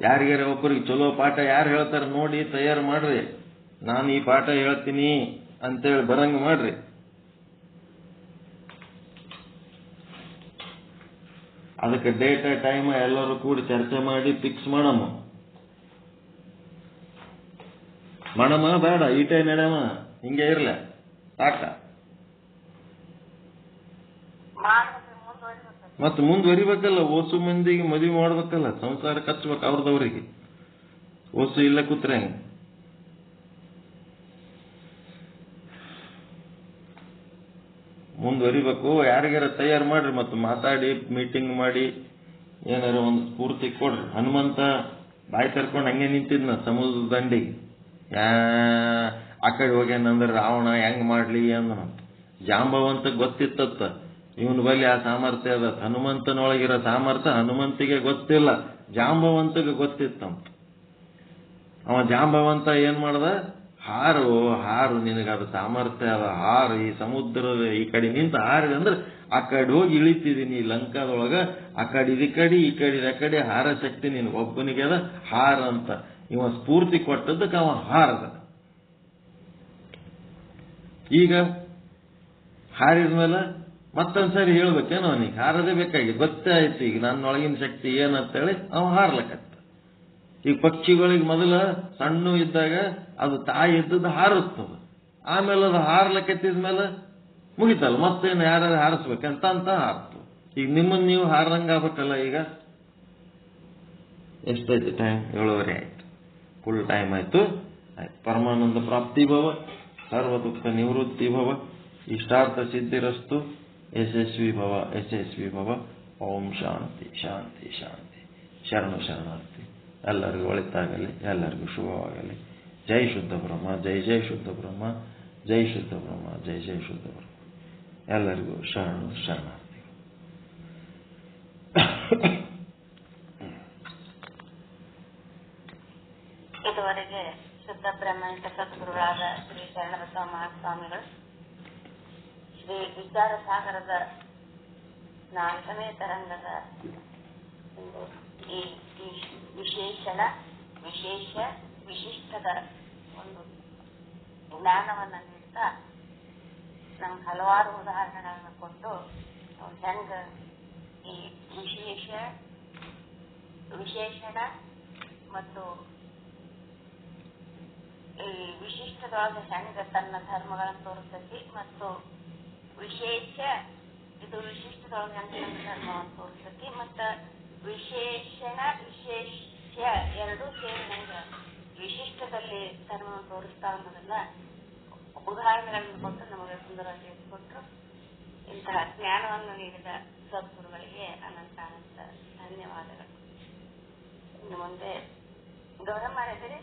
ಯಾರಿಗಾರ ಒಬ್ಬರಿಗೆ ಚಲೋ ಪಾಠ ಯಾರು ಹೇಳ್ತಾರ ನೋಡಿ ತಯಾರು ಮಾಡ್ರಿ. ನಾನು ಈ ಪಾಠ ಹೇಳ್ತೀನಿ ಅಂತೇಳಿ ಬರಂಗ ಮಾಡ್ರಿ. ಅದಕ್ಕೆ ಡೇಟ್ ಟೈಮ್ ಎಲ್ಲರೂ ಕೂಡಿ ಚರ್ಚೆ ಮಾಡಿ ಫಿಕ್ಸ್ ಮಾಡಮ್ಮ ಬೇಡ ಈಟೇ ನಡೆಯಮ್ಮ ಹಿಂಗೆ ಇರ್ಲ ಸಾಕ ಮತ್ತೆ ಮುಂದುವರಿಬೇಕಲ್ಲ. ಓಸು ಮಂದಿಗೆ ಮದುವೆ ಮಾಡ್ಬೇಕಲ್ಲ, ಸಂಸಾರ ಕಚ್ಚಬೇಕು ಅವ್ರದವ್ರಿಗೆ. ಓಸು ಇಲ್ಲ ಕೂತ್ರೆ ಹೆಂಗ? ಮುಂದುವರಿಬೇಕು. ಯಾರಿಗಾರ ತಯಾರು ಮಾಡ್ರಿ, ಮತ್ತು ಮಾತಾಡಿ ಮೀಟಿಂಗ್ ಮಾಡಿ ಏನಾರ ಒಂದು ಸ್ಫೂರ್ತಿ ಕೊಡ್ರಿ. ಹನುಮಂತ ಬಾಯಿ ತರ್ಕೊಂಡು ಹಂಗೆ ನಿಂತಿದ್ನ ಸಮುದ್ರದ ದಂಡಿಗೆ. ಆ ಕಡೆ ಹೋಗ್ಯಾನಂದ್ರೆ ರಾವಣ ಹೆಂಗ್ ಮಾಡ್ಲಿ ಅಂದ. ಜಾಂಬವಂತ ಗೊತ್ತಿತ್ತ ಇವನ್ ಬಲ್ಲಿ ಆ ಸಾಮರ್ಥ್ಯ ಅದ. ಹನುಮಂತನೊಳಗಿರೋ ಸಾಮರ್ಥ್ಯ ಹನುಮಂತಿಗೆ ಗೊತ್ತಿಲ್ಲ, ಜಾಂಬವಂತಗೆ ಗೊತ್ತಿತ್ತಂತ. ಅವ ಜಾಂಬವಂತ ಏನ್ ಮಾಡ್ದ? ಹಾರು ನಿನಗದು ಸಾಮರ್ಥ್ಯ ಅದ, ಹಾರು ಈ ಸಮುದ್ರದ ಈ ಕಡೆ ನಿಂತ ಹಾರಿದೆ ಅಂದ್ರೆ ಆ ಕಡೆ ಹೋಗಿ ಇಳಿತಿದೀನಿ ಲಂಕಾದೊಳಗ. ಆ ಕಡೆ ಈ ಕಡೆ ಹಾರ ಶಕ್ತಿ ನಿನ್ ಒಬ್ಬನಿಗೆ ಅದ, ಹಾರ ಅಂತ ಇವ ಸ್ಫೂರ್ತಿ ಕೊಟ್ಟದ್ದಕ್ಕೆ ಅವ ಹಾರದ. ಈಗ ಹಾರಿದ್ಮೇಲೆ ಮತ್ತೊಂದ್ಸರಿ ಹೇಳ್ಬೇಕೇನೋ ಅವನಿಗೆ, ಹಾರದೇ ಬೇಕಾಗಿ ಗೊತ್ತೇ ಆಯ್ತು ಈಗ ನನ್ನೊಳಗಿನ ಶಕ್ತಿ ಏನಂತೇಳಿ ಅವ ಹಾರ್ಲಕತ್ತ. ಈಗ ಪಕ್ಷಿಗಳಿಗೆ ಮೊದಲ ಸಣ್ಣ ಇದ್ದಾಗ ಅದು ತಾಯಿ ಇದ್ದದ್ದು ಹಾರುತ್ತದ, ಆಮೇಲೆ ಅದು ಹಾರ್ಲಕತ್ತಿದ್ಮೇಲೆ ಮುಗಿತಲ್ಲ, ಮತ್ತೇನು ಯಾರು ಹಾರಿಸ್ಬೇಕಂತ ಹಾರ್ತದೆ. ಈಗ ನಿಮ್ಮನ್ನ ನೀವು ಹಾರಂಗ ಆಗ್ಬೇಕಲ್ಲ. ಈಗ ಎಷ್ಟೈತಿ ಟೈಮ್? 7:30 ಆಯ್ತು. ಫುಲ್ ಟೈಮ್ ಆಯ್ತು. ಪರಮಾನಂದ ಪ್ರಾಪ್ತಿ ಭವ, ಸರ್ವ ದುಃಖ ನಿವೃತ್ತಿ ಭವ, ಇಷ್ಟಾರ್ಥ ಸಿದ್ಧಿರಸ್ತು, ಯಶಸ್ವಿ ಭವ. ಓಂ ಶಾಂತಿ ಶಾಂತಿ ಶಾಂತಿ. ಶರಣಾರ್ಥಿ. ಎಲ್ಲರಿಗೂ ಒಳಿತಾಗಲಿ, ಎಲ್ಲರಿಗೂ ಶುಭವಾಗಲಿ. ಜೈ ಶುದ್ಧ ಬ್ರಹ್ಮ, ಜೈ ಶುದ್ಧ ಬ್ರಹ್ಮ, ಜೈ ಶುದ್ಧ ಬ್ರಹ್ಮ, ಜೈ ಶುದ್ಧ ಬ್ರಹ್ಮ. ಎಲ್ಲರಿಗೂ ಶರಣಾರ್ಥಿ. ಇದುವರೆಗೆ ಶುದ್ಧ ಬ್ರಹ್ಮನಿಷ್ಠ ಸದ್ಗುರುಗಳಾದ ಶ್ರೀ ಶರಣಬಸವ ಮಹಾಸ್ವಾಮಿಗಳು ಶ್ರೀ ವಿಚಾರ ಸಾಗರದ 4ನೇ ತರಂಗದ ಈ ವಿಶಿಷ್ಟದ ಒಂದು ಜ್ಞಾನವನ್ನ ನೀಡ್ತಾ ನಮ್ಗೆ ಹಲವಾರು ಉದಾಹರಣೆಗಳನ್ನು ಕೊಟ್ಟು ಹೆಂಗ ಈ ವಿಶೇಷಣ ಮತ್ತು ಈ ವಿಶಿಷ್ಟದೊಳಗೆ ಹೆಂಗ ತನ್ನ ಧರ್ಮಗಳನ್ನು ತೋರಿಸ್ತೈತಿ, ಮತ್ತು ವಿಶಿಷ್ಟದೊಳಗೆ ಹೆಂಗ ತನ್ನ ಧರ್ಮವನ್ನು ತೋರಿಸ್ತೈತಿ, ಮತ್ತು ವಿಶೇಷ ಎರಡೂ ಸೇರಿ ಹೆಂಗ ವಿಶಿಷ್ಟದಲ್ಲಿ ಧರ್ಮವನ್ನು ತೋರಿಸ್ತಾ ಅನ್ನೋದನ್ನ ಉದಾಹರಣೆಗಳನ್ನು ಕೊಟ್ಟು ನಮಗೆ ಸುಂದರವಾಗಿ ಕೊಟ್ಟರು. ಇಂತಹ ಜ್ಞಾನವನ್ನು ನೀಡಿದ ಸದ್ಗುರುಗಳಿಗೆ ಅನಂತ ಧನ್ಯವಾದಗಳು. ಇನ್ನು ಮುಂದೆ ಗೌರವ ಮಾಡಿದರೆ